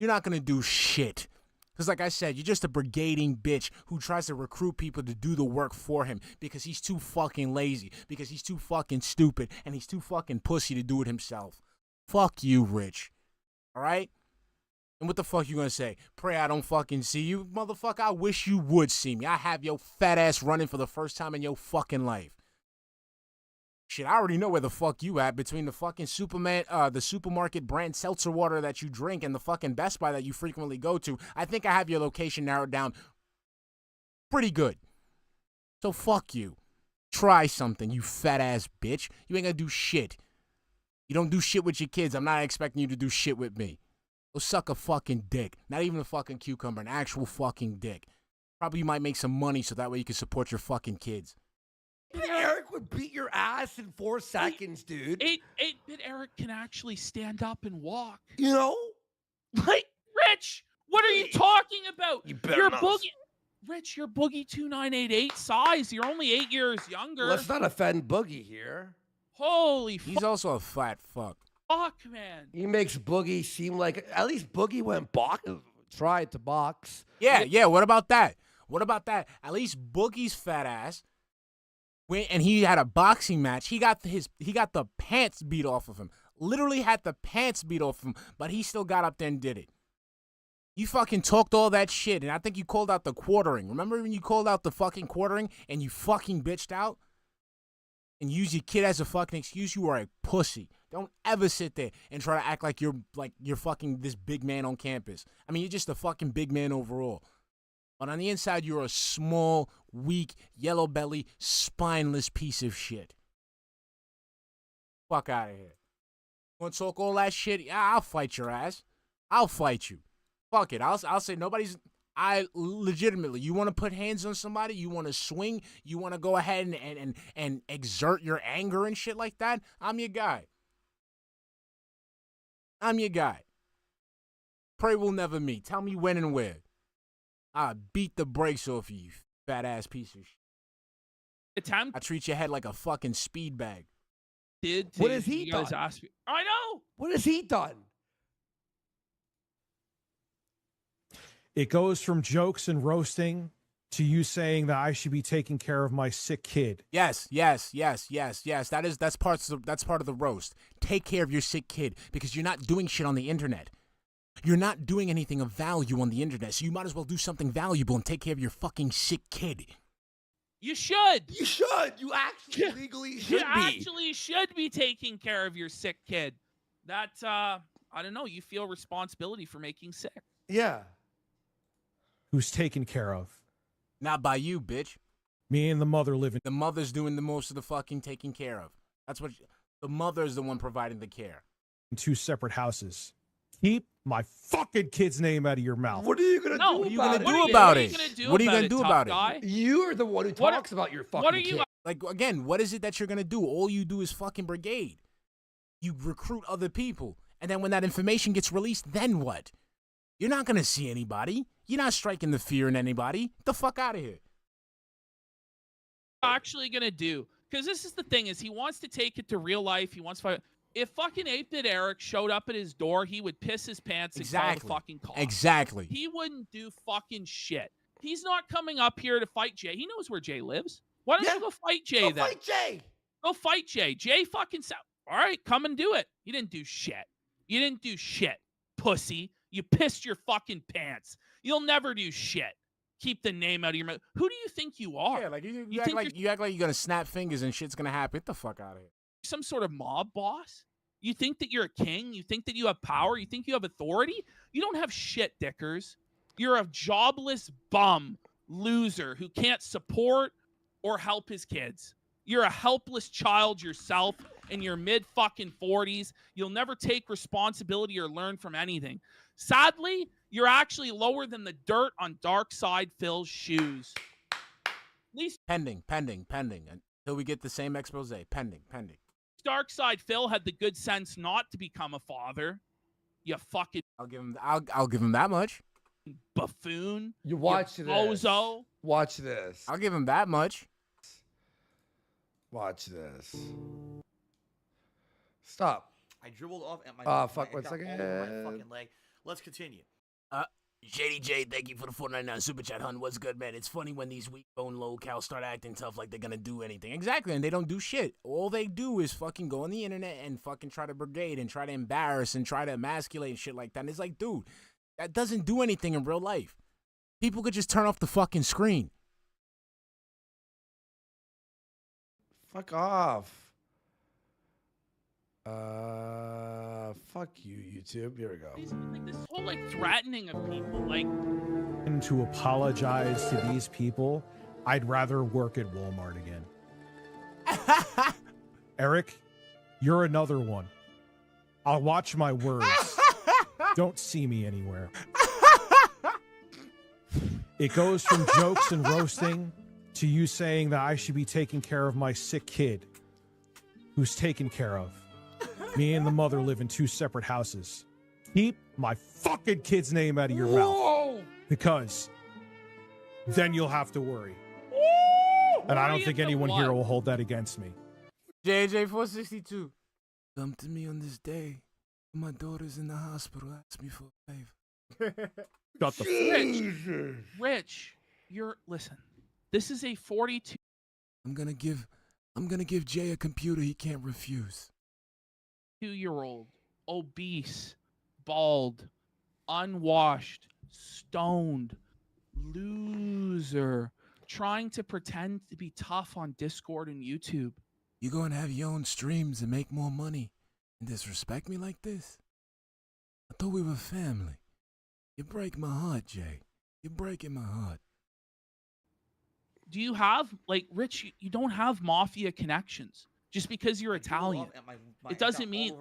You're not gonna do shit. Because like I said, you're just a brigading bitch who tries to recruit people to do the work for him because he's too fucking lazy, because he's too fucking stupid, and he's too fucking pussy to do it himself. Fuck you, Rich. All right? And what the fuck you gonna say? Pray I don't fucking see you? Motherfucker, I wish you would see me. I have your fat ass running for the first time in your fucking life. Shit, I already know where the fuck you at between the fucking the supermarket brand seltzer water that you drink and the fucking Best Buy that you frequently go to. I think I have your location narrowed down pretty good. So fuck you. Try something, you fat ass bitch. You ain't gonna do shit. You don't do shit with your kids. I'm not expecting you to do shit with me. Go suck a fucking dick. Not even a fucking cucumber, an actual fucking dick. Probably you might make some money so that way you can support your fucking kids. Eric would beat your ass in 4 seconds, dude. 8-bit Eric can actually stand up and walk. You know? Like, Rich, what are you talking about? You better You're not. Boogie. Rich, you're Boogie 2988 size. You're only 8 years younger. Let's not offend Boogie here. Holy He's also a fat fuck. fuck, man. He makes Boogie seem like, at least Boogie went tried to box. Yeah, what about that? What about that? At least Boogie's fat ass went and he had a boxing match. He got the pants beat off of him. Literally had the pants beat off of him, but he still got up there and did it. You fucking talked all that shit, and I think you called out the quartering. Remember when you called out the fucking quartering and you fucking bitched out? And use your kid as a fucking excuse? You are a pussy. Don't ever sit there and try to act like you're fucking this big man on campus. I mean, you're just a fucking big man overall. But on the inside, you're a small, weak, yellow belly, spineless piece of shit. Fuck out of here. Want to talk all that shit? Yeah, I'll fight your ass. I'll fight you. Fuck it. I'll say nobody's. I legitimately. You want to put hands on somebody? You want to swing? You want to go ahead and exert your anger and shit like that? I'm your guy. I'm your guy. Pray we'll never meet. Tell me when and where. I beat the brakes off you fat ass piece of shit. I treat your head like a fucking speed bag. What has he done? I know. What has he done? It goes from jokes and roasting to you saying that I should be taking care of my sick kid. Yes. That's part of the roast. Take care of your sick kid because you're not doing shit on the internet. You're not doing anything of value on the internet, so you might as well do something valuable and take care of your fucking sick kid. You should. You should. You actually legally should be. You actually should be taking care of your sick kid. That, I don't know, you feel responsibility for making sick. Yeah. Who's taken care of? Not by you, bitch. Me and the mother living. The mother's doing the most of the fucking taking care of. That's what the mother's the one providing the care. In 2 separate houses. Keep my fucking kid's name out of your mouth. What are you gonna do What are you about gonna it? do about it? What are you about gonna it, do tough about guy? it? You're the one who talks about your fucking kid. Like, again, what is it that you're gonna do? All you do is fucking brigade. You recruit other people. And then when that information gets released, then what? You're not gonna see anybody. You're not striking the fear in anybody. Get the fuck out of here. Actually gonna do? Because this is the thing, is he wants to take it to real life. He wants to fight. If fucking 8-bit Eric showed up at his door, he would piss his pants and call the fucking cops. Exactly. He wouldn't do fucking shit. He's not coming up here to fight Jay. He knows where Jay lives. Why don't you go fight Jay then? Go fight Jay. Go fight Jay. Jay fucking all right, come and do it. You didn't do shit. You didn't do shit, pussy. You pissed your fucking pants. You'll never do shit. Keep the name out of your mouth. Who do you think you are? Yeah, like you You act think like you're gonna snap fingers and shit's gonna happen. Get the fuck out of here. some sort of mob boss? You think that you're a king? You think that you have power? You think you have authority? You don't have shit, Dickers. You're a jobless bum loser who can't support or help his kids. You're a helpless child yourself in your mid-fucking 40s. You'll never take responsibility or learn from anything. Sadly, you're actually lower than the dirt on DarkSydePhil's shoes. At least Pending. Until we get the same expose. Pending. DarkSydePhil had the good sense not to become a father. You fucking I'll give him that much. buffoon. You watch this. Bozo. Watch this. I'll give him that much. Watch this. Stop. I dribbled off at my. Fuck, one got second. all over my fucking leg. Let's continue. JDJ, thank you for the $4.99 super chat, hun. What's good, man? It's funny when these weak bone locals start acting tough like they're gonna do anything. Exactly, and they don't do shit. All they do is fucking go on the internet and fucking try to brigade and try to embarrass and try to emasculate and shit like that. And it's like, dude, that doesn't do anything in real life. People could just turn off the fucking screen. Fuck off. Fuck you, YouTube. Here we go. Like this whole like threatening of people, like And to apologize to these people, I'd rather work at Walmart again. Eric, you're another one. I'll watch my words. Don't see me anywhere. It goes from jokes and roasting to you saying that I should be taking care of my sick kid who's taken care of. Me and the mother live in 2 separate houses. Keep my fucking kid's name out of your mouth. Because then you'll have to worry. And I don't think anyone here will hold that against me. JJ462. Come to me on this day. My daughter's in the hospital. Ask me for a favor. Shut the Rich, listen. This is a 42. I'm gonna give Jay a computer he can't refuse. 2-year-old, obese, bald, unwashed, stoned, loser, trying to pretend to be tough on Discord and YouTube. You gonna have your own streams and make more money and disrespect me like this? I thought we were family. You break my heart, Jay. You're breaking my heart. Do you have, like, Rich, you don't have mafia connections. Just because you're Italian. It doesn't mean.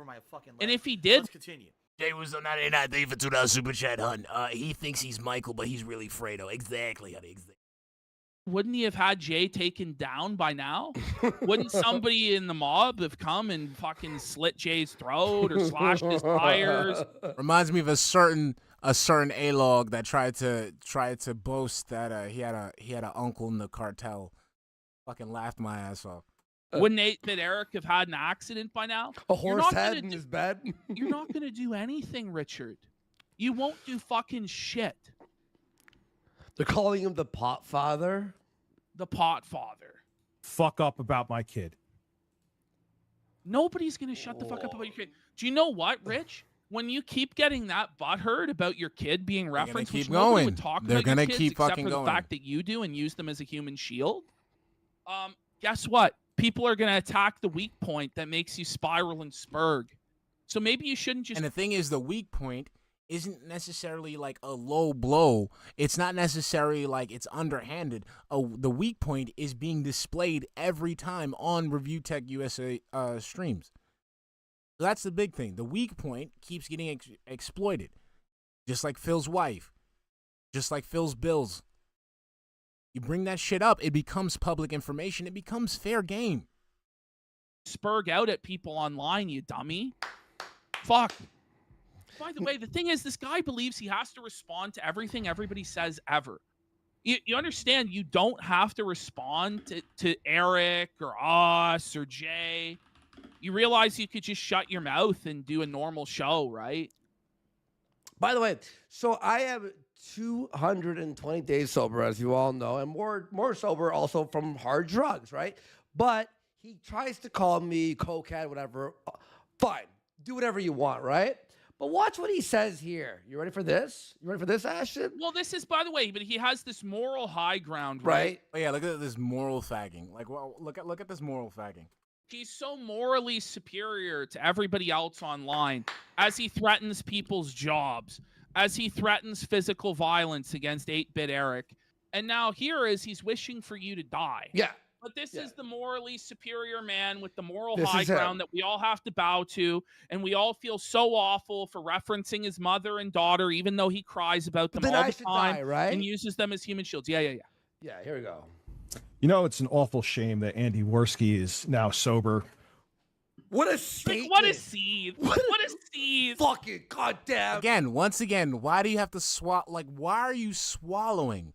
And if he did. Let's continue. Jay was on 99. Thank you for $2 super chat, hun. He thinks he's Michael, but he's really Fredo. Exactly, honey. Exactly. Wouldn't he have had Jay taken down by now? Wouldn't somebody in the mob have come and fucking slit Jay's throat or slashed his tires? Reminds me of a certain A-log that tried to boast that he had an uncle in the cartel. Fucking laughed my ass off. Wouldn't Eric have had an accident by now? A horse head in his bed? You're not going to do anything, Richard. You won't do fucking shit. They're calling him the pot father? The pot father. Fuck up about my kid. Nobody's going to shut the fuck up about your kid. Do you know what, Rich? When you keep getting that butthurt about your kid being referenced, which nobody would talk about your kids except for the fact that you do and use them as a human shield, guess what? People are going to attack the weak point that makes you spiral and spurg. So maybe you shouldn't just... And the thing is, the weak point isn't necessarily like a low blow. It's not necessarily like it's underhanded. The weak point is being displayed every time on ReviewTechUSA streams. So that's the big thing. The weak point keeps getting exploited. Just like Phil's wife. Just like Phil's bills. You bring that shit up, it becomes public information. It becomes fair game. Spurg out at people online, you dummy. Fuck. By the way, the thing is, this guy believes he has to respond to everything everybody says ever. You understand you don't have to respond to Eric or us or Jay. You realize you could just shut your mouth and do a normal show, right? By the way, so I have 220 days sober, as you all know, and more sober also from hard drugs, right? But he tries to call me cokehead, whatever. Fine, do whatever you want, right? But watch what he says here. You ready for this? You ready for this, Ashton? Well, this is, by the way, but he has this moral high ground, Right. Oh, yeah, look at this moral fagging. Like, well, look at this moral fagging. He's so morally superior to everybody else online as he threatens people's jobs, as he threatens physical violence against 8-Bit Eric. And now here is he's wishing for you to die. Yeah. But this is the morally superior man with the moral This high is him. ground that we all have to bow to. And we all feel so awful for referencing his mother and daughter, even though he cries about them But then all I the should time die, right? and uses them as human shields. Yeah. Yeah, here we go. You know, it's an awful shame that Andy Warski is now sober. What a statement. Like, what a seed. What a seed. Fucking goddamn. Once again, why do you have to swallow? Like, why are you swallowing?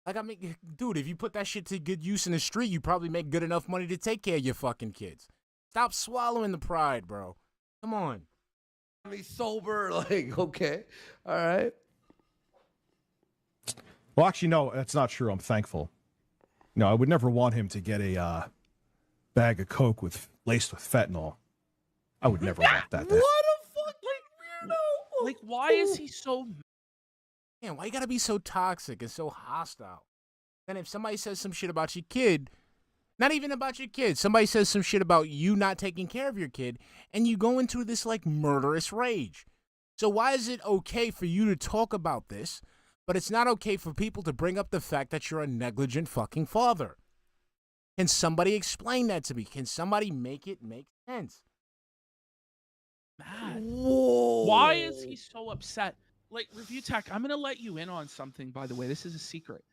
Like, I mean, dude, if you put that shit to good use in the street, you probably make good enough money to take care of your fucking kids. Stop swallowing the pride, bro. Come on. Me sober, like, okay. All right. Well, actually, no, that's not true. I'm thankful. No, I would never want him to get a bag of Coke laced with fentanyl. I would never want that. What a fucking weirdo. Like, why is he so... Man, why you gotta be so toxic and so hostile? Then if somebody says some shit about your kid, not even about your kid, somebody says some shit about you not taking care of your kid, and you go into this, like, murderous rage. So why is it okay for you to talk about this, but it's not okay for people to bring up the fact that you're a negligent fucking father? Can somebody explain that to me? Can somebody make it make sense? Mad. Whoa. Why is he so upset? Like, Review Tech, I'm going to let you in on something, by the way. This is a secret.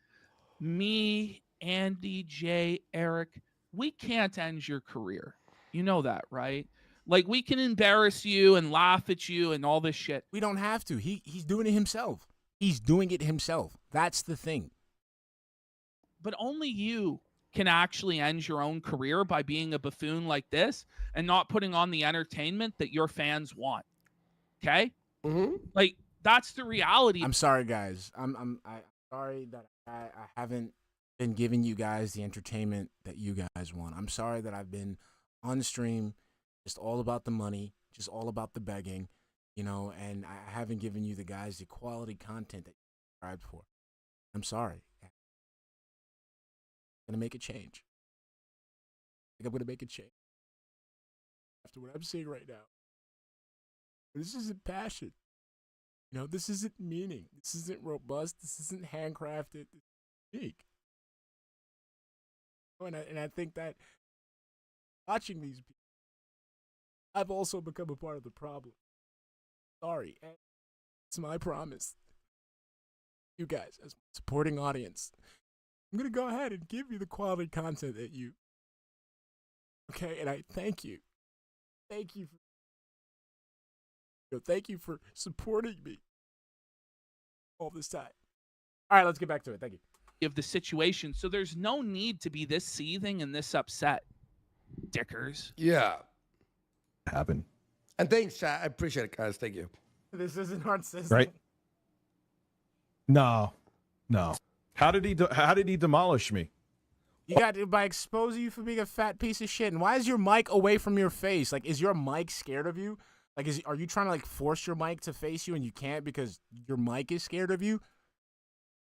Me, Andy, Jay, Eric, we can't end your career. You know that, right? Like, we can embarrass you and laugh at you and all this shit. We don't have to. He's doing it himself. He's doing it himself. That's the thing. But only you can actually end your own career by being a buffoon like this and not putting on the entertainment that your fans want. Okay? Mm-hmm. Like, that's the reality. I'm sorry, guys. I'm sorry that I haven't been giving you guys the entertainment that you guys want. I'm sorry that I've been on stream just all about the money, just all about the begging, you know, and I haven't given you the guys the quality content that you subscribed for. I'm sorry. I'm gonna make a change. I think I'm gonna make a change after what I'm seeing right now. This isn't passion. You know, this isn't meaning. This isn't robust. This isn't handcrafted. It's unique. And I think that watching these people, I've also become a part of the problem. Sorry. It's my promise. You guys, as a supporting audience, I'm going to go ahead and give you the quality content that you... Okay, and I thank you. Thank you for... Thank you for supporting me all this time. All right, let's get back to it. Thank you. Of the situation. So there's no need to be this seething and this upset. Dickers. Yeah. Happen. And thanks, chat. I appreciate it, guys. Thank you. This isn't narcissistic. Right? No. How did he demolish me? You got to, by exposing you for being a fat piece of shit. And why is your mic away from your face? Like, is your mic scared of you? Like, are you trying to, like, force your mic to face you and you can't because your mic is scared of you?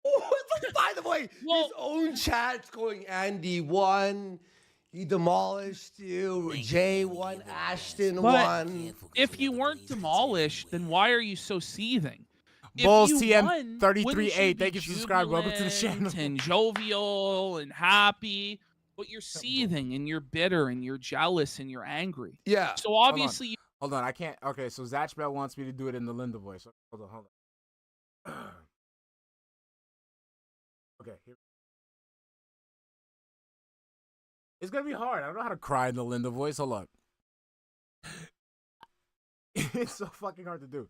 Oh, by the way, his own chat's going, Andy won. He demolished you. Jay won. Ashton won. If you weren't demolished, then why are you so seething? Bulls If you TM won, 33A. wouldn't you be Thank you for subscribing. Welcome to the channel. jubilant and jovial and happy, but you're seething and you're bitter and you're jealous and you're angry. Yeah. So obviously, Hold on, I can't. Okay, so Zach Bell wants me to do it in the Linda voice. Hold on. Okay, here. It's gonna be hard. I don't know how to cry in the Linda voice. Hold on. It's so fucking hard to do.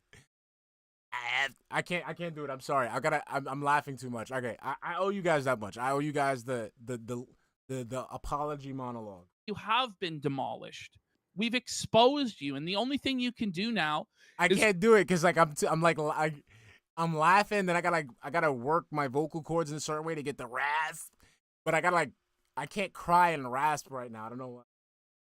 I can't do it. I'm sorry. I'm laughing too much. Okay, I owe you guys that much. I owe you guys the apology monologue. you have been demolished. We've exposed you, and the only thing you can do now I can't do it because like I'm laughing, then I gotta work my vocal cords in a certain way to get the rasp, but I can't cry and rasp right now. I don't know what.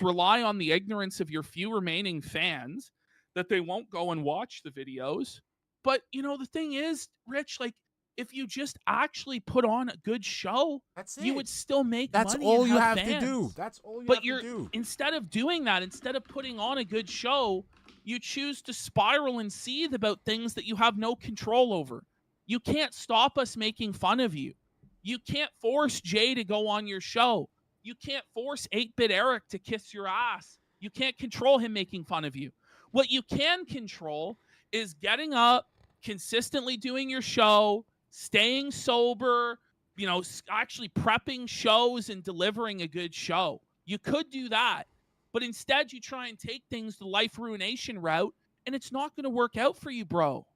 Rely on the ignorance of your few remaining fans that they won't go and watch the videos. But, you know, the thing is, Rich, like, if you just actually put on a good show, you would still make That's money. all and you have have to fans. do. That's all you But have you're to do. instead of doing that, instead of putting on a good show, you choose to spiral and seethe about things that you have no control over. You can't stop us making fun of you. You can't force Jay to go on your show. You can't force 8-Bit Eric to kiss your ass. You can't control him making fun of you. What you can control is getting up, consistently doing your show, staying sober, you know, actually prepping shows and delivering a good show. You could do that, but instead you try and take things the life ruination route, and it's not going to work out for you, bro.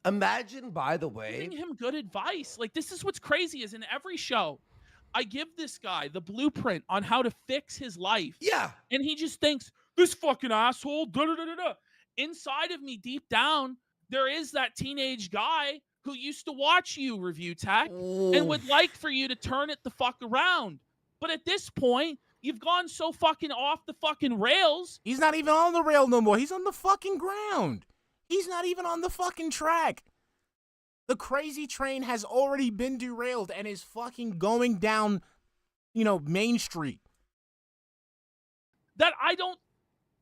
Imagine, by the way, Giving him good advice. Like, this is what's crazy is in every show, I give this guy the blueprint on how to fix his life. Yeah. And he just thinks, this fucking asshole, da-da-da-da-da. Inside of me, deep down, there is that teenage guy who used to watch you, Review Tech, and would like for you to turn it the fuck around. But at this point, you've gone so fucking off the fucking rails. He's not even on the rail no more. He's on the fucking ground. He's not even on the fucking track. The crazy train has already been derailed and is fucking going down, you know, Main Street. That I don't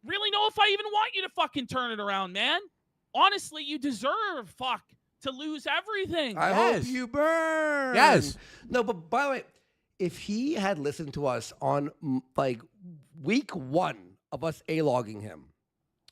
really know if I even want you to fucking turn it around, man. Honestly, you deserve, to lose everything. I hope you burn. Yes. No, but by the way, if he had listened to us on like week 1 of us A-logging him,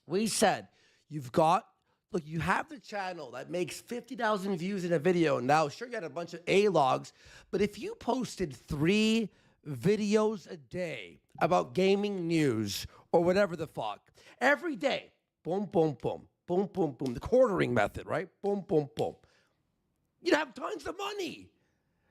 we said, look, you have the channel that makes 50,000 views in a video. Now, sure, you had a bunch of A-logs, but if you posted 3 videos a day about gaming news or whatever the fuck, every day, boom, boom, boom, boom, boom, boom, the quartering method, right? Boom, boom, boom. You'd have tons of money.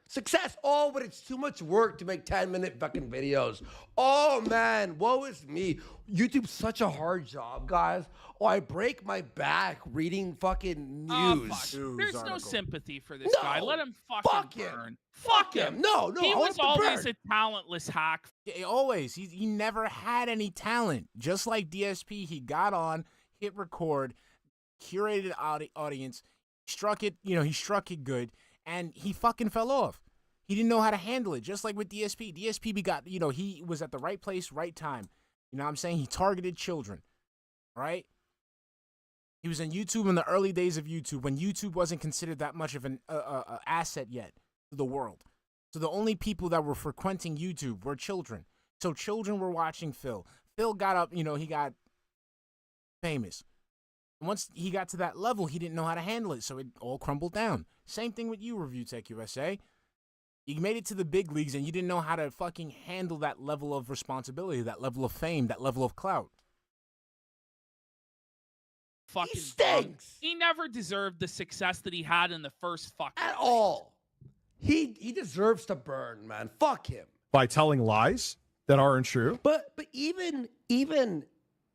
Success. Oh, but it's too much work to make 10-minute fucking videos. Oh, man, woe is me. YouTube's such a hard job, guys. Oh, I break my back reading fucking news. There's no sympathy for this guy. Let him fucking burn. Fuck him. No, He I want was him to always burn. a talentless hack. Yeah, always. He never had any talent. Just like DSP, he got on, hit record, curated audience, struck it, he struck it good, and he fucking fell off. He didn't know how to handle it, just like with DSP. DSP got, he was at the right place, right time. You know what I'm saying? He targeted children, right? He was on YouTube in the early days of YouTube when YouTube wasn't considered that much of an asset yet to the world. So the only people that were frequenting YouTube were children. So children were watching Phil. Phil got up, he got famous. Once he got to that level, he didn't know how to handle it, so it all crumbled down. Same thing with you, ReviewTechUSA. You made it to the big leagues, and you didn't know how to fucking handle that level of responsibility, that level of fame, that level of clout. Fucking stinks. He never deserved the success that he had in the first fucking At all. He deserves to burn, man. Fuck him. By telling lies that aren't true. But even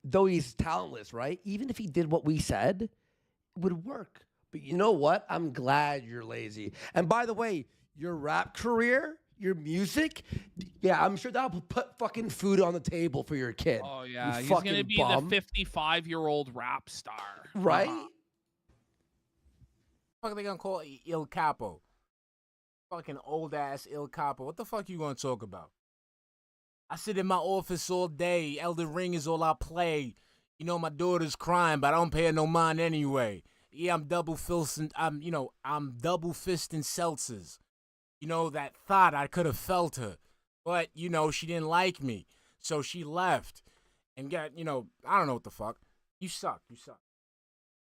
though he's talentless, right? Even if he did what we said, it would work. But you know what? I'm glad you're lazy. And by the way, your rap career, your music, yeah, I'm sure that'll put fucking food on the table for your kid. Oh, yeah. You He's fucking going to be bum. the 55-year-old rap star. Right? What the fuck are they going to call Il Capo? Fucking old-ass Il Capo. What the fuck you going to talk about? I sit in my office all day. Elden Ring is all I play. My daughter's crying, but I don't pay her no mind anyway. Yeah, I'm double fisting seltzers. That thought I could have felt her. But, she didn't like me. So she left. And got, I don't know what the fuck. You suck. You suck.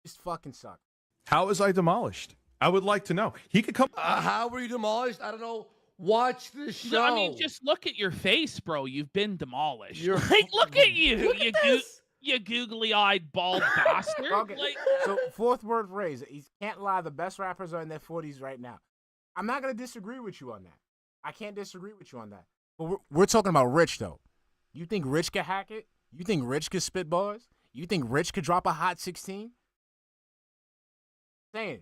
Just fucking suck. How was I demolished? I would like to know. He could come. How were you demolished? I don't know. Watch the show. I mean, just look at your face, bro. You've been demolished. You're look at you. Look at this. You googly-eyed bald bastard. Okay. So, fourth word phrase. He can't lie. The best rappers are in their 40s right now. I'm not going to disagree with you on that. I can't disagree with you on that. But we're talking about Rich, though. You think Rich could hack it? You think Rich could spit bars? You think Rich could drop a hot 16? Saying,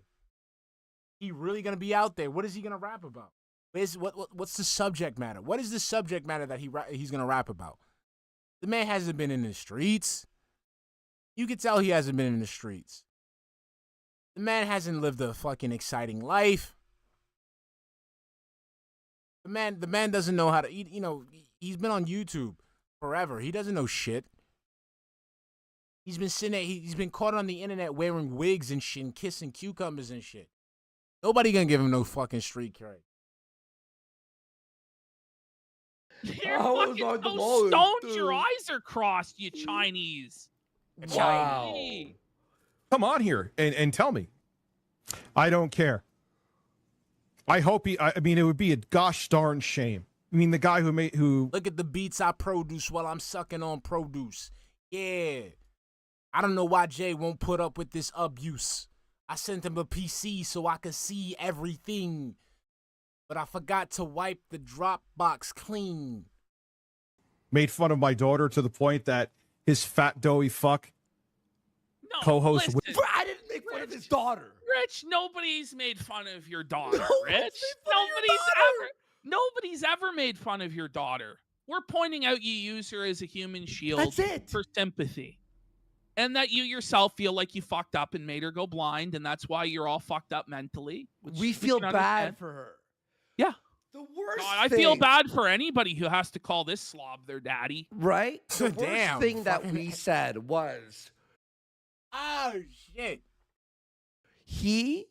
he really going to be out there? What is he going to rap about? What's the subject matter? What is the subject matter that he's going to rap about? The man hasn't been in the streets. You can tell he hasn't been in the streets. The man hasn't lived a fucking exciting life. The man doesn't know how to eat. You know, he's been on YouTube forever. He doesn't know shit. He's been sitting there, he's been caught on the internet wearing wigs and shit and kissing cucumbers and shit. Nobody gonna give him no fucking street cred. You're fucking so stoned, your eyes are crossed, you Chinese. Wow. Come on here and tell me. I don't care. I hope I mean, it would be a gosh darn shame. I mean, the guy who look at the beats I produce while I'm sucking on produce. Yeah. I don't know why Jay won't put up with this abuse. I sent him a PC so I could see everything. But I forgot to wipe the Dropbox clean. made fun of my daughter to the point that his fat doughy fuck co-host. I didn't make fun of his daughter. Rich, nobody's made fun of your daughter, Rich. Nobody's ever made fun of your daughter. We're pointing out you use her as a human shield for sympathy. And that you yourself feel like you fucked up and made her go blind, and that's why you're all fucked up mentally. We feel bad for her. Yeah. The worst God, I feel bad for anybody who has to call this slob their daddy. Right? The worst thing that we said was, oh, shit. He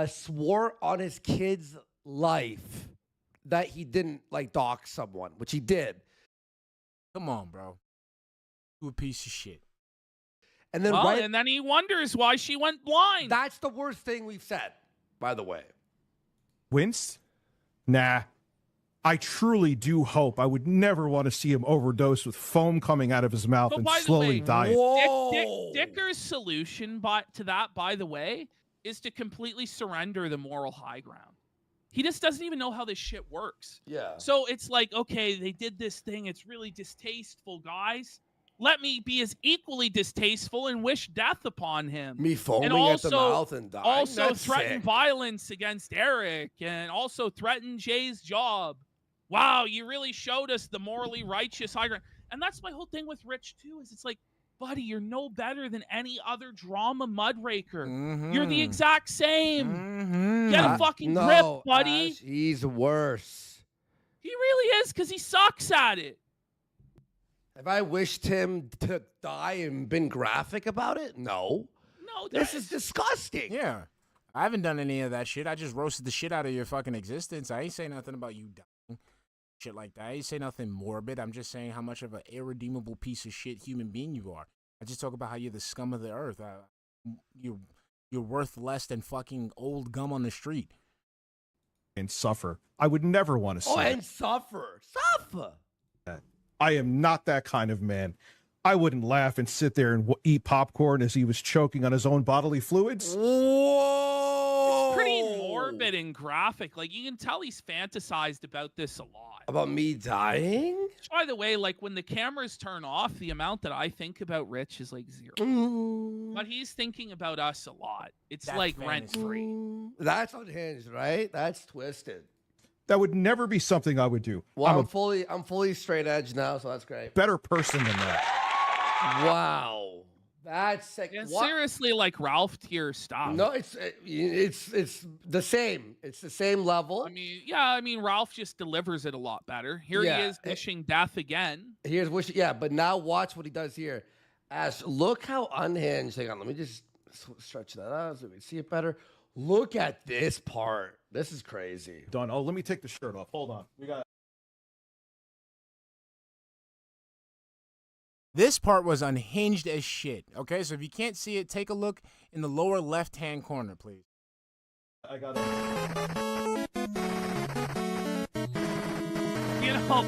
swore on his kid's life that he didn't like dox someone, which he did. Come on, bro. You a piece of shit. And then and then he wonders why she went blind. That's the worst thing we've said, by the way. Winced? Nah. I truly do hope. I would never want to see him overdose with foam coming out of his mouth and slowly die. Dicker's solution to that, by the way, is to completely surrender the moral high ground. He just doesn't even know how this shit works. Yeah. So it's like, okay, they did this thing. It's really distasteful, guys. Let me be as equally distasteful and wish death upon him. Me foaming at the mouth and dying. Also That's threaten sick. violence against Eric and also threaten Jay's job. Wow, you really showed us the morally righteous high ground. And that's my whole thing with Rich, too, is it's like, buddy, you're no better than any other drama mudraker. You're the exact same. Get a fucking grip, buddy. Ash, he's worse. He really is, because he sucks at it. Have I wished him to die and been graphic about it? No. No, this is disgusting. Yeah. I haven't done any of that shit. I just roasted the shit out of your fucking existence. I ain't saying nothing about you dying. Shit like that. I ain't say nothing morbid. I'm just saying how much of an irredeemable piece of shit human being you are. I just talk about how you're the scum of the earth. You're worth less than fucking old gum on the street. And suffer. I would never want to see and it. suffer. Suffer. I am not that kind of man. I wouldn't laugh and sit there and eat popcorn as he was choking on his own bodily fluids. Whoa! It's pretty morbid and graphic. Like, you can tell he's fantasized about this a lot. About me dying? By the way, like, when the cameras turn off, the amount that I think about Rich is like 0. But he's thinking about us a lot. It's like rent-free. That's unhinged, right? That's twisted. That would never be something I would do. Well, I'm I'm fully straight edge now, so that's great. better person than that. Wow. That's sick. Yeah, What? seriously, like Ralph tier stuff. No, it's the same. It's the same level. I mean, Ralph just delivers it a lot better. Here he is wishing death again. Here's wishing, but now watch what he does here. Ash, look how unhinged. Hang on, let me just stretch that out so we can see it better. Look at this part. This is crazy. Done. Oh, let me take the shirt off. Hold on. We got. This part was unhinged as shit. Okay, so if you can't see it, take a look in the lower left-hand corner, please. I got it. You know,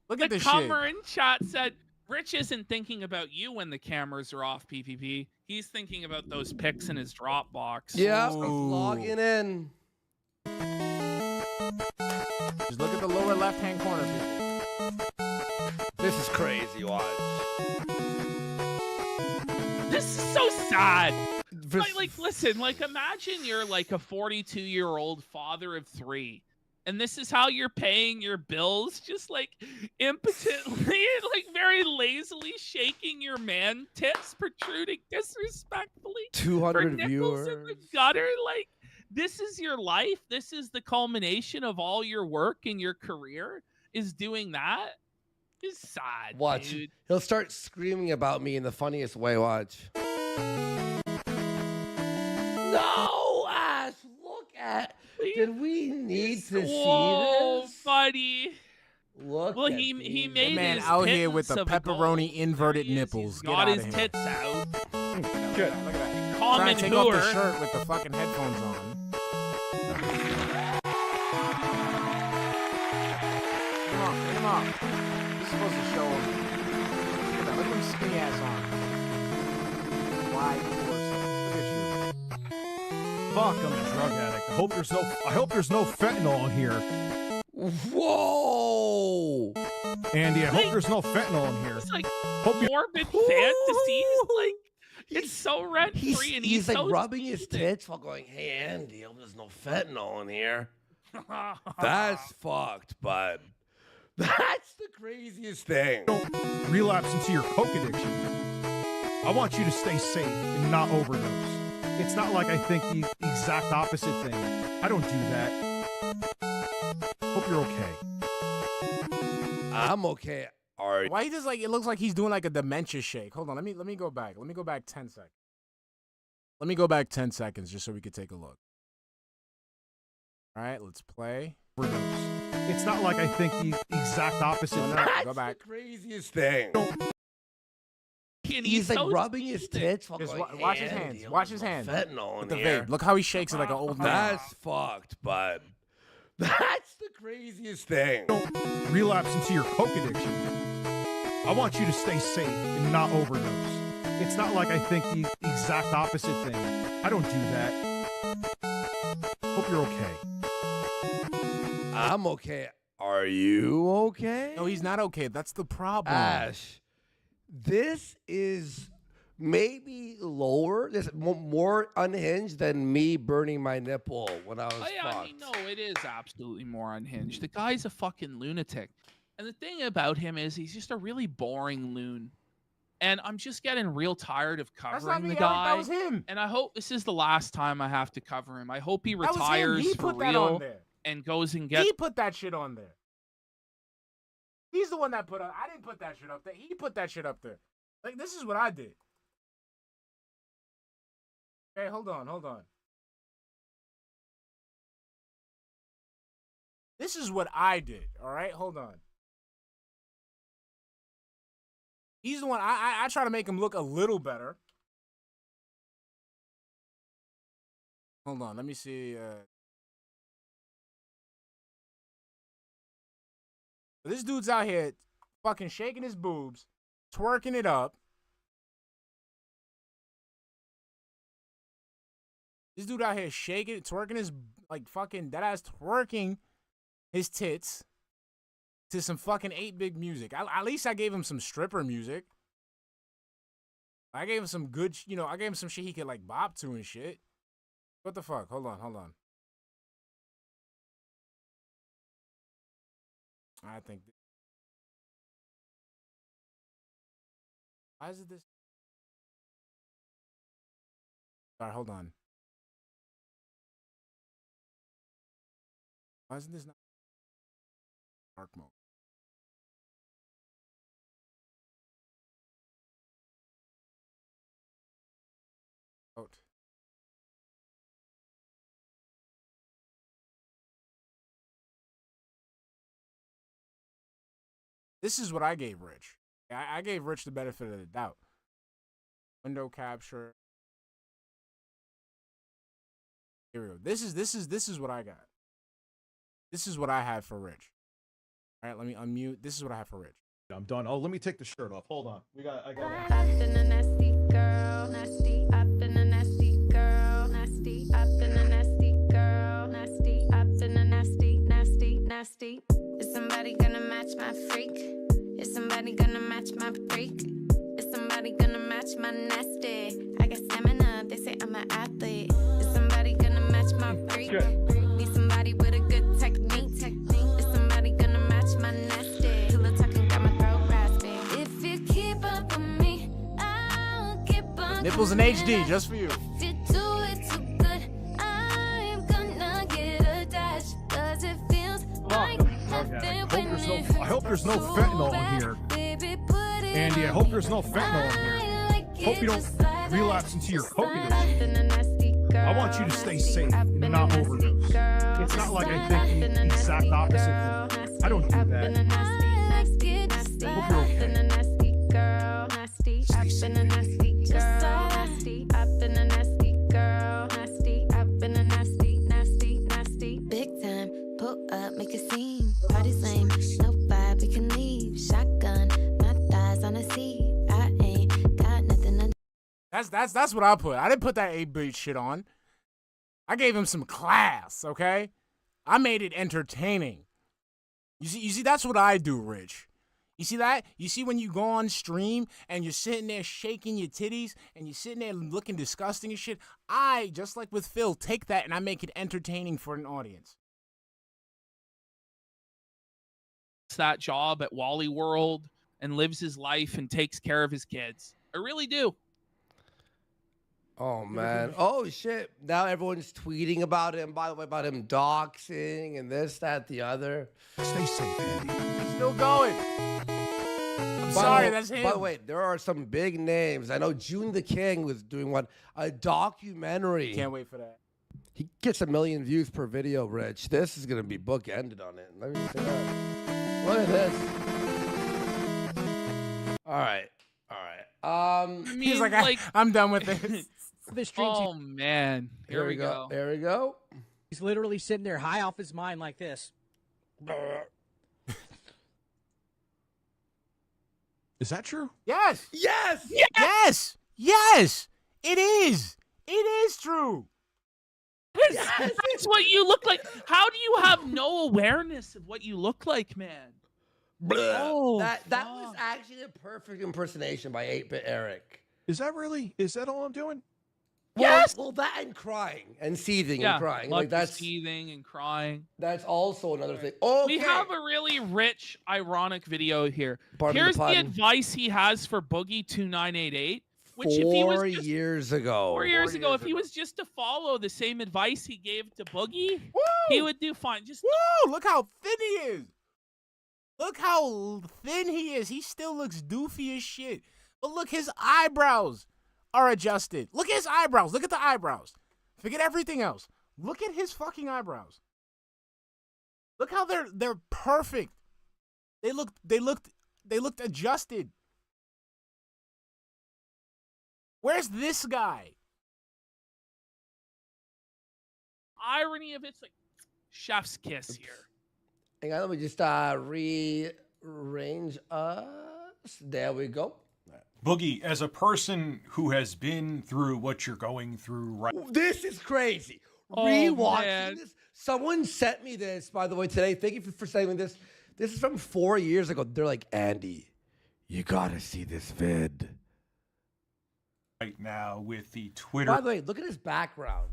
Look at the this comer in chat said, Rich isn't thinking about you when the cameras are off, PPP. He's thinking about those pics in his Dropbox. Yeah, logging in. Just look at the lower left-hand corner, people. This is crazy, watch. This is so sad. Like, listen, like, imagine you're like a 42-year-old father of 3, And this is how you're paying your bills, just like impotently, like very lazily shaking your man tits, protruding disrespectfully. 200 for nickels in the gutter. Like, this is your life. This is the culmination of all your work in your career. Is doing that is sad. Watch. Dude. He'll start screaming about me in the funniest way. Watch. No, Ash. Look at. Did we need to Whoa, see this? buddy. Look. Well, at he these. made Man his out here with the pittance of a pepperoni inverted nipples. Get got out his of here. tits out. Good. Look at that. Common Trying to take off the hooer. shirt with the fucking headphones on. Come on. You're supposed to show him. Look at that. Look at him skinny ass on. Wide torso. Look at you. Fuck, I'm a drug addict. I hope there's no fentanyl in here. Whoa! Andy, I hope there's no fentanyl in here. It's like Hope you- morbid fantasies. Like, it's so rent free, and He's like so rubbing his tits while going, "Hey Andy, I hope there's no fentanyl in here." That's fucked, bud. That's the craziest thing. Don't relapse into your coke addiction. I want you to stay safe and not overdose. It's not like I think the exact opposite thing. I don't do that. Hope you're okay. I'm okay. All right. Why he just like it looks like he's doing like a dementia shake. Hold on, let me go back. Let me go back 10 seconds. Let me go back 10 seconds just so we could take a look. All right, let's play. It's not like I think the exact opposite. That's go back. the craziest thing. And He's like so rubbing his tits while Just going, watch "Hey, his Andy, hands. I Watch hope his there's hands. no fentanyl With in the here." vape. Look how he shakes it like an old man. That's fucked, bud. That's the craziest thing. Don't relapse into your coke addiction. I want you to stay safe and not overdose. It's not like I think the exact opposite thing. I don't do that. Hope you're okay. I'm okay. Are you okay? No, he's not okay. That's the problem. Ash, this is maybe lower, this more unhinged than me burning my nipple when I was fucked. I mean, no, it is absolutely more unhinged. The guy's a fucking lunatic. And the thing about him is he's just a really boring loon. And I'm just getting real tired of That's covering not me, the Eric. guy. That was him. And I hope this is the last time I have to cover him. I hope he That was him. retires He for put that on real there. and goes and gets. He put that shit on there. He's the one that put on. I didn't put that shit up there. He put that shit up there. Like, this is what I did. Okay, hold on. This is what I did. All right, hold on. He's the one. I try to make him look a little better. Hold on. Let me see. This dude's out here fucking shaking his boobs, twerking it up. This dude out here shaking it, twerking his, like, fucking that ass twerking his tits to some fucking 8-bit music. At least I gave him some stripper music. I gave him some good, I gave him some shit he could, like, bop to and shit. What the fuck? Hold on. I think. Why is it this? Sorry, hold on. Why isn't this not dark mode? Out. This is what I gave Rich. I gave Rich the benefit of the doubt. Window capture. Here we go. This is what I got. This is what I had for Rich. All right, let me unmute. This is what I have for Rich. I'm done. Oh, let me take the shirt off. Hold on. I got I've been a nasty girl, nasty. I've been a nasty girl, nasty. I've been a nasty girl, nasty. I've been a nasty, nasty, nasty. Is somebody gonna match my freak? Is somebody gonna match my freak? Is somebody gonna match my nasty? I got stamina, they say I'm an athlete. Is somebody gonna match my freak? Need somebody with a good technique Nipples in HD, just for you. If you do it too good, I'm gonna get attached. 'Cause it feels like nothing I hope there's no fentanyl in here. Andy, I hope there's no fentanyl in here. Hope you don't relapse into your coke addiction. I want you to stay safe and not overdose. It's not like I think the exact opposite. I don't do that. Hope you're okay. Big time, pull up, make a scene. Party lame, no vibe, we can leave. Shotgun, my thighs on a seat. I ain't got nothing to. That's what I put. I didn't put that 8-bit shit on. I gave him some class, okay? I made it entertaining. You see, that's what I do, Rich. You see that? You see when you go on stream and you're sitting there shaking your titties and you're sitting there looking disgusting and shit? I, just like with Phil, take that and I make it entertaining for an audience. That job at Wally World and lives his life and takes care of his kids. I really do. Oh man! Oh shit! Now everyone's tweeting about him. By the way, about him doxing and this, that, the other. Stay safe, Andy. Still going. I'm sorry, that's him. By the way, there are some big names. I know June the King was doing a documentary. Can't wait for that. He gets 1 million views per video, Rich. This is gonna be bookended on it. Let me say that. Look at this. All right. He's like, I'm done with this. Oh man, here we go. There we go. He's literally sitting there high off his mind like this. Is that true? Yes. Yes. Yes. Yes. It is. It is true. That's what you look like. How do you have no awareness of what you look like, man? Oh, that was actually a perfect impersonation by 8-Bit Eric. Is that all I'm doing? Yes. Well, that and crying and seething Yeah, and crying. like Like that's seething and crying. That's also another thing. Okay. We have a really rich, ironic video here. Pardon the Here's the pun. advice he has for Boogie 2988. Which if he was 4 just, years ago. 4 years ago, if he was just to follow the same advice he gave to Boogie, he would do fine. Just woo! Look how thin he is. Look how thin he is. He still looks doofy as shit. But look, his eyebrows are adjusted. Look at his eyebrows. Look at the eyebrows. Forget everything else. Look at his fucking eyebrows. Look how they're perfect. They looked adjusted. Where's this guy? irony of it's like chef's kiss here. Hang on, let me just rearrange us. There we go. Boogie, as a person who has been through what you're going through right This is crazy. Oh, Rewatching man. this. Someone sent me this, by the way, today. Thank you for sending me this. This is from 4 years ago. They're like, Andy, you gotta see this vid. now with the Twitter. By the way, look at his background.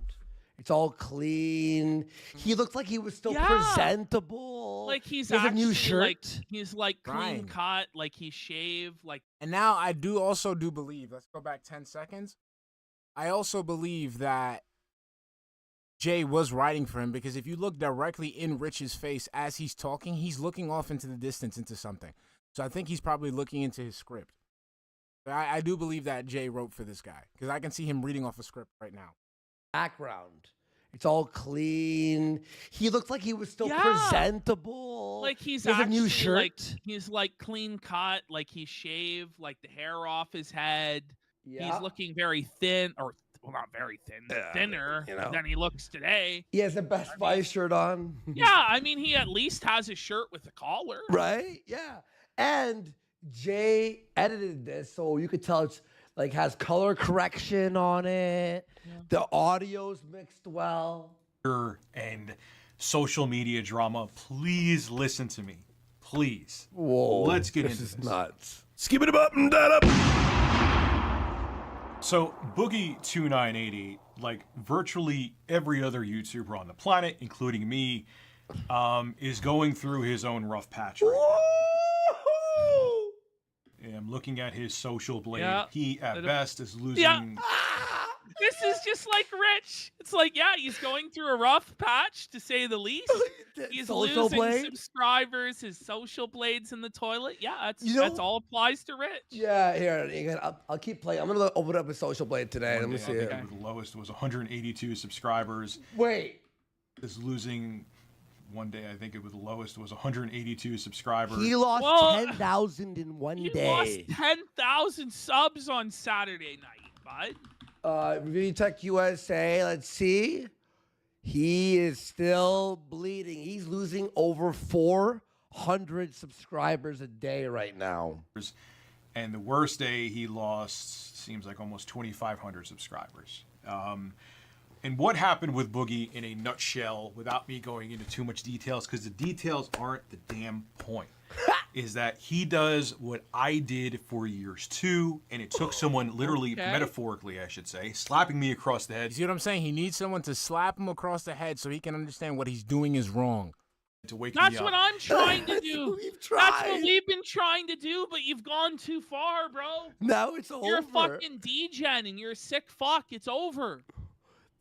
It's all clean. He looked like he was still Yeah. presentable. Like he's He has a new actually, shirt. like he's like clean Right. cut, like he shaved, like And now I also do believe, let's go back 10 seconds. I also believe that Jay was writing for him, because if you look directly in Rich's face as he's talking, he's looking off into the distance into something. So I think he's probably looking into his script. But I do believe that Jay wrote for this guy, because I can see him reading off a script right now. Background. It's all clean. He looked like he was still Yeah. presentable. like he's He has a actually new shirt. like he's like clean cut, like he shaved like the hair off his head. Yeah. He's looking very thin, or well, not very thin, but thinner you know. than he looks today. He has a Best Buy shirt on. Yeah, I mean, he at least has a shirt with a collar. Right? Yeah. And Jay edited this, so you could tell it's like has color correction on it. The audio's mixed well. and social media drama. Please listen to me. Please. Whoa. Let's get this into is this. nuts. Skip it up and that up. So Boogie 2980, like virtually every other YouTuber on the planet, including me, is going through his own rough patch right now. am looking at his social blade. Yeah. He, at best, is losing. Yeah. This is just like Rich. It's like, yeah, he's going through a rough patch, to say the least. He's Social losing blade? subscribers, his social blade's in the toilet. Yeah, You that's know- all applies to Rich. Yeah, here, I'll keep playing. I'm gonna open up a social blade today. Let me see it. The lowest was 182 subscribers. Wait. Is losing. One day, I think it was the lowest was 182 subscribers. He lost 10,000 in one You day. lost 10,000 subs on Saturday night, bud. ReviewTech USA. Let's see. He is still bleeding. He's losing over 400 subscribers a day right now. And the worst day he lost seems like almost 2,500 subscribers. And what happened with Boogie in a nutshell, without me going into too much details, because the details aren't the damn point, is that he does what I did for years too, and it took someone literally, metaphorically, I should say, slapping me across the head. You see what I'm saying? He needs someone to slap him across the head so he can understand what he's doing is wrong. To wake That's me up. what I'm trying to do. That's what we've been trying to do, but you've gone too far, bro. Now it's You're a over. fucking degen and you're a sick fuck. It's over.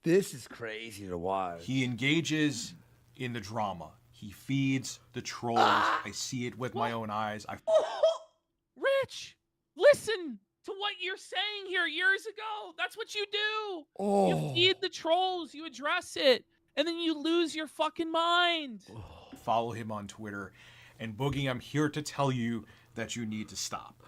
This is crazy to watch. He engages in the drama. He feeds the trolls. I see it with my own eyes. Rich, listen to what you're saying here years ago. That's what you do. Oh. You feed the trolls, you address it, and then you lose your fucking mind. Follow him on Twitter. And Boogie, I'm here to tell you that you need to stop.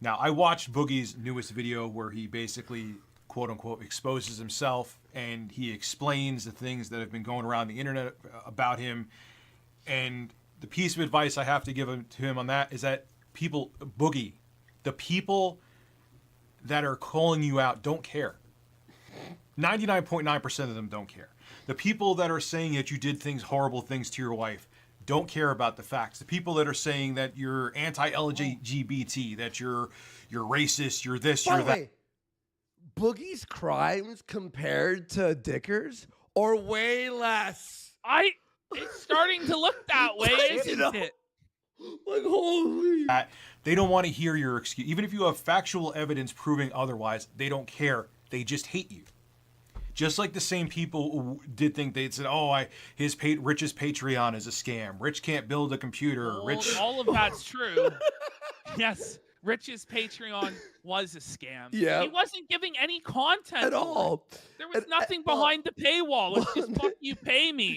Now, I watched Boogie's newest video where he basically, quote unquote, exposes himself and he explains the things that have been going around the internet about him. And the piece of advice I have to give to him on that is that people, Boogie, the people that are calling you out don't care. 99.9% of them don't care. The people that are saying that you did horrible things to your wife, don't care about the facts. The people that are saying that you're anti-LGBT, that you're racist, you're this, By you're the that. way, Boogie's crimes compared to Dicker's are way less. It's starting to look that way, isn't it? Like, holy. They don't want to hear your excuse. Even if you have factual evidence proving otherwise, they don't care. They just hate you. Just like the same people who did think they'd said, Rich's Patreon is a scam. Rich can't build a computer. All of that's true. Yes, Rich's Patreon was a scam. Yeah. He wasn't giving any content At all. There was nothing behind the paywall. It's just fuck you, pay me.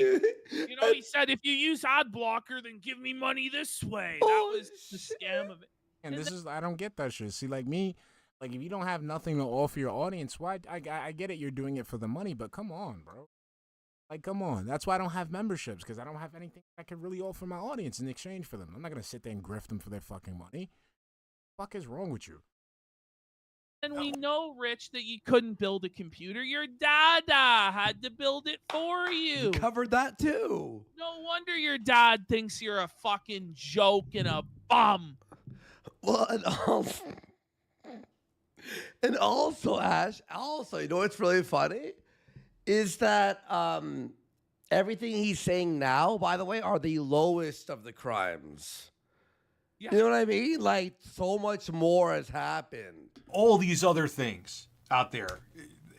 You know, he said, if you use ad blocker, then give me money this way. That was the scam of it. And this is, I don't get that shit. See, like me, like if you don't have nothing to offer your audience, why? I get it, you're doing it for the money, but come on, bro. Like, come on. That's why I don't have memberships, because I don't have anything I can really offer my audience in exchange for them. I'm not gonna sit there and grift them for their fucking money. What the fuck is wrong with you? And we know, Rich, that you couldn't build a computer. Your dada had to build it for you. You covered that too. No wonder your dad thinks you're a fucking joke and a bum. Well, and also, Ash, you know what's really funny? Is that everything he's saying now, by the way, are the lowest of the crimes. Yeah. You know what I mean? Like, so much more has happened. All these other things out there.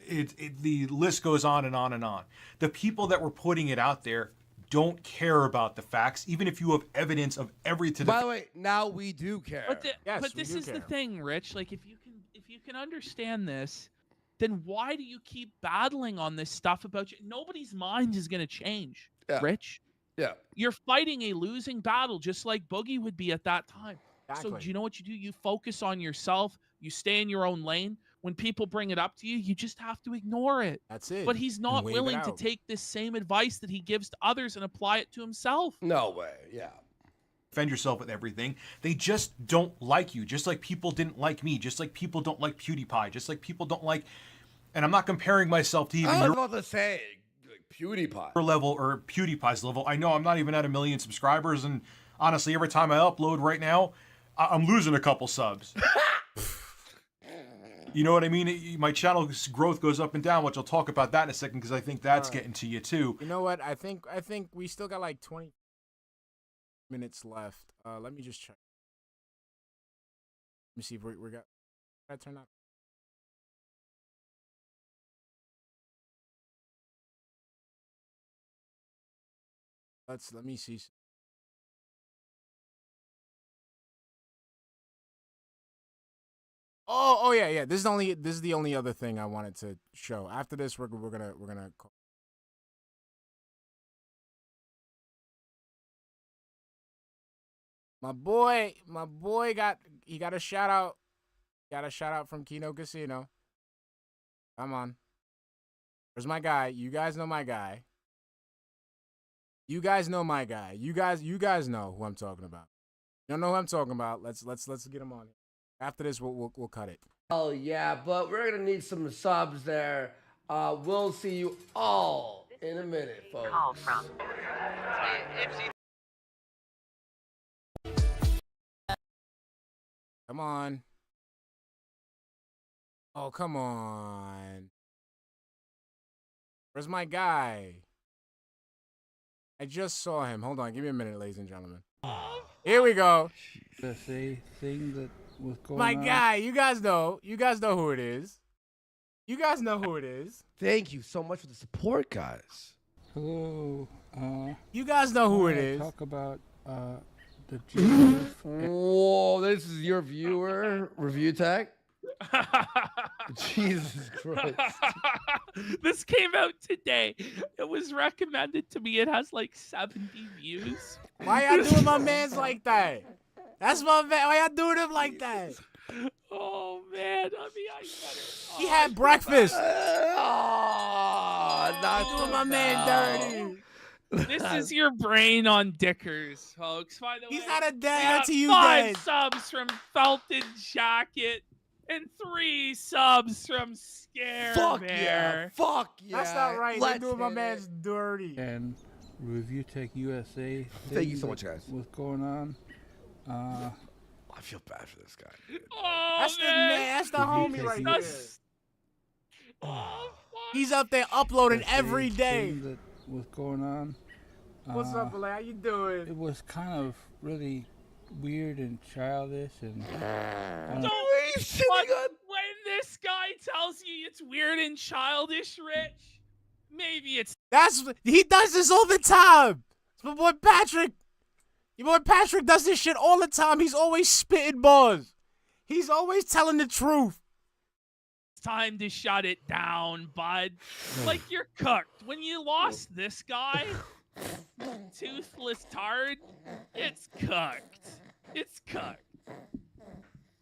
The list goes on and on and on. The people that were putting it out there don't care about the facts, even if you have evidence of everything. By the way, now we do care. But this is the thing, Rich. Like, if you can understand this, then why do you keep battling on this stuff about you? Nobody's mind is going to change, Rich. Yeah. You're fighting a losing battle, just like Boogie would be at that time. Exactly. So do you know what you do? You focus on yourself. You stay in your own lane. When people bring it up to you, you just have to ignore it. That's it. But he's not wave it willing to out. take this same advice that he gives to others and apply it to himself. No way. Yeah. Defend yourself with everything. They just don't like you, just like people didn't like me, just like people don't like PewDiePie, just like people don't like. And I'm not comparing myself to even I was your about to say, like, PewDiePie. level or PewDiePie's level. I know I'm not even at 1 million subscribers, and honestly, every time I upload right now, I'm losing a couple subs. You know what I mean? My channel's growth goes up and down, which I'll talk about that in a second because I think that's getting to you too. You know what? I think we still got like 20 minutes left. Let me just check. me see if we got. That turn up. Let me see. Oh yeah. This is the only other thing I wanted to show. After this, we're gonna call. My boy got a shout out. Got a shout out from KinoCasino. Come on. Where's my guy? You guys know my guy. You guys know my guy. You guys know who I'm talking about. You don't know who I'm talking about. Let's get him on. After this, we'll cut it. Oh yeah, but we're gonna need some subs there. We'll see you all in a minute, folks. Call from. Come on. Oh, come on. Where's my guy? I just saw him. Hold on, give me a minute, ladies and gentlemen. Here we go. That's a thing that was going My on. guy, you guys know who it is. You guys know who it is. Thank you so much for the support, guys. Hello. You guys know who I it wanna is. Talk about the Jesus. Whoa, this is your viewer, ReviewTech. Jesus Christ. This came out today. It was recommended to me. It has like 70 views. Why y'all doing my mans like that? That's my man. Why y'all doing him like that? Oh man, I mean, I better. He had breakfast. Not doing my man dirty. This is your brain on Dickers, folks. By the way, He's not a we dad got to you, 5 Dad. subs from Felted Jacket and 3 subs from Scare Fuck Bear. yeah. Fuck yeah. That's not right. They're Let's doing my hit man's dirty. And ReviewTechUSA. Thank you so much, guys. What's going on? I feel bad for this guy. Oh, That's the man. That's the homie right there. That's- He's up there uploading That's a every day. thing that was going on. What's up, Malay? How you doing? It was kind of really weird and childish and. Don't, when this guy tells you it's weird and childish, Rich, maybe it's He does this all the time. It's my boy Patrick. Your boy Patrick does this shit all the time. He's always spitting bars. He's always telling the truth. time to shut it down, bud. Like, you're cooked. When you lost this guy, Toothless Tard, it's cooked. It's cooked.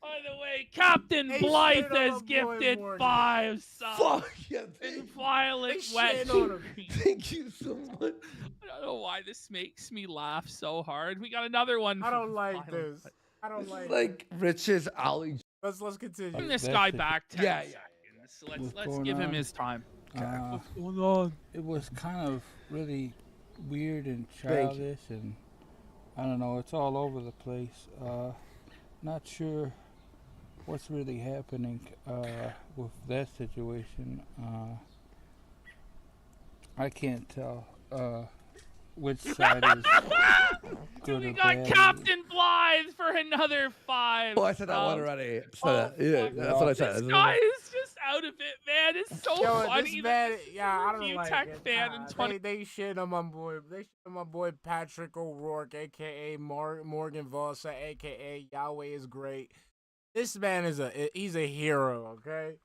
By the way, Captain They Blythe shit on has my boy gifted Morgan. 5 subs. Fuck yeah, And Violet They Wet. shit on him. Thank you so much. I don't know why this makes me laugh so hard. We got another one. I don't from like Violet this. I don't like Like Rich's alley. Let's continue. Bring this guy back 10 Yeah, seconds. What's Let's going give him on? his time. What's going on? It was kind of really weird and Thank you. childish, and I don't know. It's all over the place. Not sure what's really happening with that situation. I can't tell which side is good We or got bad. Captain Blythe for another 5. Oh, I said that one subs. already. Oh, Yeah, fuck. that's what I said. This guy is just out of it, man. It's so Yo, funny. this that man, this is yeah, a I don't like ReviewTech it. fan in 20. They shit on my boy. They shit on my boy Patrick O'Rourke, aka Morgan Vosa, aka Yahweh is great. This man is he's a hero. Okay,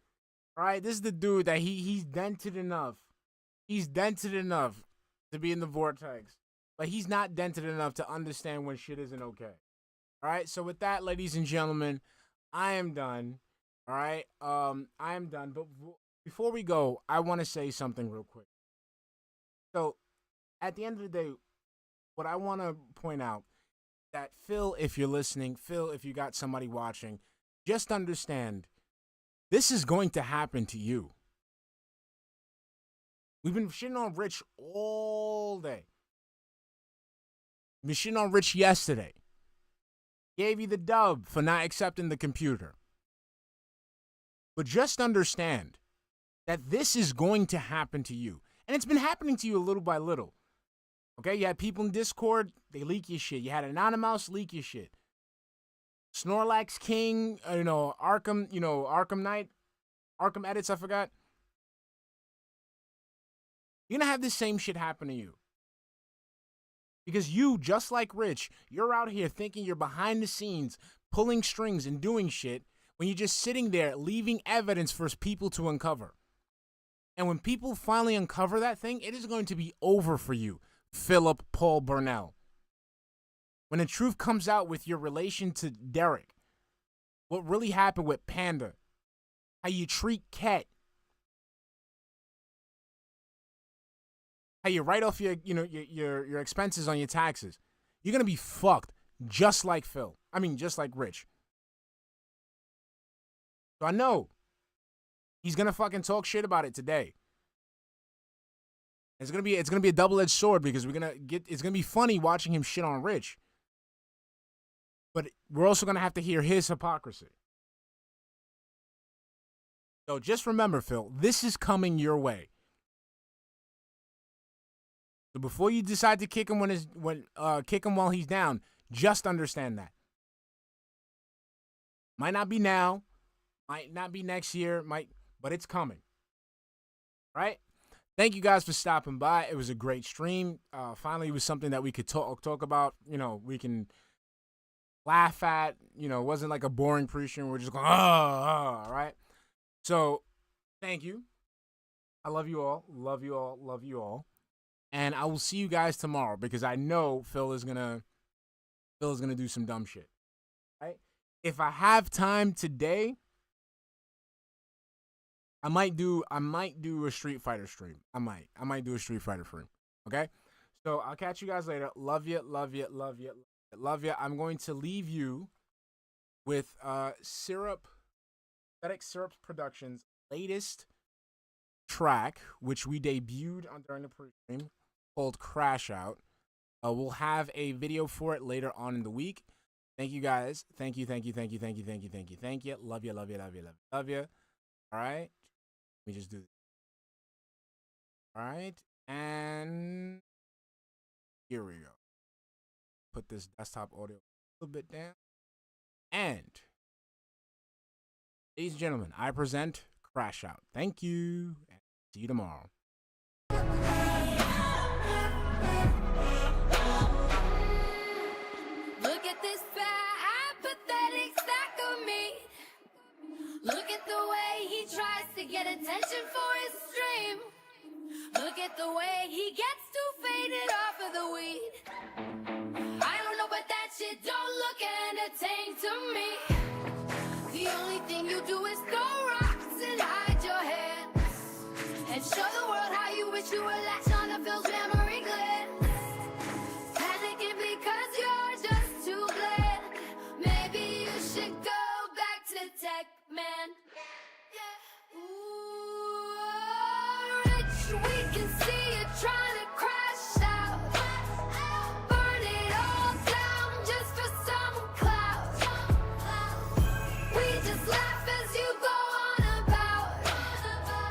all right. This is the dude that he's dented enough. He's dented enough to be in the vortex, but he's not dented enough to understand when shit isn't okay. All right. So with that, ladies and gentlemen, I am done. All right. I am done. But before we go, I want to say something real quick. So, at the end of the day, what I want to point out that Phil, if you're listening, Phil, if you got somebody watching, just understand this is going to happen to you. We've been shitting on Rich all day. We've been shitting on Rich yesterday. Gave you the dub for not accepting the computer. But just understand that this is going to happen to you. And it's been happening to you little by little. Okay, you had people in Discord, they leak your shit. You had Anonymous leak your shit. Snorlax King, Arkham, Arkham Knight, Arkham Edits, I forgot. You're going to have this same shit happen to you. Because you, just like Rich, you're out here thinking you're behind the scenes, pulling strings and doing shit, when you're just sitting there leaving evidence for people to uncover. And when people finally uncover that thing, it is going to be over for you, Philip Paul Burnell. When the truth comes out with your relation to Derek, what really happened with Panda, how you treat Ket, how you write off your expenses on your taxes, you're gonna be fucked just like Phil. I mean, just like Rich. So I know he's gonna fucking talk shit about it today. It's gonna be a double-edged sword because it's gonna be funny watching him shit on Rich. But we're also gonna have to hear his hypocrisy. So just remember, Phil, this is coming your way. So before you decide to kick him kick him while he's down, just understand that. Might not be now, might not be next year, but it's coming. Right? Thank you guys for stopping by. It was a great stream. Finally, it was something that we could talk about. We can laugh at. It wasn't like a boring pre-stream. We're just going, right? So, thank you. I love you all. Love you all. Love you all. And I will see you guys tomorrow because I know Phil is gonna do some dumb shit. Right? If I have time today, I might do a Street Fighter stream. I might do a Street Fighter stream. Okay? So I'll catch you guys later. Love you, love you, love you, love you. I'm going to leave you with Synthetic Syrup Productions' latest track, which we debuted during the pre-stream, called Crash Out. We'll have a video for it later on in the week. Thank you guys. Thank you, thank you, thank you, thank you, thank you, thank you, thank you. Love you, love you, love you, love you, love you. All right? Let me just do this. All right? And here we go. Put this desktop audio a little bit down. And ladies and gentlemen, I present Crash Out. Thank you, and see you tomorrow. Look at this pathetic stack of me. Look at the way he tries to get attention for his stream. Look at the way he gets too faded off of the weed. I don't know, but that shit don't look entertaining to me. The only thing you do is throw rocks and hide your hands and show the world how you wish you were latched on to Phil's memory glands. Panicking because you're just too glad. Maybe you should go back to Tech Man. Yeah. Ooh, Rich, we can see you trying to crash out. Burn it all down just for some clout. We just laugh as you go on about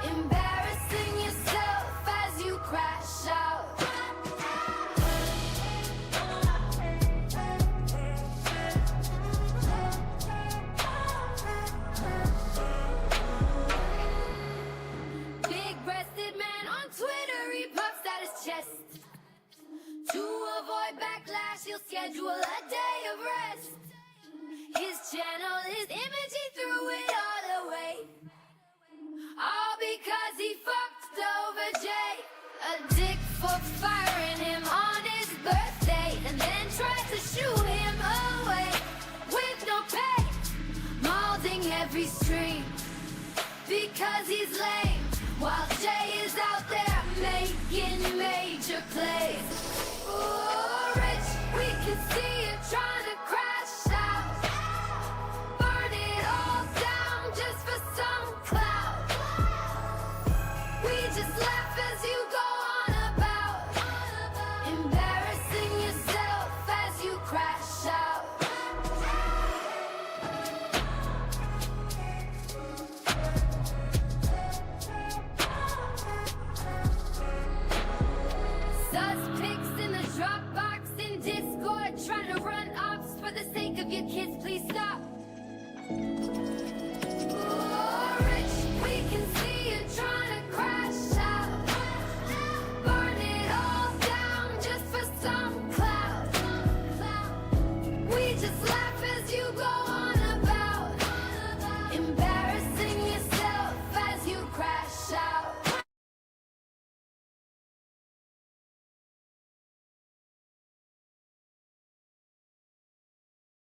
embarrassing yourself as you crash out. Big-breasted man on Twitter, he puffs at his chest. To avoid backlash, he'll schedule a day of rest. His channel, his image, he threw it all away. All because he fucked over Jay. A dick for firing him on his birthday. And then tried to shoo him away with no pay. Maulding every stream because he's lame. While Jay is out there making major plays.